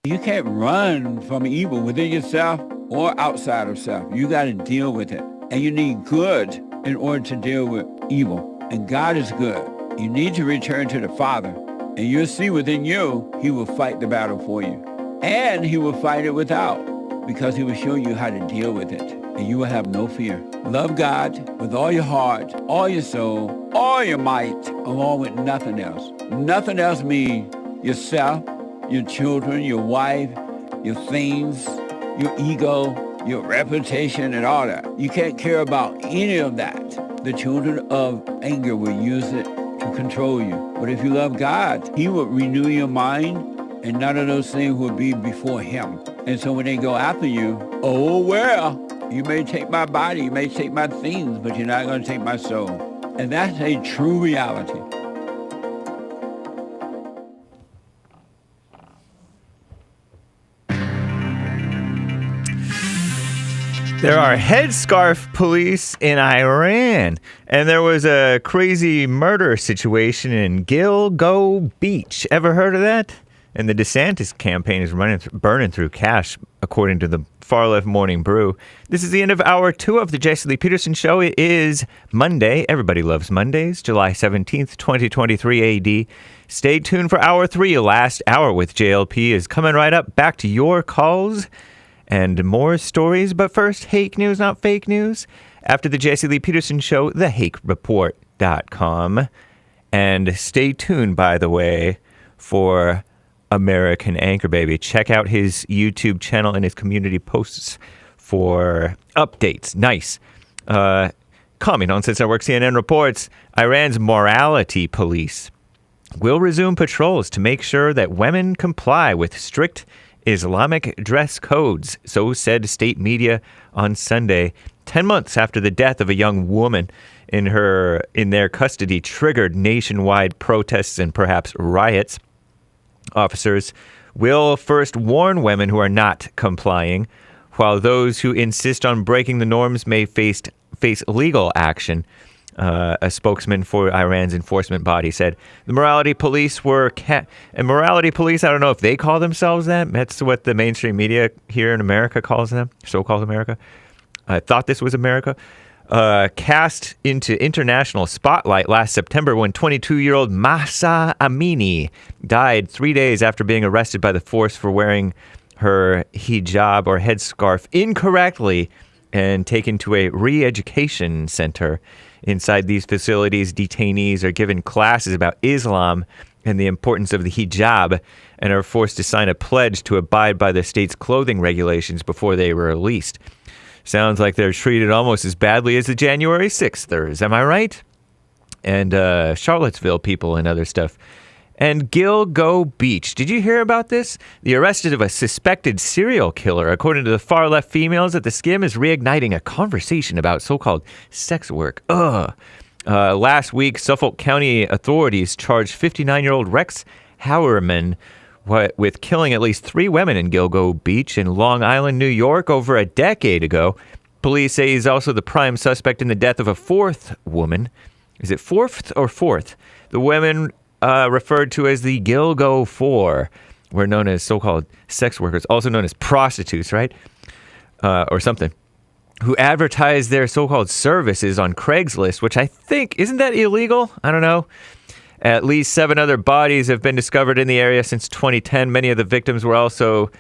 You can't run from evil within yourself or outside of self. You got to deal with it. And you need good in order to deal with evil. And God is good. You need to return to the Father. And you'll see within you, He will fight the battle for you. And He will fight it without, because He will show you how to deal with it. And you will have no fear. Love God with all your heart, all your soul, all your might, along with nothing else. Nothing else means yourself, your children, your wife, your things, your ego, your reputation, and all that. You can't care about any of that. The children of anger will use it to control you. But if you love God, He will renew your mind, and none of those things will be before Him. And so when they go after you, oh, well, you may take my body, you may take my things, but you're not going to take my soul. And that's a true reality. There are headscarf police in Iran, and there was a crazy murder situation in Gilgo Beach. Ever heard of that? And the DeSantis campaign is burning through cash, according to the Far Left Morning Brew. This is the end of Hour 2 of the Jesse Lee Peterson Show. It is Monday. Everybody loves Mondays, July 17th, 2023 AD. Stay tuned for Hour 3. Last hour with JLP is coming right up. Back to your calls and more stories. But first, Hake News, not fake news. After the Jesse Lee Peterson Show, thehakereport.com. And stay tuned, by the way, for American Anchor Baby. Check out his YouTube channel and his community posts for updates. Nice. Coming Nonsense Network, CNN reports Iran's morality police will resume patrols to make sure that women comply with strict Islamic dress codes, so said state media on Sunday. 10 months after the death of a young woman in their custody triggered nationwide protests and perhaps riots, officers will first warn women who are not complying, while those who insist on breaking the norms may face legal action. A spokesman for Iran's enforcement body said the morality police and morality police, I don't know if they call themselves that. That's what the mainstream media here in America calls them, so-called America. I thought this was America. Cast into international spotlight last September when 22-year-old Mahsa Amini died 3 days after being arrested by the force for wearing her hijab or headscarf incorrectly and taken to a re-education center. Inside these facilities, detainees are given classes about Islam and the importance of the hijab and are forced to sign a pledge to abide by the state's clothing regulations before they were released. Sounds like they're treated almost as badly as the January 6thers, am I right? And Charlottesville people and other stuff. And Gilgo Beach. Did you hear about this? The arrest of a suspected serial killer, according to the far-left females at the Skim, is reigniting a conversation about so-called sex work. Last week, Suffolk County authorities charged 59-year-old Rex Howerman with killing at least 3 women in Gilgo Beach in Long Island, New York, over a decade ago. Police say he's also the prime suspect in the death of a 4th woman. Is it 4th or 4th? The women referred to as the Gilgo Four were known as so-called sex workers, also known as prostitutes, right? Or something, who advertised their so-called services on Craigslist, which I think, isn't that illegal? I don't know. At least 7 other bodies have been discovered in the area since 2010. Many of the victims were also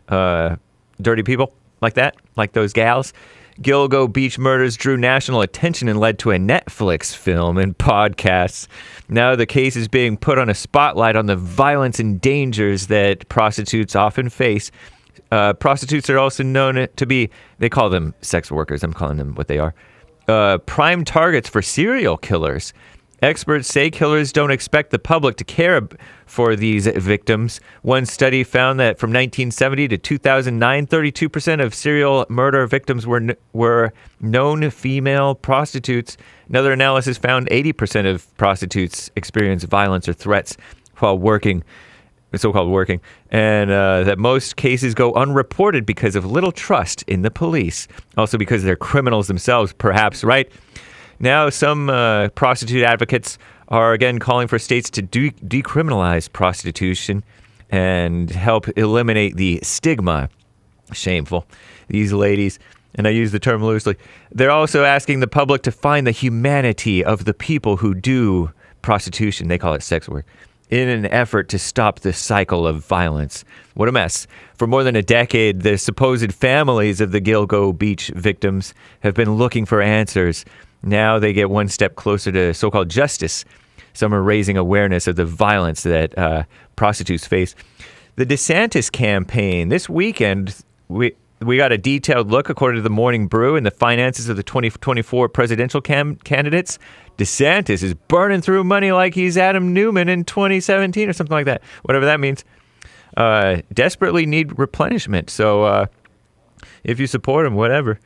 dirty people like that, like those gals. Gilgo Beach murders drew national attention and led to a Netflix film and podcasts. Now the case is being put on a spotlight on the violence and dangers that prostitutes often face. Prostitutes are also known to be, they call them sex workers. I'm calling them what they are. Prime targets for serial killers. Experts say killers don't expect the public to care for these victims. One study found that from 1970 to 2009, 32% of serial murder victims were known female prostitutes. Another analysis found 80% of prostitutes experience violence or threats while working, so-called working, and that most cases go unreported because of little trust in the police. Also because they're criminals themselves, perhaps, right? Now, some prostitute advocates are again calling for states to decriminalize prostitution and help eliminate the stigma. Shameful. These ladies, and I use the term loosely, they're also asking the public to find the humanity of the people who do prostitution, they call it sex work, in an effort to stop the cycle of violence. What a mess. For more than a decade, the supposed families of the Gilgo Beach victims have been looking for answers. Now they get one step closer to so-called justice. Some are raising awareness of the violence that prostitutes face. The DeSantis campaign. This weekend, we got a detailed look, according to the Morning Brew, in the finances of the 2024 presidential candidates. DeSantis is burning through money like he's Adam Newman in 2017 or something like that. Whatever that means. Desperately need replenishment. So if you support him, whatever.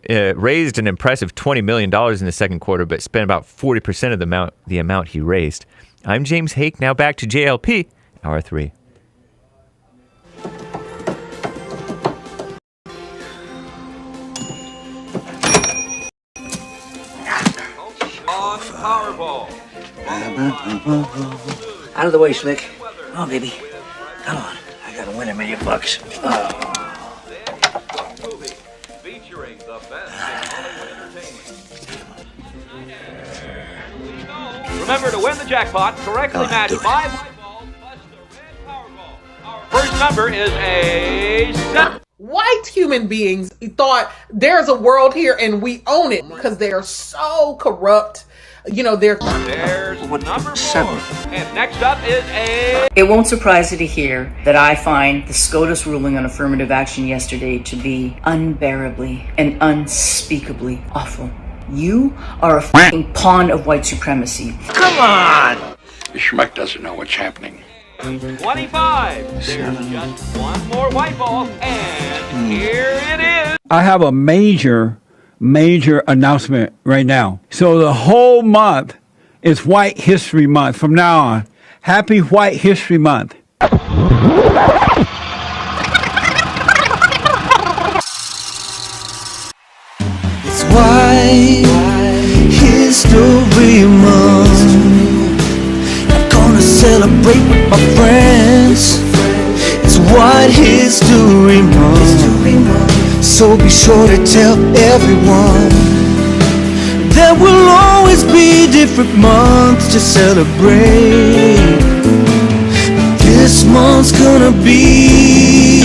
raised an impressive $20 million in the second quarter, but spent about 40% of the amount he raised. I'm James Hake. Now back to JLP, Hour 3. On Powerball. Out of the way, Slick. Come on, baby. Come on. I got to win $1 million. Featuring the best entertainment. Remember to win the jackpot, correctly match 5 white balls plus the red Powerball. Our first number is a 7. White human beings thought there's a world here and we own it because they are so corrupt. You know, there's number 4. And next up is a... It won't surprise you to hear that I find the SCOTUS ruling on affirmative action yesterday to be unbearably and unspeakably awful. You are a fucking pawn of white supremacy. Come on! The schmuck doesn't know what's happening. 25. There's just one more white ball, and here it is. I have a major announcement right now. So the whole month is White History Month from now on. Happy White History Month. It's White History Month. I'm gonna celebrate with my friends. It's White History Month. So be sure to tell everyone there will always be different months to celebrate. This month's gonna be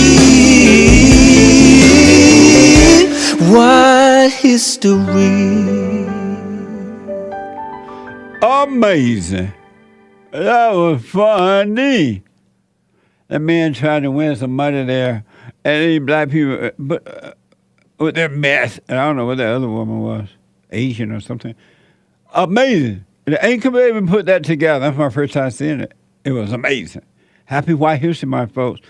White History. Amazing. That was funny. That man tried to win some money there, and these black people, but with their mess, and I don't know what that other woman was, Asian or something. Amazing. And I ain't could even put that together. That's my first time seeing it. It was amazing. Happy White History Month, folks.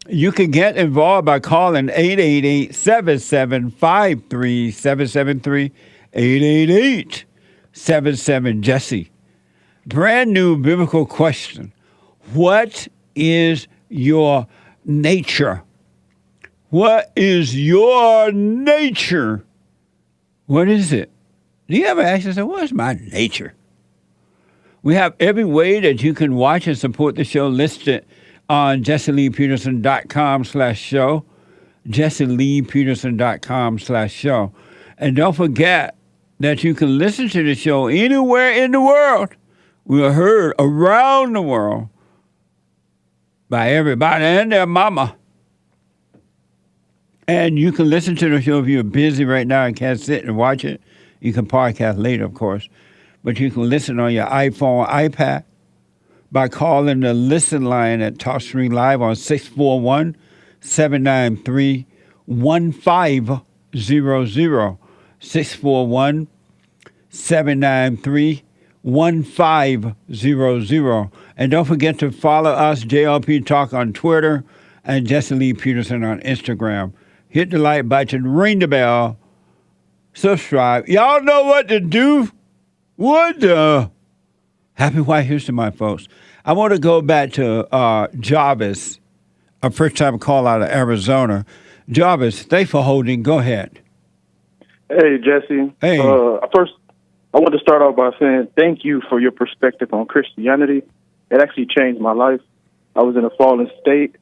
You can get involved by calling 888-7753-773, 888-77-JESSE. Brand new biblical question. What is your nature? What is your nature? What is it? Do you ever ask yourself, what is my nature? We have every way that you can watch and support the show listed on JesseLeePeterson.com/show, JesseLeePeterson.com/show. And don't forget that you can listen to the show anywhere in the world. We are heard around the world by everybody and their mama. And you can listen to the show if you're busy right now and can't sit and watch it. You can podcast later, of course. But you can listen on your iPhone, iPad by calling the listen line at TalkStream Live on 641-793-1500. 641-793-1500. And don't forget to follow us, JLP Talk, on Twitter and Jesse Lee Peterson on Instagram. Hit the like button, ring the bell, subscribe. Y'all know what to do. What the? Happy White History Month, folks. I want to go back to Jarvis, a first-time call out of Arizona. Jarvis, thanks for holding. Go ahead. Hey, Jesse. Hey. First, I want to start off by saying thank you for your perspective on Christianity. It actually changed my life. I was in a fallen state,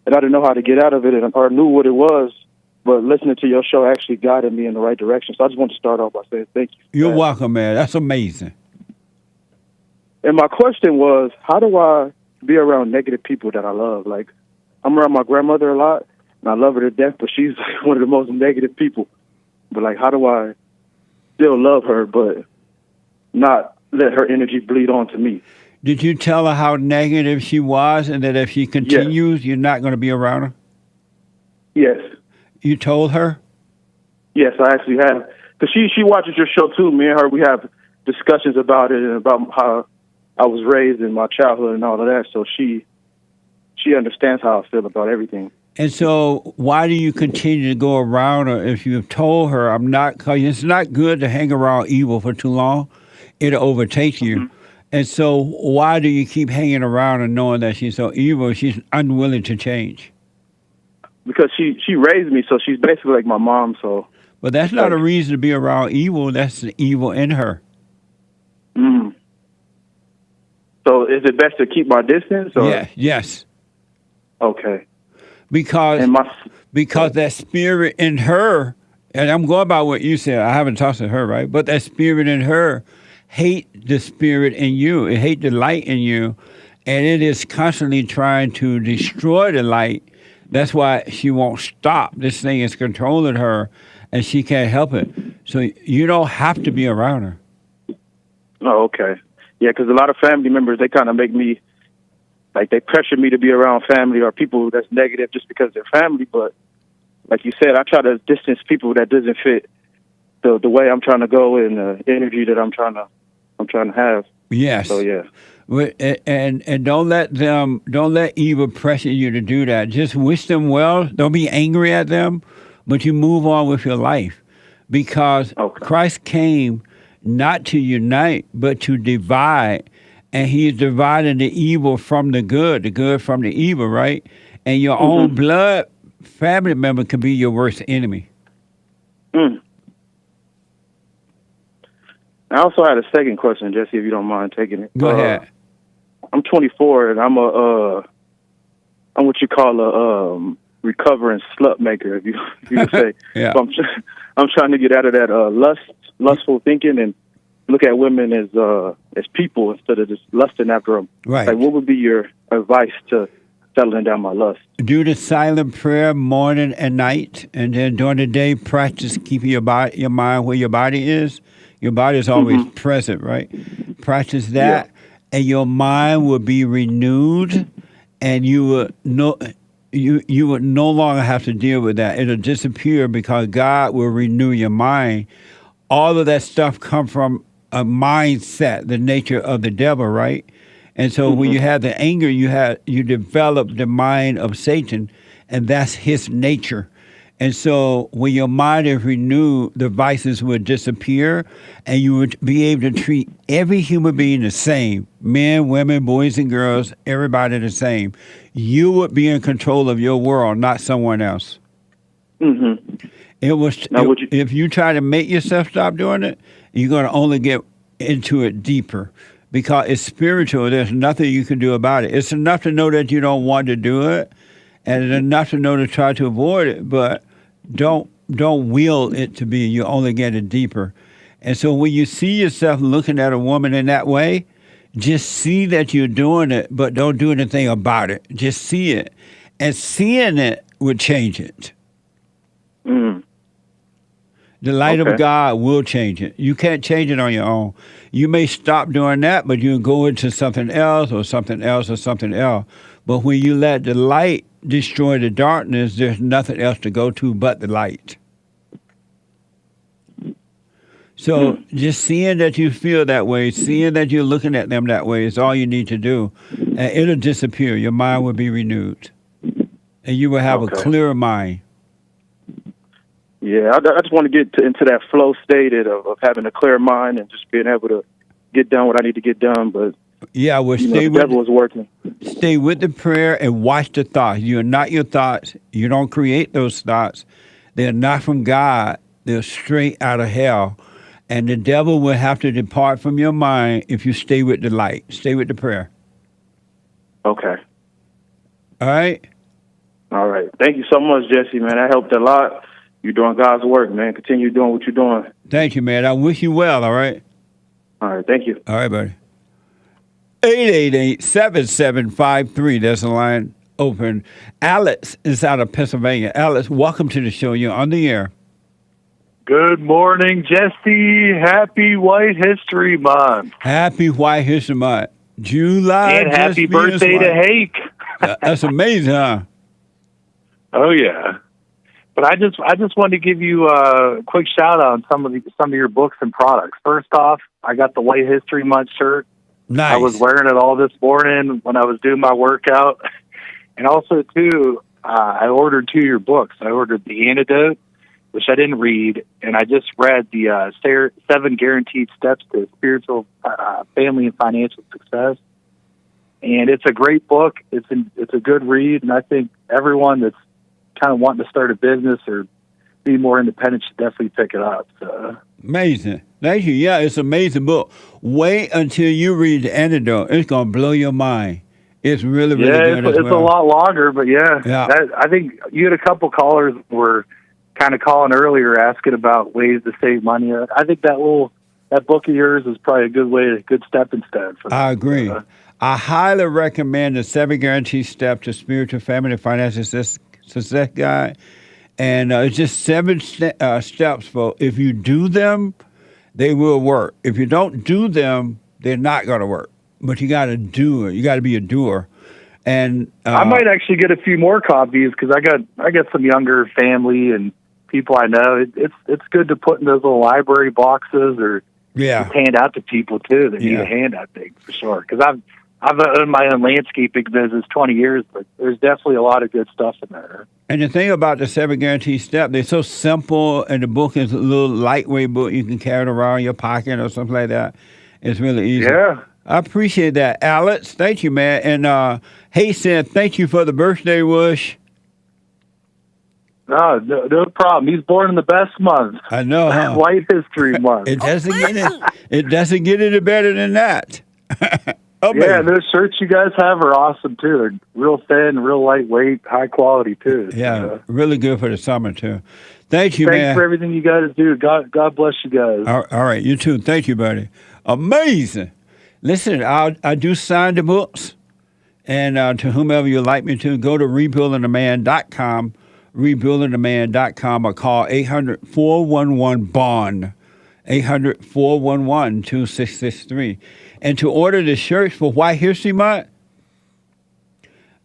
and I didn't know how to get out of it or knew what it was, but listening to your show actually guided me in the right direction. So I just want to start off by saying thank you. You're welcome, man. That's amazing. And my question was, how do I be around negative people that I love? Like, I'm around my grandmother a lot, and I love her to death, but she's like one of the most negative people. But, like, how do I still love her but not let her energy bleed on to me? Did you tell her how negative she was and that if she continues, you're not going to be around her? Yes. You told her? Yes, I actually have. Because she watches your show, too. Me and her, we have discussions about it and about how I was raised in my childhood and all of that. So she understands how I feel about everything. And so, why do you continue to go around her if you've told her, I'm not, because it's not good to hang around evil for too long. It'll overtake you. And so, why do you keep hanging around and knowing that she's so evil? She's unwilling to change. Because she raised me, so she's basically like my mom. So, but that's not a reason to be around evil. That's the evil in her. So, is it best to keep my distance? Or? Yeah. Yes. Okay. Because that spirit in her, and I'm going by what you said. I haven't talked to her, right? But that spirit in her hate the spirit in you. It hate the light in you, and it is constantly trying to destroy the light. That's why she won't stop. This thing is controlling her, and she can't help it. So you don't have to be around her. Oh, okay. Yeah, because a lot of family members, they kind of make me, like, they pressure me to be around family or people that's negative just because they're family. But like you said, I try to distance people that doesn't fit the way I'm trying to go and the energy that I'm trying to have. Yes. So yeah. And don't let evil pressure you to do that. Just wish them well. Don't be angry at them, but you move on with your life, because Christ came not to unite, but to divide. And he is dividing the evil from the good from the evil, right? And your own blood family member can be your worst enemy. I also had a second question, Jesse, if you don't mind taking it. Go ahead. I'm 24, and I'm what you call a recovering slut maker, if you would say. Yeah. So I'm trying to get out of that lustful thinking and look at women as people instead of just lusting after them. Right. Like, what would be your advice to settling down my lust? Do the silent prayer morning and night, and then during the day, practice keeping your mind where your body is. Your body is always present, right? Practice that, and your mind will be renewed, and you will you would no longer have to deal with that. It'll disappear because God will renew your mind. All of that stuff come from a mindset, the nature of the devil, right? And so when you have the anger, you develop the mind of Satan, and that's his nature. And so when your mind is renewed, the vices will disappear, and you would be able to treat every human being the same. Men, women, boys and girls, everybody the same. You would be in control of your world, not someone else. If you try to make yourself stop doing it, you're going to only get into it deeper, because it's spiritual. There's nothing you can do about it. It's enough to know that you don't want to do it, and it's enough to know to try to avoid it, but don't will it to be. You only get it deeper. And so when you see yourself looking at a woman in that way, just see that you're doing it, but don't do anything about it. Just see it. And seeing it would change it. The light of God will change it. You can't change it on your own. You may stop doing that, but you can go into something else or something else or something else. But when you let the light destroy the darkness, there's nothing else to go to but the light. So just seeing that you feel that way, seeing that you're looking at them that way is all you need to do. And it'll disappear. Your mind will be renewed. And you will have a clearer mind. Yeah, I just want to get into that flow state of having a clear mind and just being able to get done what I need to get done. But yeah, well, the devil is working. Stay with the prayer and watch the thoughts. You're not your thoughts. You don't create those thoughts. They're not from God. They're straight out of hell. And the devil will have to depart from your mind if you stay with the light. Stay with the prayer. Okay. All right? All right. Thank you so much, Jesse, man. That helped a lot. You're doing God's work, man. Continue doing what you're doing. Thank you, man. I wish you well, all right? All right. Thank you. All right, buddy. 888-7753. That's the line open. Alex is out of Pennsylvania. Alex, welcome to the show. You're on the air. Good morning, Jesse. Happy White History Month. Happy White History Month. July. And happy birthday to Hake. That's amazing, huh? Oh, yeah. But I just wanted to give you a quick shout out on some of your books and products. First off, I got the White History Month shirt. Nice. I was wearing it all this morning when I was doing my workout. And also, too, I ordered 2 of your books. I ordered The Antidote, which I didn't read, and I just read the 7 Guaranteed Steps to Spiritual, Family, and Financial Success. And it's a great book. It's a good read, and I think everyone that's kind of wanting to start a business or be more independent should definitely pick it up. So. Amazing. Thank you. Yeah, it's an amazing book. Wait until you read The Antidote. It's going to blow your mind. It's really, really good it's a lot longer, but I think you had a couple callers who were kind of calling earlier asking about ways to save money. I think that book of yours is probably a good stepping stone for that. I agree. I highly recommend the 7 Guaranteed Steps to Spiritual, Family, and Financial Success Guide. And it's just 7 steps for if you do them, they will work. If you don't do them, they're not going to work. But you got to do it. You got to be a doer. And I might actually get a few more copies because I got some younger family and people I know. It's good to put in those little library boxes or just hand out to people too that need a hand, I think, for sure. Because I've owned my own landscaping business 20 years, but there's definitely a lot of good stuff in there. And the thing about the 7 Guaranteed Steps, they're so simple, and the book is a little lightweight book. You can carry it around in your pocket or something like that. It's really easy. Yeah. I appreciate that, Alex. Thank you, man. And Hay said, thank you for the birthday wish. No problem. He's born in the best month. I know, huh? White History Month. It doesn't get any better than that. Yeah, those shirts you guys have are awesome, too. They're real thin, real lightweight, high quality, too. Yeah, really good for the summer, too. Thank you, man. Thanks for everything you guys do. God bless you guys. All right, you too. Thank you, buddy. Amazing. Listen, I do sign the books, and to whomever you'd like me to, go to rebuildingtheman.com, rebuildingtheman.com, or call 800-411-BOND, 800-411-2663. And to order the shirts for White History Month,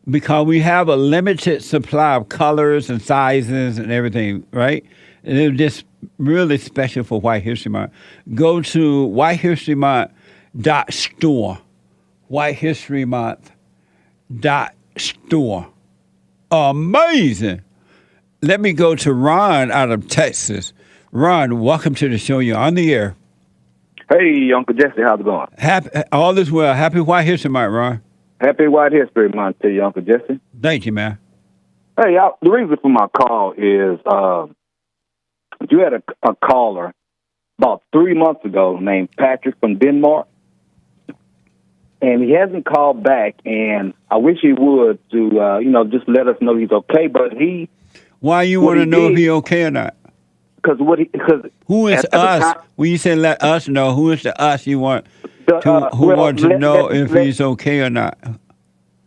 because we have a limited supply of colors and sizes and everything, right? And they're just really special for White History Month. Go to whitehistorymonth.store, whitehistorymonth.store. Amazing. Let me go to Ron out of Texas. Ron, welcome to the show. You're on the air. Hey, Uncle Jesse, how's it going? All is well. Happy White History Month, Ron. Happy White History Month to you, Uncle Jesse. Thank you, man. Hey, the reason for my call is you had a caller about 3 months ago named Patrick from Denmark, and he hasn't called back, and I wish he would to, just let us know he's okay, but Why you want to know if he's okay or not? Who is us? When you say let us know, who is the us you want to know if he's okay or not?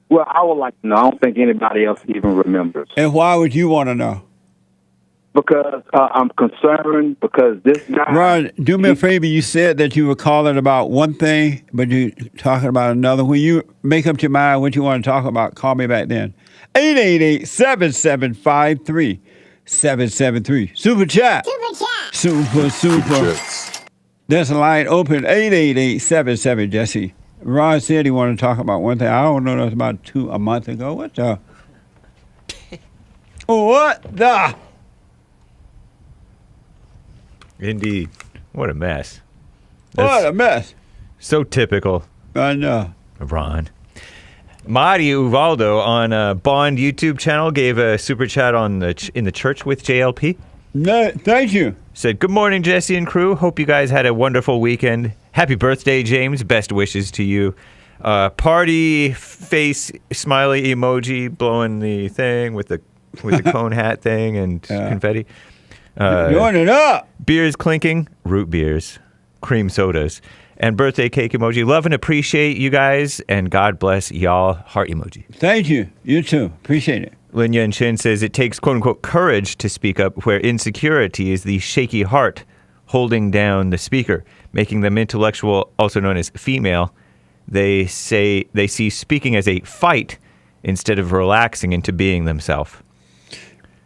Well, I would like to know. I don't think anybody else even remembers. And why would you want to know? Because I'm concerned because this guy... Ron, do me a favor. You said that you were calling about one thing, but you're talking about another. When you make up your mind what you want to talk about, call me back then. 888-7753. 773. Super chat. Super. There's a line open. 888-77 Jesse. Ron said he wanted to talk about one thing. I don't know. That was about a month ago. What the? Indeed. What a mess. What a mess. So typical. I know. Ron. Mario Uvaldo on a Bond YouTube channel gave a super chat in the church with JLP. No, thank you. Said, good morning, Jesse and crew. Hope you guys had a wonderful weekend. Happy birthday, James. Best wishes to you. Party face smiley emoji blowing the thing with the cone hat thing and confetti. Join it up. Beers clinking, root beers, cream sodas. And birthday cake emoji. Love and appreciate you guys, and God bless y'all. Heart emoji. Thank you. You too. Appreciate it. Lin Yun Shin says it takes, quote unquote, courage to speak up, where insecurity is the shaky heart holding down the speaker, making them intellectual, also known as female. They say they see speaking as a fight instead of relaxing into being themselves.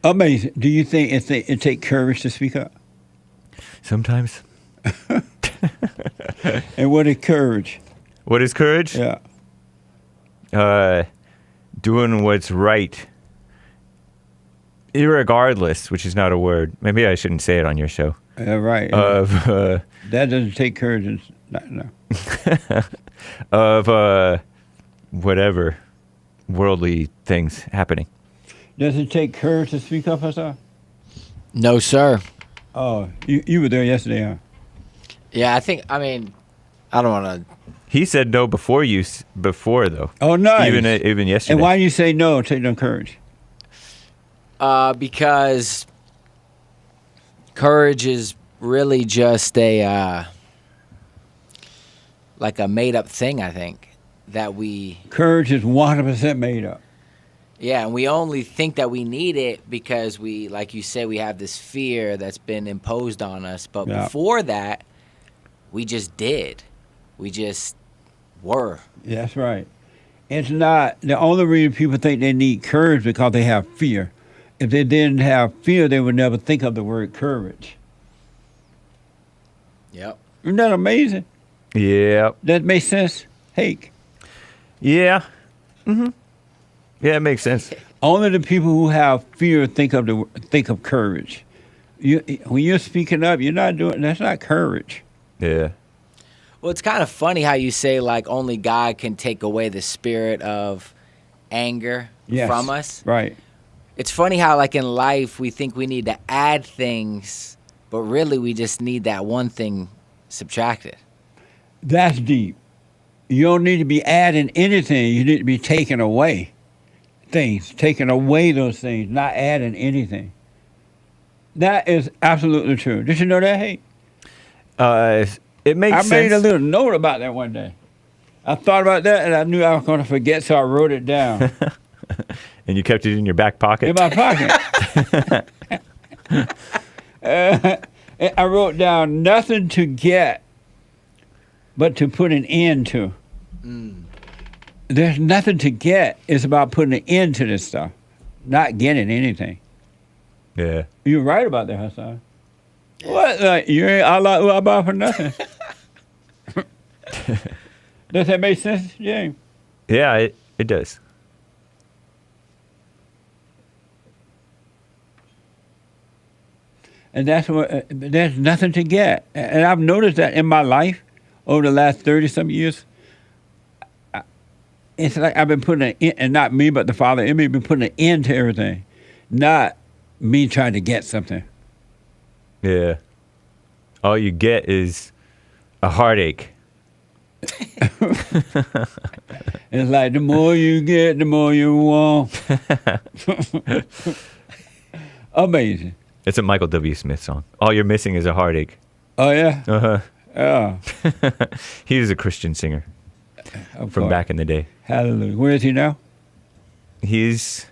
Amazing. Do you think it takes courage to speak up? Sometimes. And what is courage? What is courage? Yeah. Doing what's right irregardless, which is not a word. Maybe I shouldn't say it on your show. Right. Of that doesn't take courage. No. Of whatever worldly things happening. Does it take courage to speak up, Hassan? No, sir. Oh, you were there yesterday, huh? Yeah, I mean, I don't want to. He said no before though. Oh, nice. Even yesterday. And why do you say no? Take no courage. Because courage is really just a like a made up thing, I think, that we... Courage is 100% made up. Yeah, and we only think that we need it because we, like you said, we have this fear that's been imposed on us. But before that, we just did. We just were. Yeah, that's right. It's not... The only reason people think they need courage because they have fear. If they didn't have fear, they would never think of the word courage. Yep. Isn't that amazing? Yeah. That makes sense? Hake. Yeah. Mm-hmm. Yeah, it makes sense. Only the people who have fear think of courage. When you're speaking up, you're not doing... That's not courage. Yeah. Well, it's kind of funny how you say, like, only God can take away the spirit of anger from us. Right. It's funny how, like, in life, we think we need to add things, but really we just need that one thing subtracted. That's deep. You don't need to be adding anything. You need to be taking away things. Taking away those things, not adding anything. That is absolutely true. Did you know that, Hey? It makes sense. I made a little note about that one day. I thought about that, and I knew I was going to forget, so I wrote it down. And you kept it in your back pocket? In my pocket. I wrote down nothing to get, but to put an end to. There's nothing to get. It's about putting an end to this stuff, not getting anything. Yeah. You're right about that, Hassan. What? Like, you ain't Allah about for nothing. Does that make sense, James? Yeah, it does. And that's what, there's nothing to get. And I've noticed that in my life over the last 30-some years. It's like I've been putting an end, and not me, but the Father in me, been putting an end to everything. Not me trying to get something. Yeah. All you get is a heartache. It's like the more you get, the more you want. Amazing. It's a Michael W. Smith song. All you're missing is a heartache. Oh, yeah? Uh-huh. Oh. He was a Christian singer from back in the day. Hallelujah. Where is he now? He's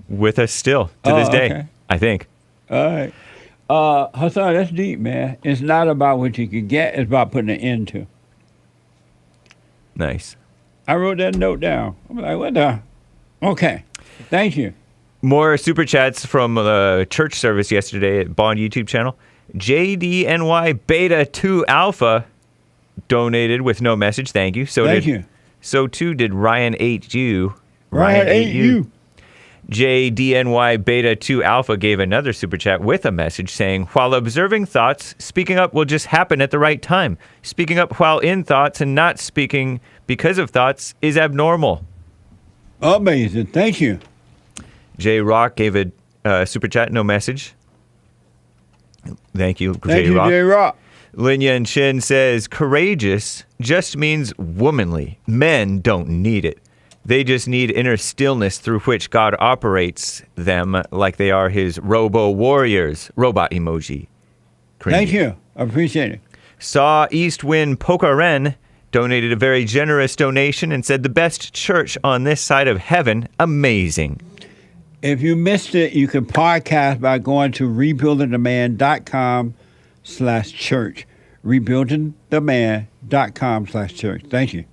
with us still to this day, okay. I think. All right. Hassan, that's deep, man. It's not about what you can get. It's about putting an end to. Nice. I wrote that note down. I'm like, what the? Okay. Thank you. More super chats from the church service yesterday at Bond YouTube channel. JDNY Beta 2 Alpha donated with no message. Thank you. Thank you. So too did Ryan 8U. Ryan 8U. JDNY Beta 2 Alpha gave another super chat with a message saying, while observing thoughts, speaking up will just happen at the right time. Speaking up while in thoughts and not speaking because of thoughts is abnormal. Amazing. Thank you. J Rock gave a super chat, no message. Thank you, Thank you, J Rock. Lin Yan Shin says, courageous just means womanly. Men don't need it. They just need inner stillness through which God operates them like they are his robo-warriors. Robot emoji. Cringy. Thank you. I appreciate it. Saw East Wind Pokaren donated a very generous donation and said the best church on this side of heaven. Amazing. If you missed it, you can podcast by going to rebuildingtheman.com/church. Rebuildingtheman.com/church. Thank you.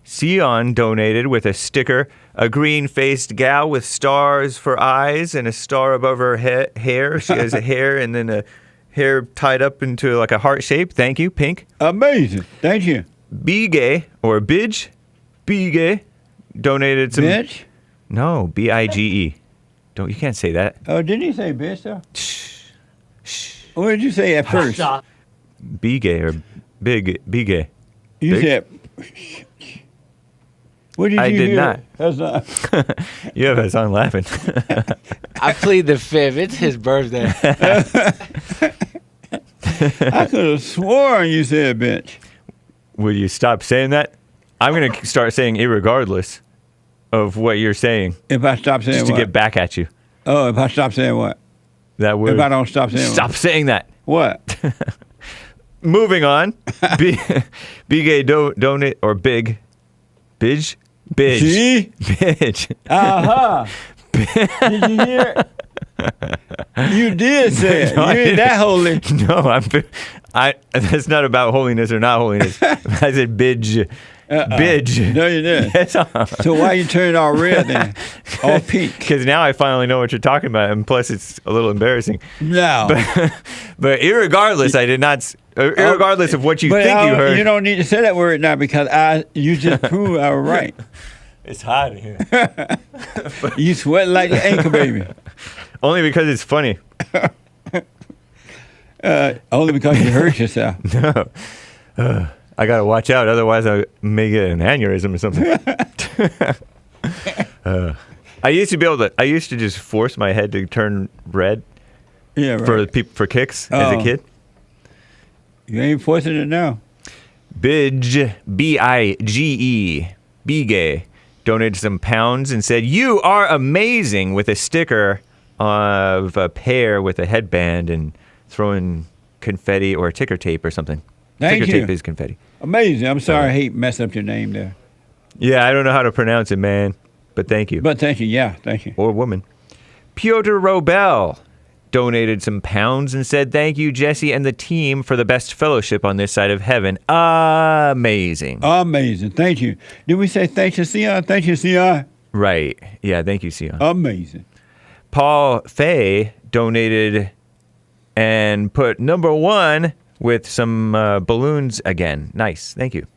Sion donated with a sticker, a green-faced gal with stars for eyes and a star above her hair. She has a hair and then a hair tied up into like a heart shape. Thank you, pink. Amazing. Thank you. Bige, or Bige, donated some... Bitch? No, Bige. You can't say that. Oh, didn't you say bitch, though? What did you say at first? Be gay or be gay. You Big? said... What did I you did hear? not. Hassan? You have Hassan laughing. I plead the fifth. It's his birthday. I could have sworn you said bitch. Will you stop saying that? I'm going to start saying irregardless of what you're saying. If I stop saying just what? to get back at you. Oh, if I stop saying what? That word. If I don't stop saying Stop what? saying that. What? Moving on. Be gay donate or big. Bidge? Bidge. See? Bidge. Uh-huh. Did you hear it? You did say it. No, You ain't that holy. No, that's not about holiness or not holiness. I said bidge. Bidge. No, you didn't. Yes, So why you turn it all red then? All pink? Because now I finally know what you're talking about, and plus it's a little embarrassing. No. But irregardless, I did not. Irregardless of what you think you heard. You don't need to say that word now because you just proved I was right. It's hot in here. You sweat like an anchor baby. Only because it's funny. Only because you hurt yourself. No. I got to watch out. Otherwise, I may get an aneurysm or something. I used to just force my head to turn red for kicks as a kid. You ain't forcing it now. Bidge, B-I-G-E, B-gay, donated some pounds and said, "You are amazing," with a sticker of a pear with a headband and throwing confetti or ticker tape or something. Thank ticker you. tape is confetti. Amazing. I'm sorry I hate mess up your name there. Yeah, I don't know how to pronounce it, man, but thank you. But thank you. Yeah, thank you. Or woman. Piotr Robel donated some pounds and said, "Thank you, Jesse and the team, for the best fellowship on this side of heaven. Amazing." Amazing. Thank you. Did we say thank you, Sion? Thank you, Sion. Right. Yeah, thank you, Sion. Amazing. Paul Fay donated and put number 1 with some balloons again. Nice. Thank you.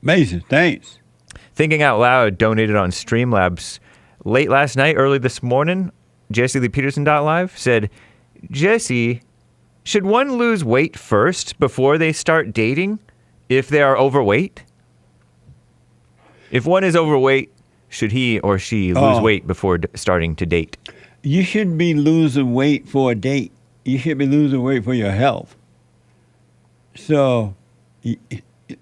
Amazing. Thanks. Thinking Out Loud donated on Streamlabs late last night, early this morning. JesseLeePeterson.live said, "Jesse, should one lose weight first before they start dating if they are overweight? If one is overweight, should he or she lose weight before starting to date?" You shouldn't be losing weight for a date. You should be losing weight for your health. So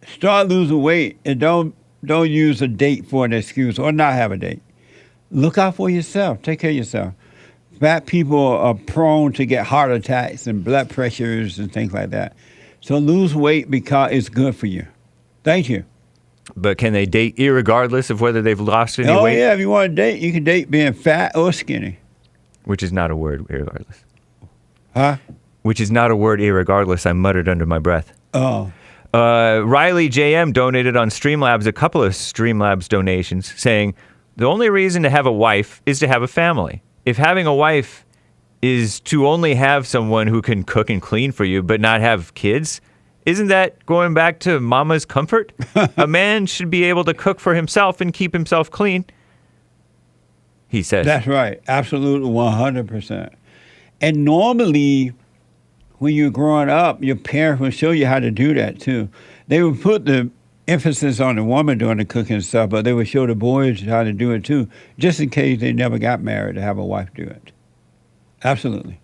start losing weight and don't use a date for an excuse or not have a date. Look out for yourself. Take care of yourself. Fat people are prone to get heart attacks and blood pressures and things like that. So lose weight because it's good for you. Thank you. But can they date irregardless of whether they've lost any weight? Oh, yeah. If you want to date, you can date being fat or skinny. Which is not a word, irregardless. Huh? Which is not a word, irregardless. I muttered under my breath. Oh. Riley JM donated on Streamlabs a couple of Streamlabs donations saying, "The only reason to have a wife is to have a family. If having a wife is to only have someone who can cook and clean for you but not have kids, isn't that going back to mama's comfort? A man should be able to cook for himself and keep himself clean," he says. That's right. Absolutely 100%. And normally, when you're growing up, your parents will show you how to do that, too. They would put the emphasis on the woman doing the cooking and stuff, but they would show the boys how to do it, too, just in case they never got married to have a wife do it. Absolutely.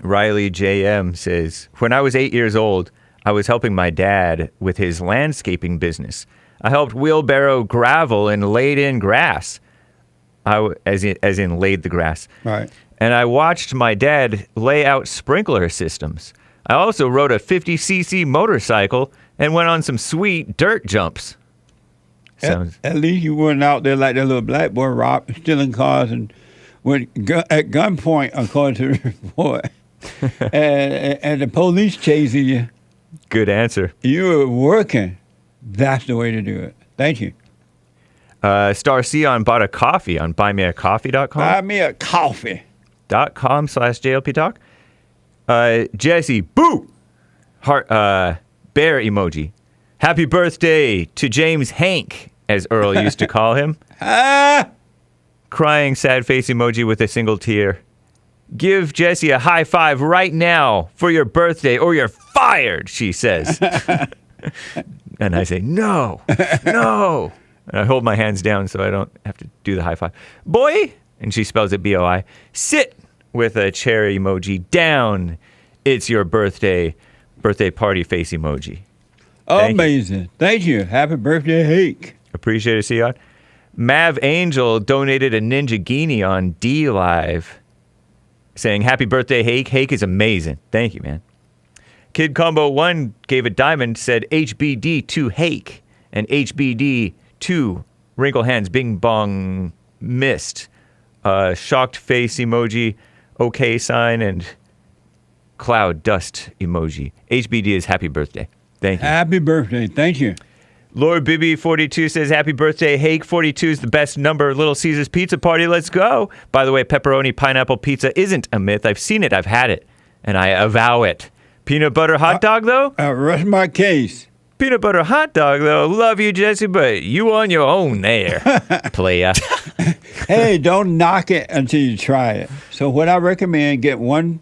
Riley JM says, "When I was 8 years old, I was helping my dad with his landscaping business. I helped wheelbarrow gravel and laid in grass." As in laid the grass. Right. "And I watched my dad lay out sprinkler systems. I also rode a 50cc motorcycle and went on some sweet dirt jumps." At least you weren't out there like that little black boy stealing cars and went at gunpoint, according to the report. and the police chasing you. Good answer. You were working. That's the way to do it. Thank you. Star Sion bought a coffee on buymeacoffee.com. Buy me a coffee. .com/JLP Talk. Jesse, boo! Heart, bear emoji. "Happy birthday to James Hank," as Earl used to call him. crying sad face emoji with a single tear. Give Jesse a high five right now for your birthday or you're fired, she says. And I say, no. And I hold my hands down so I don't have to do the high five. Boy, and she spells it B-O-I, sit with a chair emoji down. It's your birthday party face emoji. Amazing. Thank you. Happy birthday, Hake. Appreciate it, Sion. Mav Angel donated a Ninja Guinea on D Live saying, happy birthday, Hake. Hake is amazing. Thank you, man. Kid Combo 1 gave a diamond, said HBD to Hake, and HBD to Wrinkle Hands, Bing Bong Mist, shocked face emoji, okay sign, and cloud dust emoji. HBD is happy birthday. Thank you. Happy birthday. Thank you. Lord Bibi 42 says, happy birthday, Hake. 42 is the best number. Little Caesars Pizza Party. Let's go. By the way, pepperoni pineapple pizza isn't a myth. I've seen it. I've had it. And I avow it. Peanut butter hot dog, though? Rest my case. Peanut butter hot dog, though. Love you, Jesse, but you on your own there, playa. Hey, don't knock it until you try it. So what I recommend, get one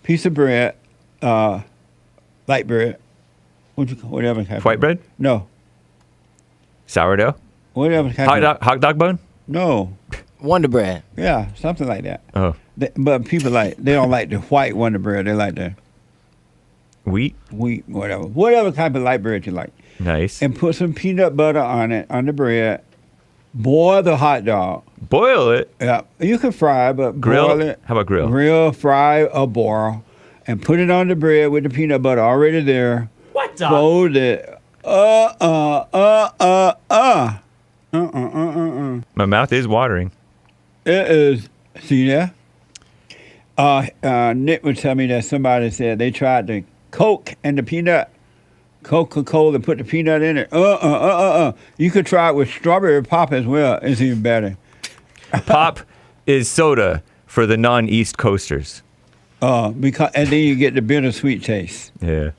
piece of bread, light bread, whatever kind. White bread? No. Sourdough? Whatever kind. Hot dog bun? No. Wonder bread. Yeah, something like that. Oh. But people they don't like the white Wonder bread. They like the wheat, whatever type of light bread you like. Nice. And put some peanut butter on it, on the bread. Boil the hot dog. Boil it? Yeah. You can fry, but grill boil it. How about grill? Grill, fry, or boil. And put it on the bread with the peanut butter already there. What the? Fold it. My mouth is watering. It is. See there? Nick would tell me that somebody said they tried the Coke and the peanut. Coca-Cola and put the peanut in it. You could try it with strawberry pop as well. It's even better. Pop is soda for the non-East Coasters. And then you get the bittersweet taste. Yeah.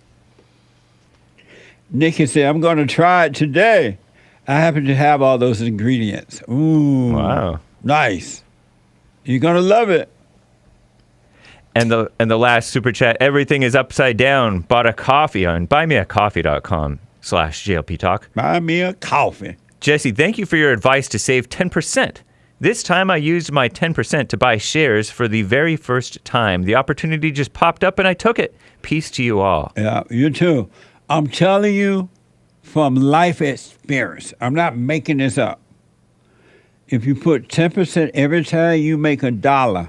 Nikki said, I'm going to try it today. I happen to have all those ingredients. Ooh. Wow. Nice. You're going to love it. And the last super chat, everything is upside down. Bought a coffee on buymeacoffee.com/JLP Talk. Buy me a coffee. Jesse, thank you for your advice to save 10%. This time I used my 10% to buy shares for the very first time. The opportunity just popped up and I took it. Peace to you all. Yeah, you too. I'm telling you from life experience. I'm not making this up. If you put 10% every time you make $1,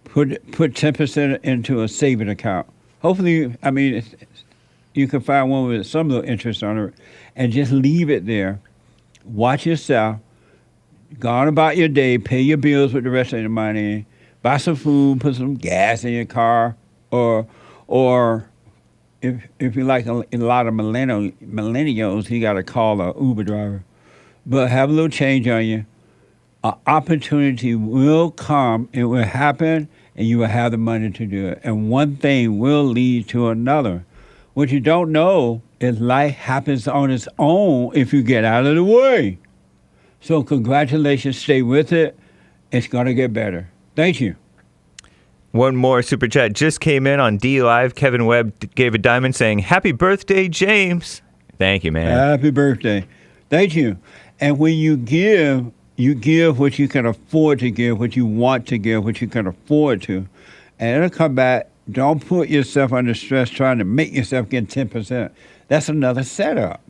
put 10% into a saving account. Hopefully, you can find one with some little interest on it, and just leave it there. Watch yourself. Go on about your day. Pay your bills with the rest of the money. Buy some food. Put some gas in your car, or if you like a lot of millennials, you got to call an Uber driver. But have a little change on you. An opportunity will come. It will happen, and you will have the money to do it. And one thing will lead to another. What you don't know is life happens on its own if you get out of the way. So congratulations. Stay with it. It's going to get better. Thank you. One more super chat just came in on D Live. Kevin Webb gave a diamond saying, happy birthday, James. Thank you, man. Happy birthday. Thank you. And when you give what you can afford to give, what you want to give, what you can afford to. And it'll come back. Don't put yourself under stress trying to make yourself get 10%. That's another setup.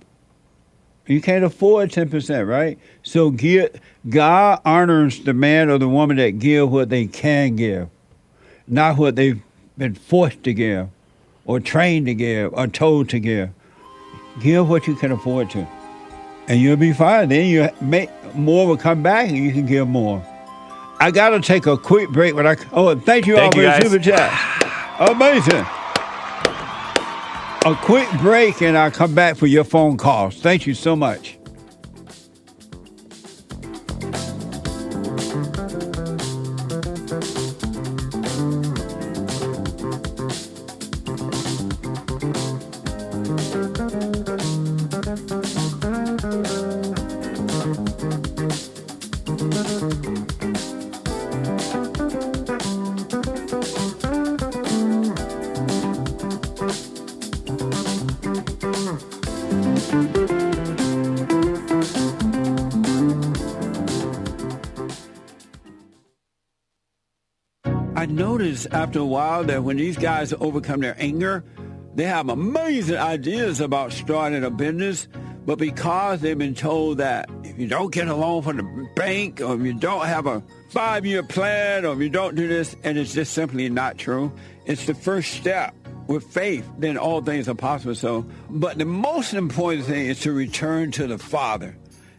You can't afford 10%, right? So God honors the man or the woman that give what they can give, not what they've been forced to give or trained to give or told to give. Give what you can afford to. And you'll be fine. Then you make more will come back and you can give more. I got to take a quick break. Thank you all for the super chat. Amazing. A quick break and I'll come back for your phone calls. Thank you so much. I noticed after a while that when these guys overcome their anger, they have amazing ideas about starting a business, but because they've been told that if you don't get a loan from the bank, or if you don't have a 5-year plan, or if you don't do this, and it's just simply not true, it's the first step. With faith, then all things are possible. So, but the most important thing is to return to the Father.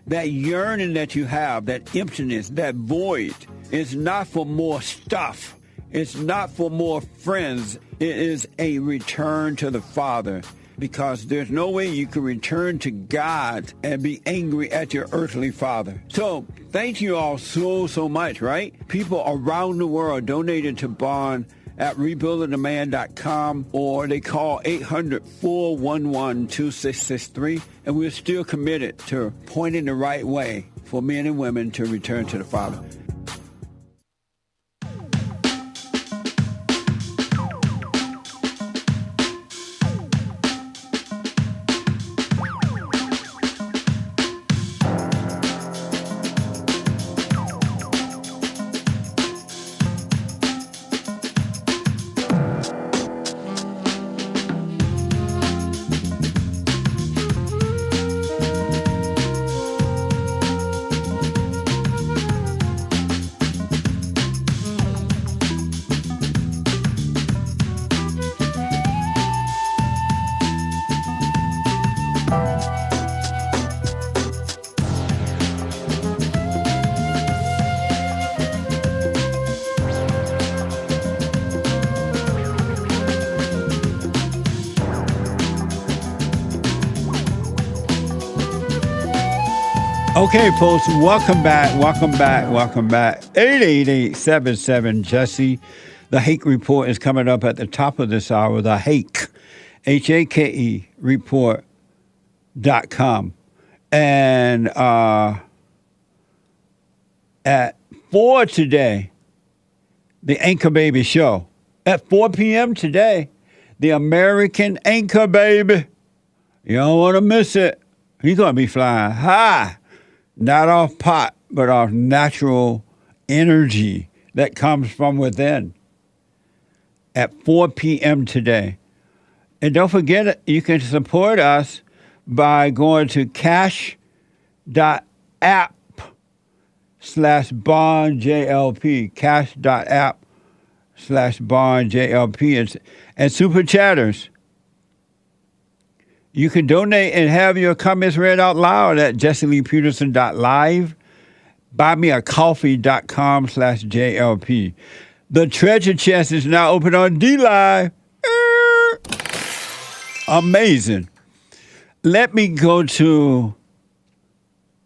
That yearning that you have, that emptiness, that void, is not for more stuff. It's not for more friends. It is a return to the Father, because there's no way you can return to God and be angry at your earthly father. So thank you all so much, right? People around the world donated to Bond at rebuildingtheman.com, or they call 800-411-2663, and we're still committed to pointing the right way for men and women to return to the Father. Okay, folks, welcome back. 888-77-JESSE. The Hake Report is coming up at the top of this hour. The Hake, Hake report.com. And at 4 today, the Anchor Baby Show. At 4 p.m. today, the American Anchor Baby. You don't want to miss it. He's going to be flying high. Not off pot, but off natural energy that comes from within. At 4 p.m. today. And don't forget, you can support us by going to cash.app/BondJLP. Cash.app/BondJLP. And Super Chatters. You can donate and have your comments read out loud at jesseleepeterson.live. Buymeacoffee.com/JLP. The treasure chest is now open on D-Live. Amazing. Let me go to,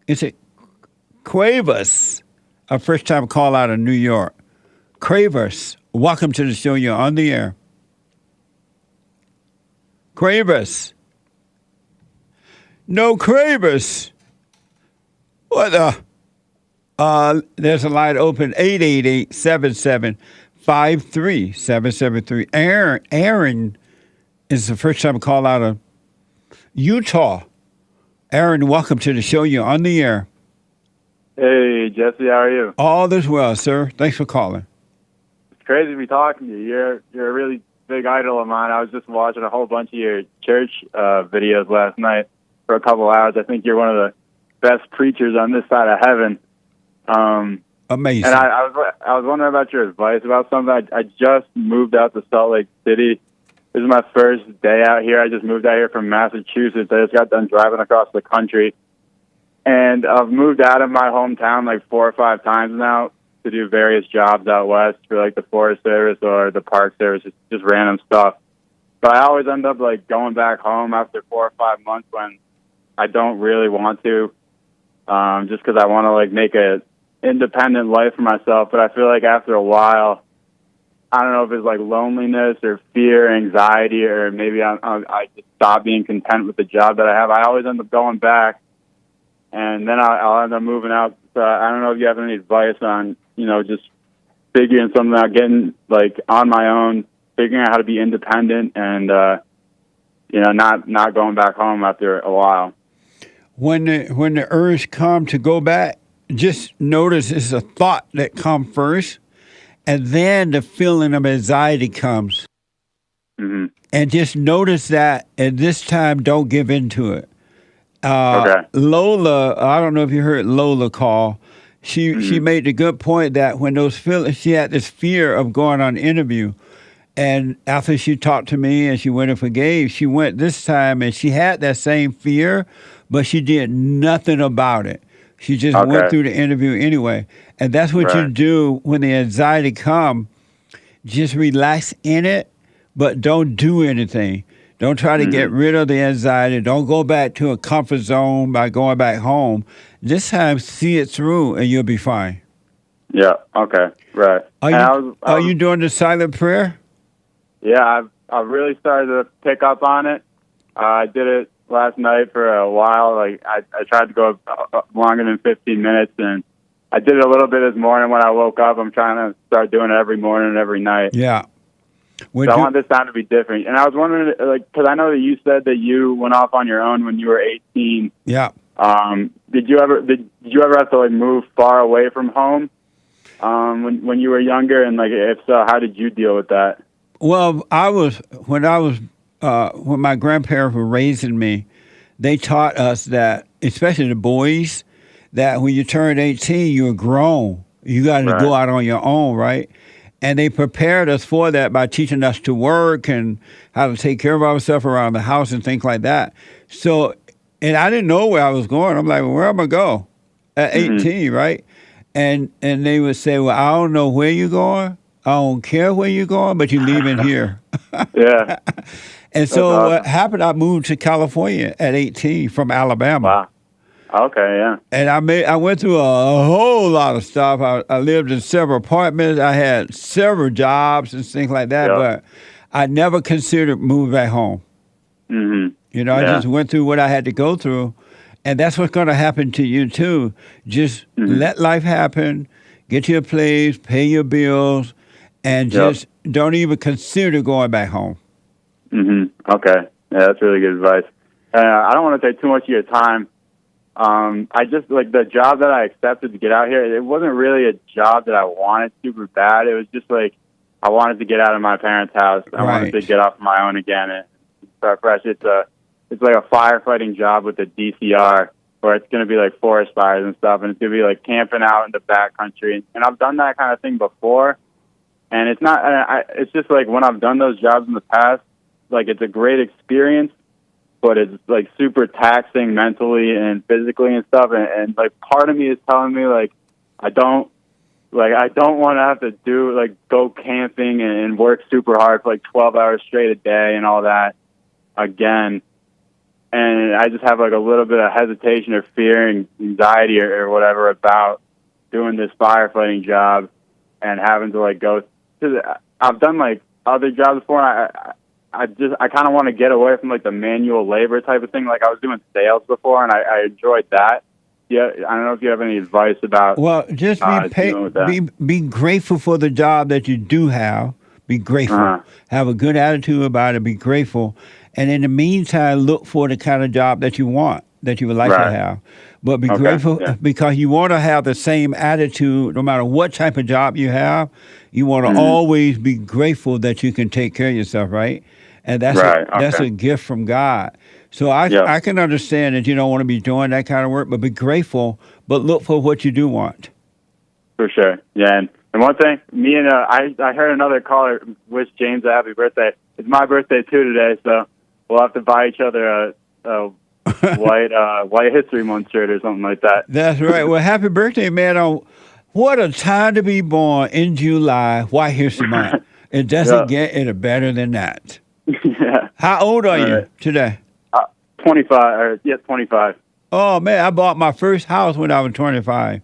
is it Quavers? A first time call out of New York. Quavers, welcome to the show. You're on the air. Quavers. No Cravers. What the? There's a line open, 888-77-53773. Aaron is the first time call out of Utah. Aaron, welcome to the show. You're on the air. Hey, Jesse, how are you? All is well, sir. Thanks for calling. It's crazy to be talking to you. You're a really big idol of mine. I was just watching a whole bunch of your church videos last night for a couple hours. I think you're one of the best preachers on this side of heaven. Amazing. And I was wondering about your advice about something. I just moved out to Salt Lake City. This is my first day out here. I just moved out here from Massachusetts. I just got done driving across the country. And I've moved out of my hometown like 4 or 5 times now to do various jobs out west for like the Forest Service or the Park Service, just random stuff. But I always end up like going back home after 4 or 5 months when I don't really want to, just because I want to like make a independent life for myself. But I feel like after a while, I don't know if it's like loneliness or fear, anxiety, or maybe I just stop being content with the job that I have. I always end up going back, and then I'll end up moving out. So I don't know if you have any advice on, just figuring something out, getting like on my own, figuring out how to be independent, and not going back home after a while. When the urge comes to go back, just notice it's a thought that comes first, And then the feeling of anxiety comes. Mm-hmm. And just notice that, and this time don't give into it. Lola, I don't know if you heard Lola call. She made the good point that when those feelings, she had this fear of going on an interview. And after she talked to me and she went and forgave, she went this time and she had that same fear, but she did nothing about it. She just went through the interview anyway. And that's what you do when the anxiety comes. Just relax in it, but don't do anything. Don't try to get rid of the anxiety. Don't go back to a comfort zone by going back home. This time, see it through and you'll be fine. Yeah, okay, right. Are you doing the silent prayer? Yeah, I've really started to pick up on it. I did it last night for a while. Like I tried to go longer than 15 minutes, and I did it a little bit this morning when I woke up. I'm trying to start doing it every morning and every night. Yeah. So I want this time to be different. And I was wondering, like, because I know that you said that you went off on your own when you were 18. Yeah. Did you ever have to like move far away from home when you were younger? And like, if so, how did you deal with that? Well, when my grandparents were raising me, they taught us that, especially the boys, that when you turn 18, you're grown. You got to go out on your own, right? And they prepared us for that by teaching us to work and how to take care of ourselves around the house and things like that. So, and I didn't know where I was going. I'm like, well, where am I going? At 18, right? And they would say, well, I don't know where you're going. I don't care where you're going, but you're leaving here. Yeah. And so what happened, I moved to California at 18 from Alabama. Wow. Okay, yeah. And I went through a whole lot of stuff. I lived in several apartments. I had several jobs and things like that, but I never considered moving back home. Mm-hmm. You know, I just went through what I had to go through, and that's what's going to happen to you, too. Just let life happen, get you a place, pay your bills, and just don't even consider going back home. Mm-hmm. Okay. Yeah, that's really good advice. I don't want to take too much of your time. I just, like, the job that I accepted to get out here, it wasn't really a job that I wanted super bad. It was just, like, I wanted to get out of my parents' house. I wanted to get off my own again and start fresh. It's like a firefighting job with the DCR, where it's going to be, like, forest fires and stuff, and it's going to be, like, camping out in the backcountry. And I've done that kind of thing before, and it's not, it's just, like, when I've done those jobs in the past, like, it's a great experience, but it's like super taxing mentally and physically and stuff. And like part of me is telling me like I don't want to have to do like go camping and work super hard for like 12 hours straight a day and all that again. And I just have like a little bit of hesitation or fear and anxiety or whatever about doing this firefighting job and having to like go to I've done like other jobs before. And I kind of want to get away from like the manual labor type of thing. Like I was doing sales before, and I enjoyed that. Yeah, I don't know if you have any advice about. Well, just be grateful for the job that you do have. Be grateful. Have a good attitude about it. Be grateful, and in the meantime, look for the kind of job that you want, that you would like to have. But be grateful because you want to have the same attitude no matter what type of job you have. You want to always be grateful that you can take care of yourself, right? And that's that's a gift from God. So I can understand that you don't want to be doing that kind of work, but be grateful, but look for what you do want. For sure. Yeah. And one thing, me and I heard another caller wish James a happy birthday. It's my birthday too today, so we'll have to buy each other a white History Month shirt or something like that. That's right. Well, happy birthday, man. What a time to be born in July, White History Month. It doesn't get any better than that. Yeah. How old are you today? 25. 25. Oh, man, I bought my first house when I was 25.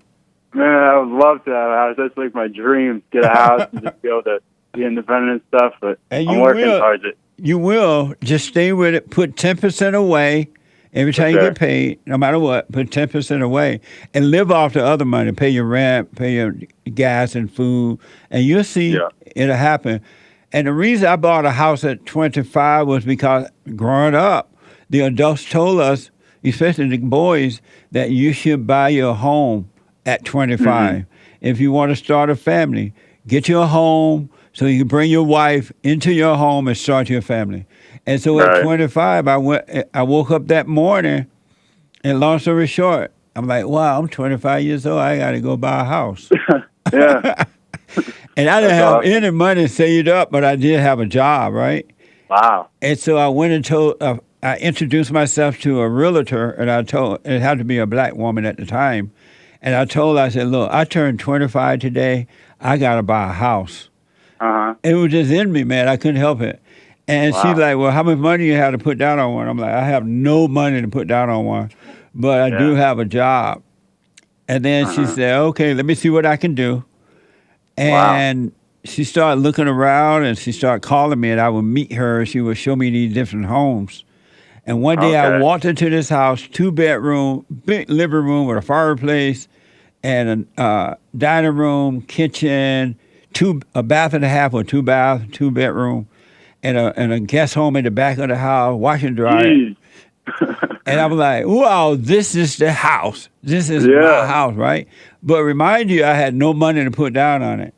Man, I would love to have a house. That's like my dream, get a house and just be able to be independent and stuff, but I'm working towards it. You will. Just stay with it. Put 10% away every time you get paid, no matter what. Put 10% away and live off the other money. Pay your rent, pay your gas and food, and you'll see it'll happen. And the reason I bought a house at 25 was because growing up, the adults told us, especially the boys, that you should buy your home at 25. If you want to start a family, get you a home so you can bring your wife into your home and start your family. And so at 25, I woke up that morning, and long story short, I'm like, wow, I'm 25 years old. I got to go buy a house. Yeah. And I didn't have any money saved up, but I did have a job, right? Wow. And so I went and told, I introduced myself to a realtor, and I told, it had to be a black woman at the time. And I told her, I said, look, I turned 25 today. I got to buy a house. It was just in me, man. I couldn't help it. And she's like, well, how much money you have to put down on one? I'm like, I have no money to put down on one, but I do have a job. And then she said, okay, let me see what I can do. And she started looking around, and she started calling me, and I would meet her. She would show me these different homes. And one day I walked into this house, 2-bedroom, big living room with a fireplace and a dining room, kitchen, a bath and a half or 2-bath, 2-bedroom, and a guest home in the back of the house, washing dryer. And I'm like, wow, this is the house. This is my house, right? But remind you, I had no money to put down on it.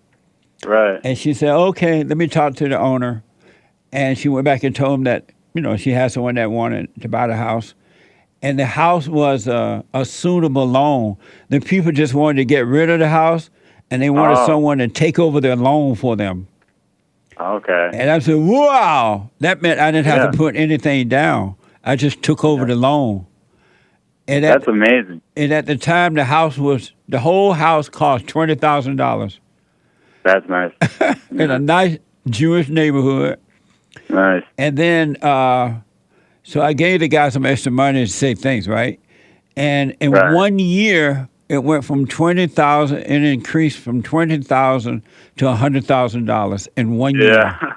Right. And she said, okay, let me talk to the owner. And she went back and told him that, she had someone that wanted to buy the house. And the house was a suitable loan. The people just wanted to get rid of the house, and they wanted someone to take over their loan for them. Okay. And I said, wow. That meant I didn't have to put anything down. I just took over the loan. And that's amazing. And at the time, the whole house cost $20,000. That's nice. In a nice Jewish neighborhood. Nice. And then, so I gave the guy some extra money to say things, right? And in 1 year, it went from $20,000, it increased from $20,000 to $100,000 in 1 year. Yeah.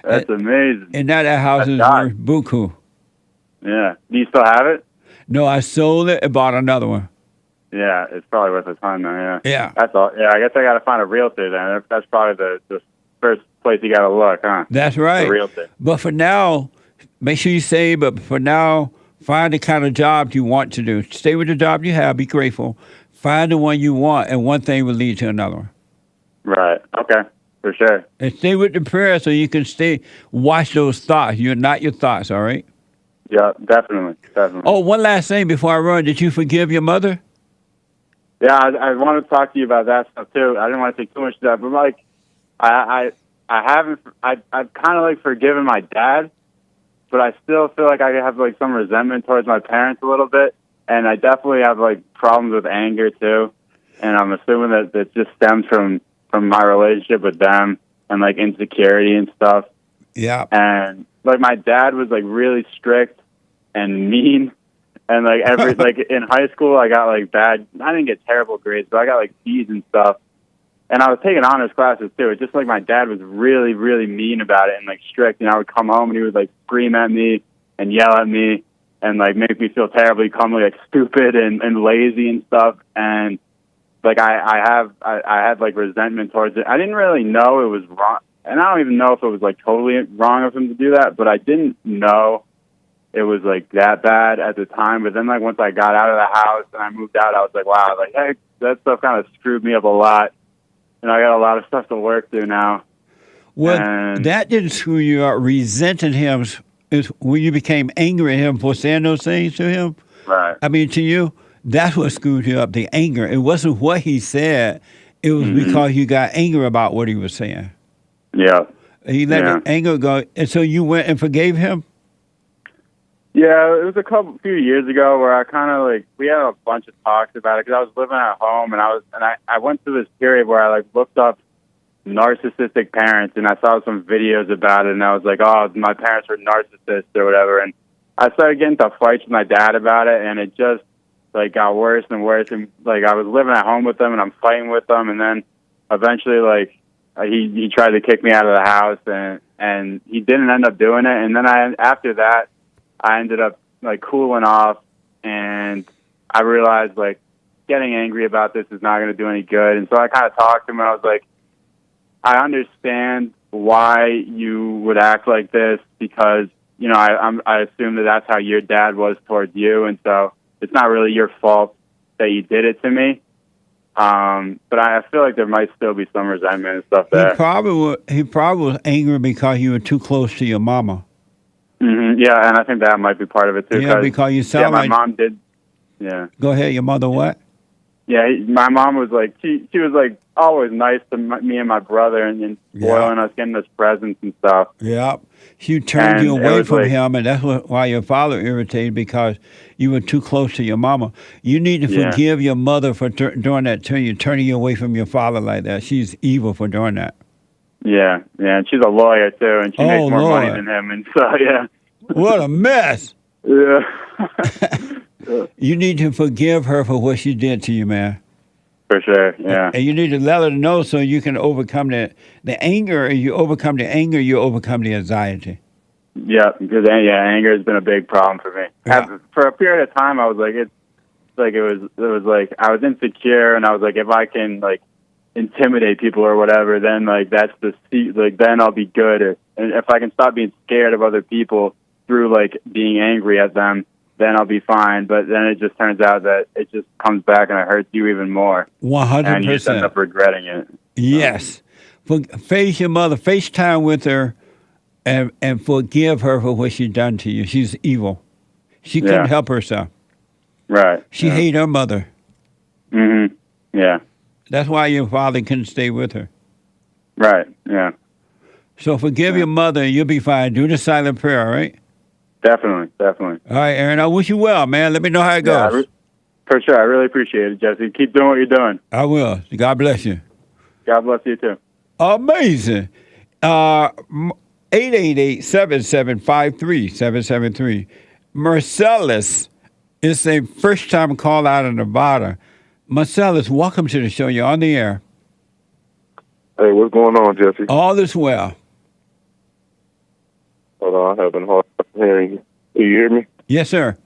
That's amazing. And now that house is worth buku. Yeah. Do you still have it? No, I sold it and bought another one. Yeah, it's probably worth a ton now, yeah. Yeah. That's all. Yeah, I guess I got to find a realtor then. That's probably the first place you got to look, huh? That's right. A realtor. But for now, make sure you save, but for now, find the kind of job you want to do. Stay with the job you have, be grateful. Find the one you want, and one thing will lead to another one. Right. Okay. For sure. And stay with the prayer so you can watch those thoughts. You're not your thoughts, all right? Yeah, definitely. Oh, one last thing before I run. Did you forgive your mother? Yeah, I wanted to talk to you about that stuff too. I didn't want to take too much of that, but like, I've kind of like forgiven my dad, but I still feel like I have like some resentment towards my parents a little bit, and I definitely have like problems with anger too, and I'm assuming that just stems from my relationship with them and like insecurity and stuff. Yeah. And like my dad was like really strict and mean. And like like in high school, I got like I didn't get terrible grades, but I got like C's and stuff. And I was taking honors classes too. It's just like my dad was really, really mean about it and like strict. And I would come home and he would like scream at me and yell at me and like make me feel terrible. He'd call me like stupid and lazy and stuff. And like I had like resentment towards it. I didn't really know it was wrong. And I don't even know if it was like totally wrong of him to do that, but I didn't know it was like that bad at the time. But then like once I got out of the house and I moved out, I was like, wow, like hey, that stuff kind of screwed me up a lot. And I got a lot of stuff to work through now. Well, that didn't screw you up. Resenting him is when you became angry at him for saying those things to him. Right. I mean, to you, that's what screwed you up, the anger. It wasn't what he said. It was because you got angry about what he was saying. Yeah. He let the anger go. And so you went and forgave him? Yeah, it was a few years ago where I kind of like, we had a bunch of talks about it because I was living at home and I went through this period where I like looked up narcissistic parents and I saw some videos about it and I was like, oh, my parents were narcissists or whatever. And I started getting into fights with my dad about it and it just like got worse and worse. And like I was living at home with them and I'm fighting with them. And then eventually like he tried to kick me out of the house and he didn't end up doing it. And then after that, I ended up like cooling off and I realized like getting angry about this is not going to do any good. And so I kind of talked to him and I was like, I understand why you would act like this because, you know, I assume that that's how your dad was towards you. And so it's not really your fault that you did it to me. But I feel like there might still be some resentment and stuff there. He probably was angry because you were too close to your mama. Yeah, and I think that might be part of it too. Yeah, because you sound my like... mom did. Yeah. Go ahead. Your mother what? Yeah, my mom was like, she was like always nice to me and my brother and spoiling us, getting us presents and stuff. Yeah. She turned you away from him, and that's why your father irritated, because you were too close to your mama. You need to forgive your mother for doing that to you, turning you away from your father like that. She's evil for doing that. Yeah, and she's a lawyer too, and she makes more money than him, and so yeah. What a mess! Yeah. You need to forgive her for what she did to you, man. For sure, yeah. And you need to let her know so you can overcome the anger. And you overcome the anger, you overcome the anxiety. Yeah, because anger has been a big problem for me. Yeah. For a period of time, I was like, it was like I was insecure, and I was like, if I can like intimidate people or whatever, then like that's then I'll be good. And if I can stop being scared of other people through like being angry at them, then I'll be fine. But then it just turns out that it just comes back and it hurts you even more. 100%. And you just end up regretting it. Yes. Face your mother, FaceTime with her, and forgive her for what she's done to you. She's evil. She couldn't help herself. Right. She hated her mother. Yeah. That's why your father couldn't stay with her. Right, yeah. So forgive your mother and you'll be fine. Do the silent prayer, all right? Definitely. All right, Aaron, I wish you well, man. Let me know how it goes. For sure. I really appreciate it, Jesse. Keep doing what you're doing. I will. God bless you. God bless you, too. Amazing. 888-775-3773. Marcellus is a first-time call out of Nevada. Marcellus, welcome to the show. You're on the air. Hey, what's going on, Jesse? All is well. Hold on, I'm having a hard time hearing you. Do you hear me? Yes, sir.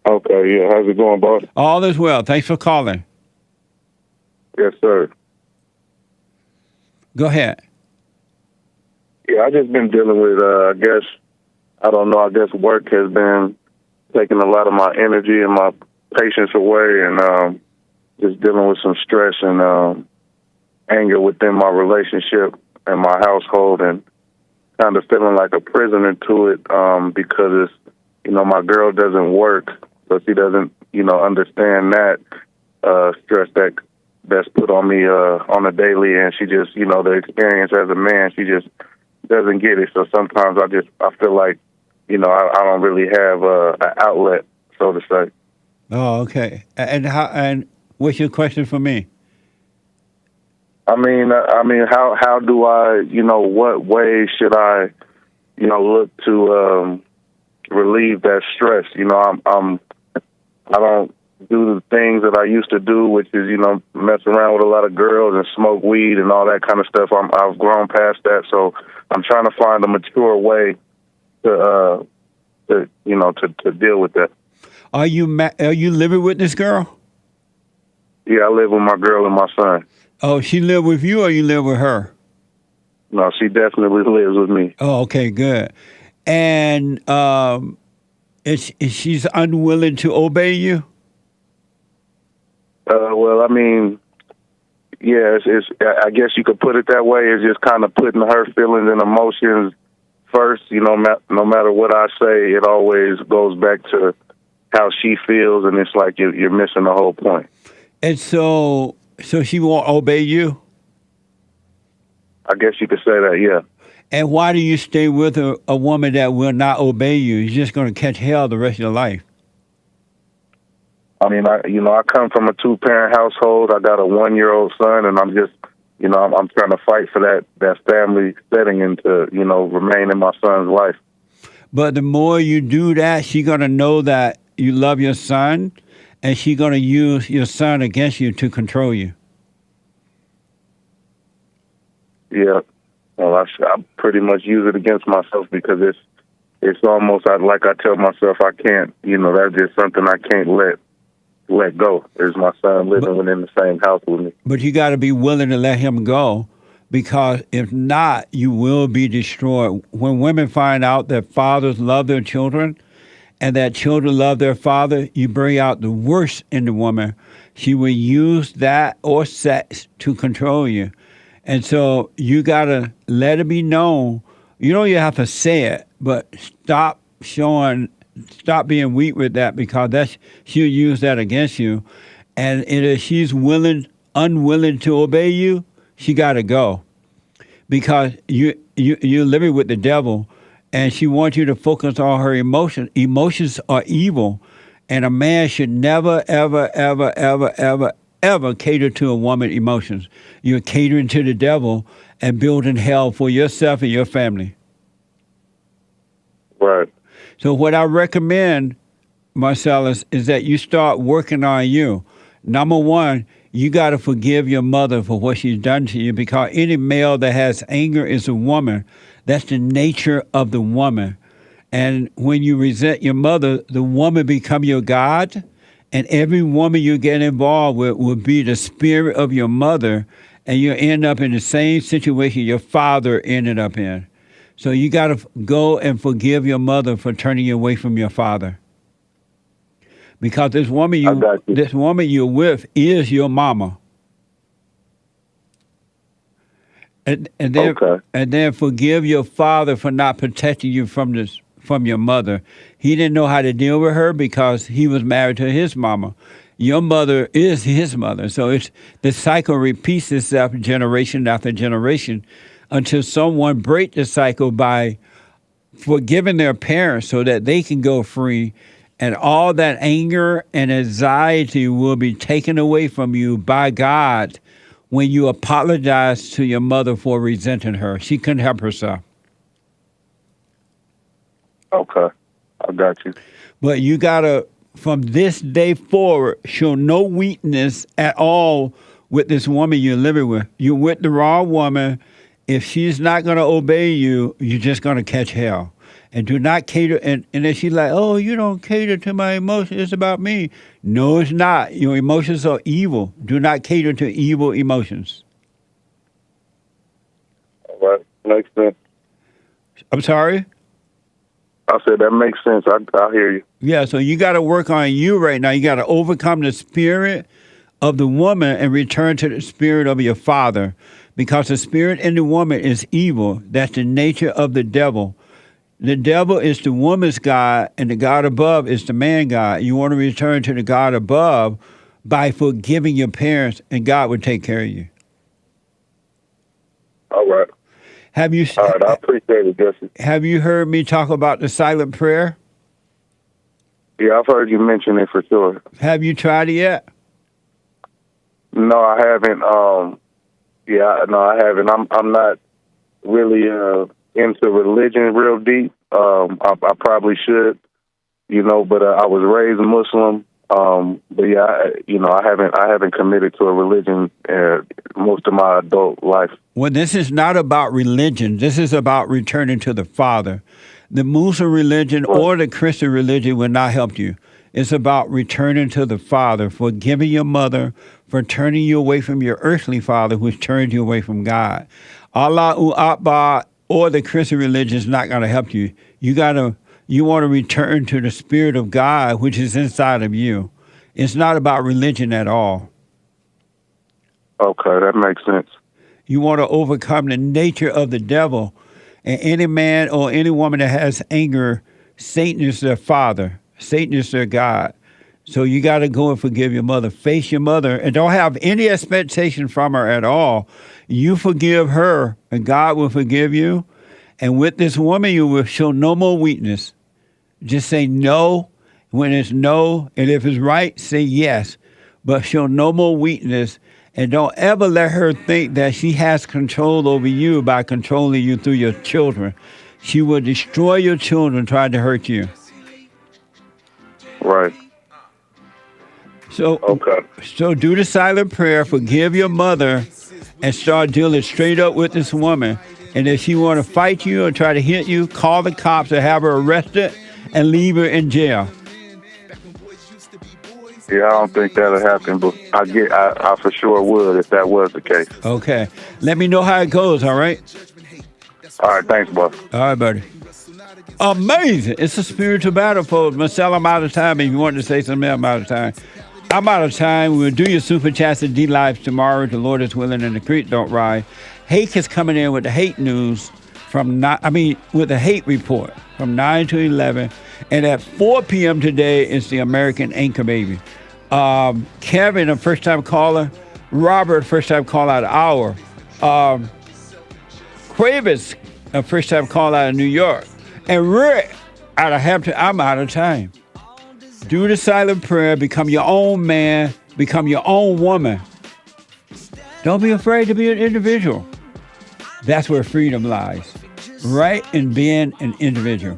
Okay, yeah. How's it going, boss? All is well. Thanks for calling. Yes, sir. Go ahead. Yeah, I just been dealing with, I guess work has been taking a lot of my energy and my patience away, and just dealing with some stress and anger within my relationship and my household, and kind of feeling like a prisoner to it because it's, my girl doesn't work, so she doesn't, understand that stress that's put on me on a daily, and she just, the experience as a man, she just doesn't get it. So sometimes I feel like, I don't really have an outlet, so to say. Oh, okay. And what's your question for me? I mean, how do I, what way should I, look to relieve that stress? I don't do the things that I used to do, which is, mess around with a lot of girls and smoke weed and all that kind of stuff. I've grown past that, so I'm trying to find a mature way to deal with that. Are you living with this girl? Yeah, I live with my girl and my son. Oh, she live with you, or you live with her? No, she definitely lives with me. Oh, okay, good. And is she's unwilling to obey you? Well, I mean, yeah, I guess you could put it that way. It's just kind of putting her feelings and emotions first. No matter what I say, it always goes back to how she feels, and it's like you're missing the whole point. And so she won't obey you? I guess you could say that, yeah. And why do you stay with a woman that will not obey you? You're just going to catch hell the rest of your life. I mean, I come from a 2-parent household. I got a 1-year-old son, and I'm just, I'm trying to fight for that family setting and to, remain in my son's life. But the more you do that, she's going to know that you love your son, and she's going to use your son against you to control you. Yeah. Well, I pretty much use it against myself because it's almost like I tell myself I can't, that's just something I can't let go. There's my son living within the same house with me. But you got to be willing to let him go, because if not, you will be destroyed. When women find out that fathers love their children and that children love their father, you bring out the worst in the woman. she will use that or sex to control you. And so you got to let it be known. You don't even have to say it, but stop being weak with that, because she'll use that against you. And if she's unwilling to obey you, she got to go, because you're living with the devil, and she wants you to focus on her emotions. Emotions are evil, and a man should never, ever, ever, ever, ever, ever cater to a woman's emotions. You're catering to the devil and building hell for yourself and your family. Right. So what I recommend, Marcellus, is that you start working on you. Number one, you got to forgive your mother for what she's done to you, because any male that has anger is a woman. That's the nature of the woman. And when you resent your mother, the woman become your God, and every woman you get involved with will be the spirit of your mother, and you'll end up in the same situation your father ended up in. So you got to go and forgive your mother for turning you away from your father. Because this woman you're with is your mama. And then forgive your father for not protecting you from your mother. He didn't know how to deal with her because he was married to his mama. Your mother is his mother. So the cycle repeats itself generation after generation until someone breaks the cycle by forgiving their parents so that they can go free. And all that anger and anxiety will be taken away from you by God when you apologize to your mother for resenting her. She couldn't help herself. Okay, I got you. But you got to, from this day forward, show no weakness at all with this woman you're living with. You're with the wrong woman. If she's not going to obey you, you're just going to catch hell. And do not cater. And then she's like, oh, you don't cater to my emotions. It's about me. No, it's not. Your emotions are evil. Do not cater to evil emotions. All right. Makes sense. I'm sorry? I said that makes sense. I hear you. Yeah, so you got to work on you right now. You got to overcome the spirit of the woman and return to the spirit of your father, because the spirit in the woman is evil. That's the nature of the devil. The devil is the woman's God, and the God above is the man God. You want to return to the God above by forgiving your parents, and God will take care of you. All right. All right, I appreciate it, Jesse. Have you heard me talk about the silent prayer? Yeah, I've heard you mention it for sure. Have you tried it yet? No, I haven't. No, I haven't. I'm not really into religion real deep. I probably should, but I was raised Muslim. But yeah, I haven't committed to a religion most of my adult life. Well, this is not about religion. This is about returning to the Father. The Muslim religion or the Christian religion will not help you. It's about returning to the Father, forgiving your mother for turning you away from your earthly father, which turned you away from God. Allahu Akbar or the Christian religion is not going to help you. You want to return to the Spirit of God, which is inside of you. It's not about religion at all. Okay, that makes sense. You want to overcome the nature of the devil. And any man or any woman that has anger, Satan is their father. Satan is their God. So you got to go and forgive your mother. Face your mother and don't have any expectation from her at all. You forgive her and God will forgive you. And with this woman, you will show no more weakness. Just say no when it's no. And if it's right, say yes. But show no more weakness. And don't ever let her think that she has control over you by controlling you through your children. She will destroy your children trying to hurt you. Right. So do the silent prayer, forgive your mother, and start dealing straight up with this woman. And if she want to fight you or try to hit you, call the cops or have her arrested and leave her in jail. Yeah, I don't think that'll happen, but I for sure would if that was the case. Okay. Let me know how it goes, all right? All right, thanks, boss. All right, buddy. Amazing. It's a spiritual battle, folks. Marcel, I'm out of time. If you want to say something else, I'm out of time. I'm out of time. We'll do your Super Chats and D-Lives tomorrow. The Lord is willing and the creek don't rise. Hake is coming in with the hate news with the hate report from 9 to 11. And at 4 p.m. today is the American Anchor Baby. Kevin, a first-time caller. Robert, first-time caller out of hour. Kravis, a first-time caller out of New York. And Rick out of Hampton. I'm out of time. Do the silent prayer. Become your own man. Become your own woman. Don't be afraid to be an individual. That's where freedom lies. Right in being an individual.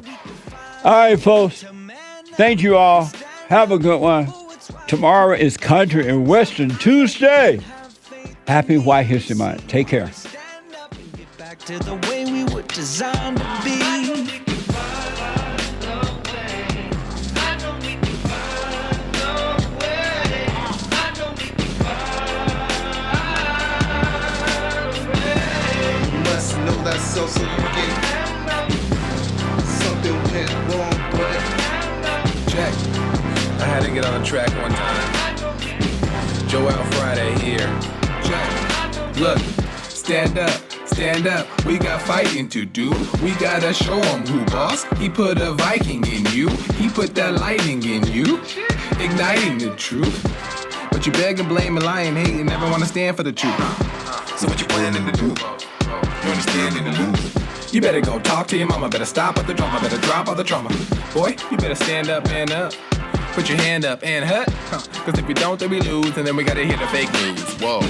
All right, folks. Thank you all. Have a good one. Tomorrow is Country and Western Tuesday. Happy White History Month. Take care. Back to the way we were designed to be. So you get something went wrong, but check. I had to get on the track one time. Joel Friday here. Check. Look, stand up. We got fighting to do. We gotta show 'em who boss. He put a Viking in you. He put that lightning in you, igniting the truth. But you beg and blame and lie and hate and never wanna stand for the truth. So what you planning to do? You understand in the loop. You better go talk to your mama. Better stop at the drama. Better drop all the trauma. Boy, you better stand up and up. Put your hand up and hut. Cause if you don't, then we lose. And then we gotta hear the fake news. Whoa.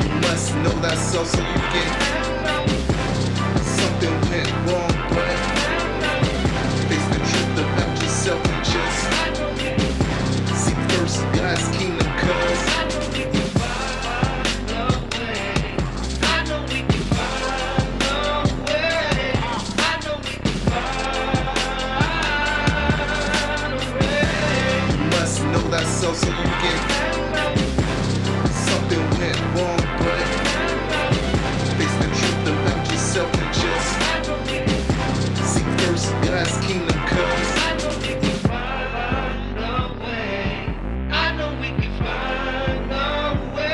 You must know that so you get something went wrong, but face the truth about yourself and just seek first God's kingdom, cause so you get something went wrong, but face the truth about yourself and just seek first God's kingdom, cause I know we can find a way. I know we can find a way.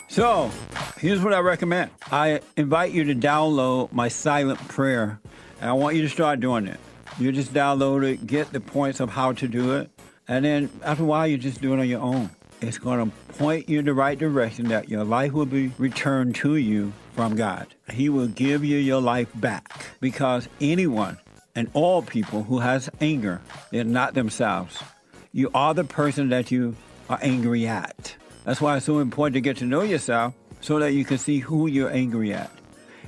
So, here's what I recommend. I invite you to download my silent prayer, and I want you to start doing it. You just download it, get the points of how to do it, and then after a while, you just do it on your own. It's going to point you in the right direction that your life will be returned to you from God. He will give you your life back, because anyone and all people who has anger, they're not themselves. You are the person that you are angry at. That's why it's so important to get to know yourself so that you can see who you're angry at.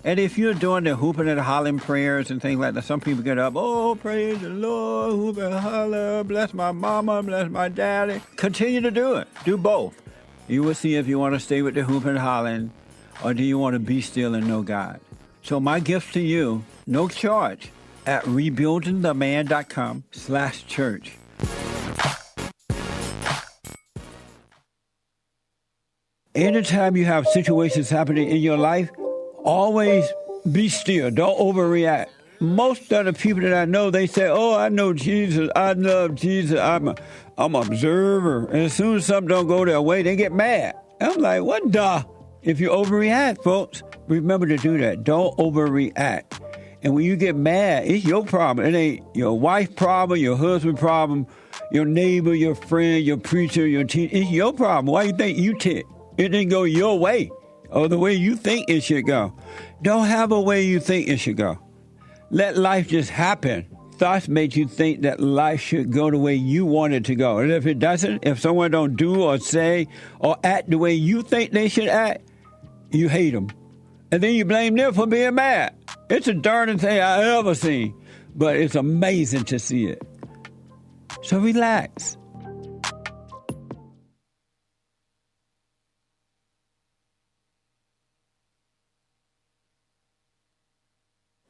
And if you're doing the hooping and hollering prayers and things like that, some people get up, oh, praise the Lord, hoop and holler, bless my mama, bless my daddy. Continue to do it. Do both. You will see if you want to stay with the hooping and hollering or do you want to be still and know God. So my gift to you, no charge, at rebuildingtheman.com/church. Anytime you have situations happening in your life, always be still. Don't overreact. Most of the people that I know, they say, oh, I know Jesus. I love Jesus. I'm an observer. And as soon as something don't go their way, they get mad. I'm like, what the? If you overreact, folks, remember to do that. Don't overreact. And when you get mad, it's your problem. It ain't your wife's problem, your husband's problem, your neighbor, your friend, your preacher, your teacher. It's your problem. Why you think you tick? It didn't go your way or the way you think it should go. Don't have a way you think it should go. Let life just happen. Thoughts make you think that life should go the way you want it to go. And if it doesn't, if someone don't do or say or act the way you think they should act, you hate them. And then you blame them for being mad. It's the darndest thing I ever seen. but it's amazing to see it. So relax.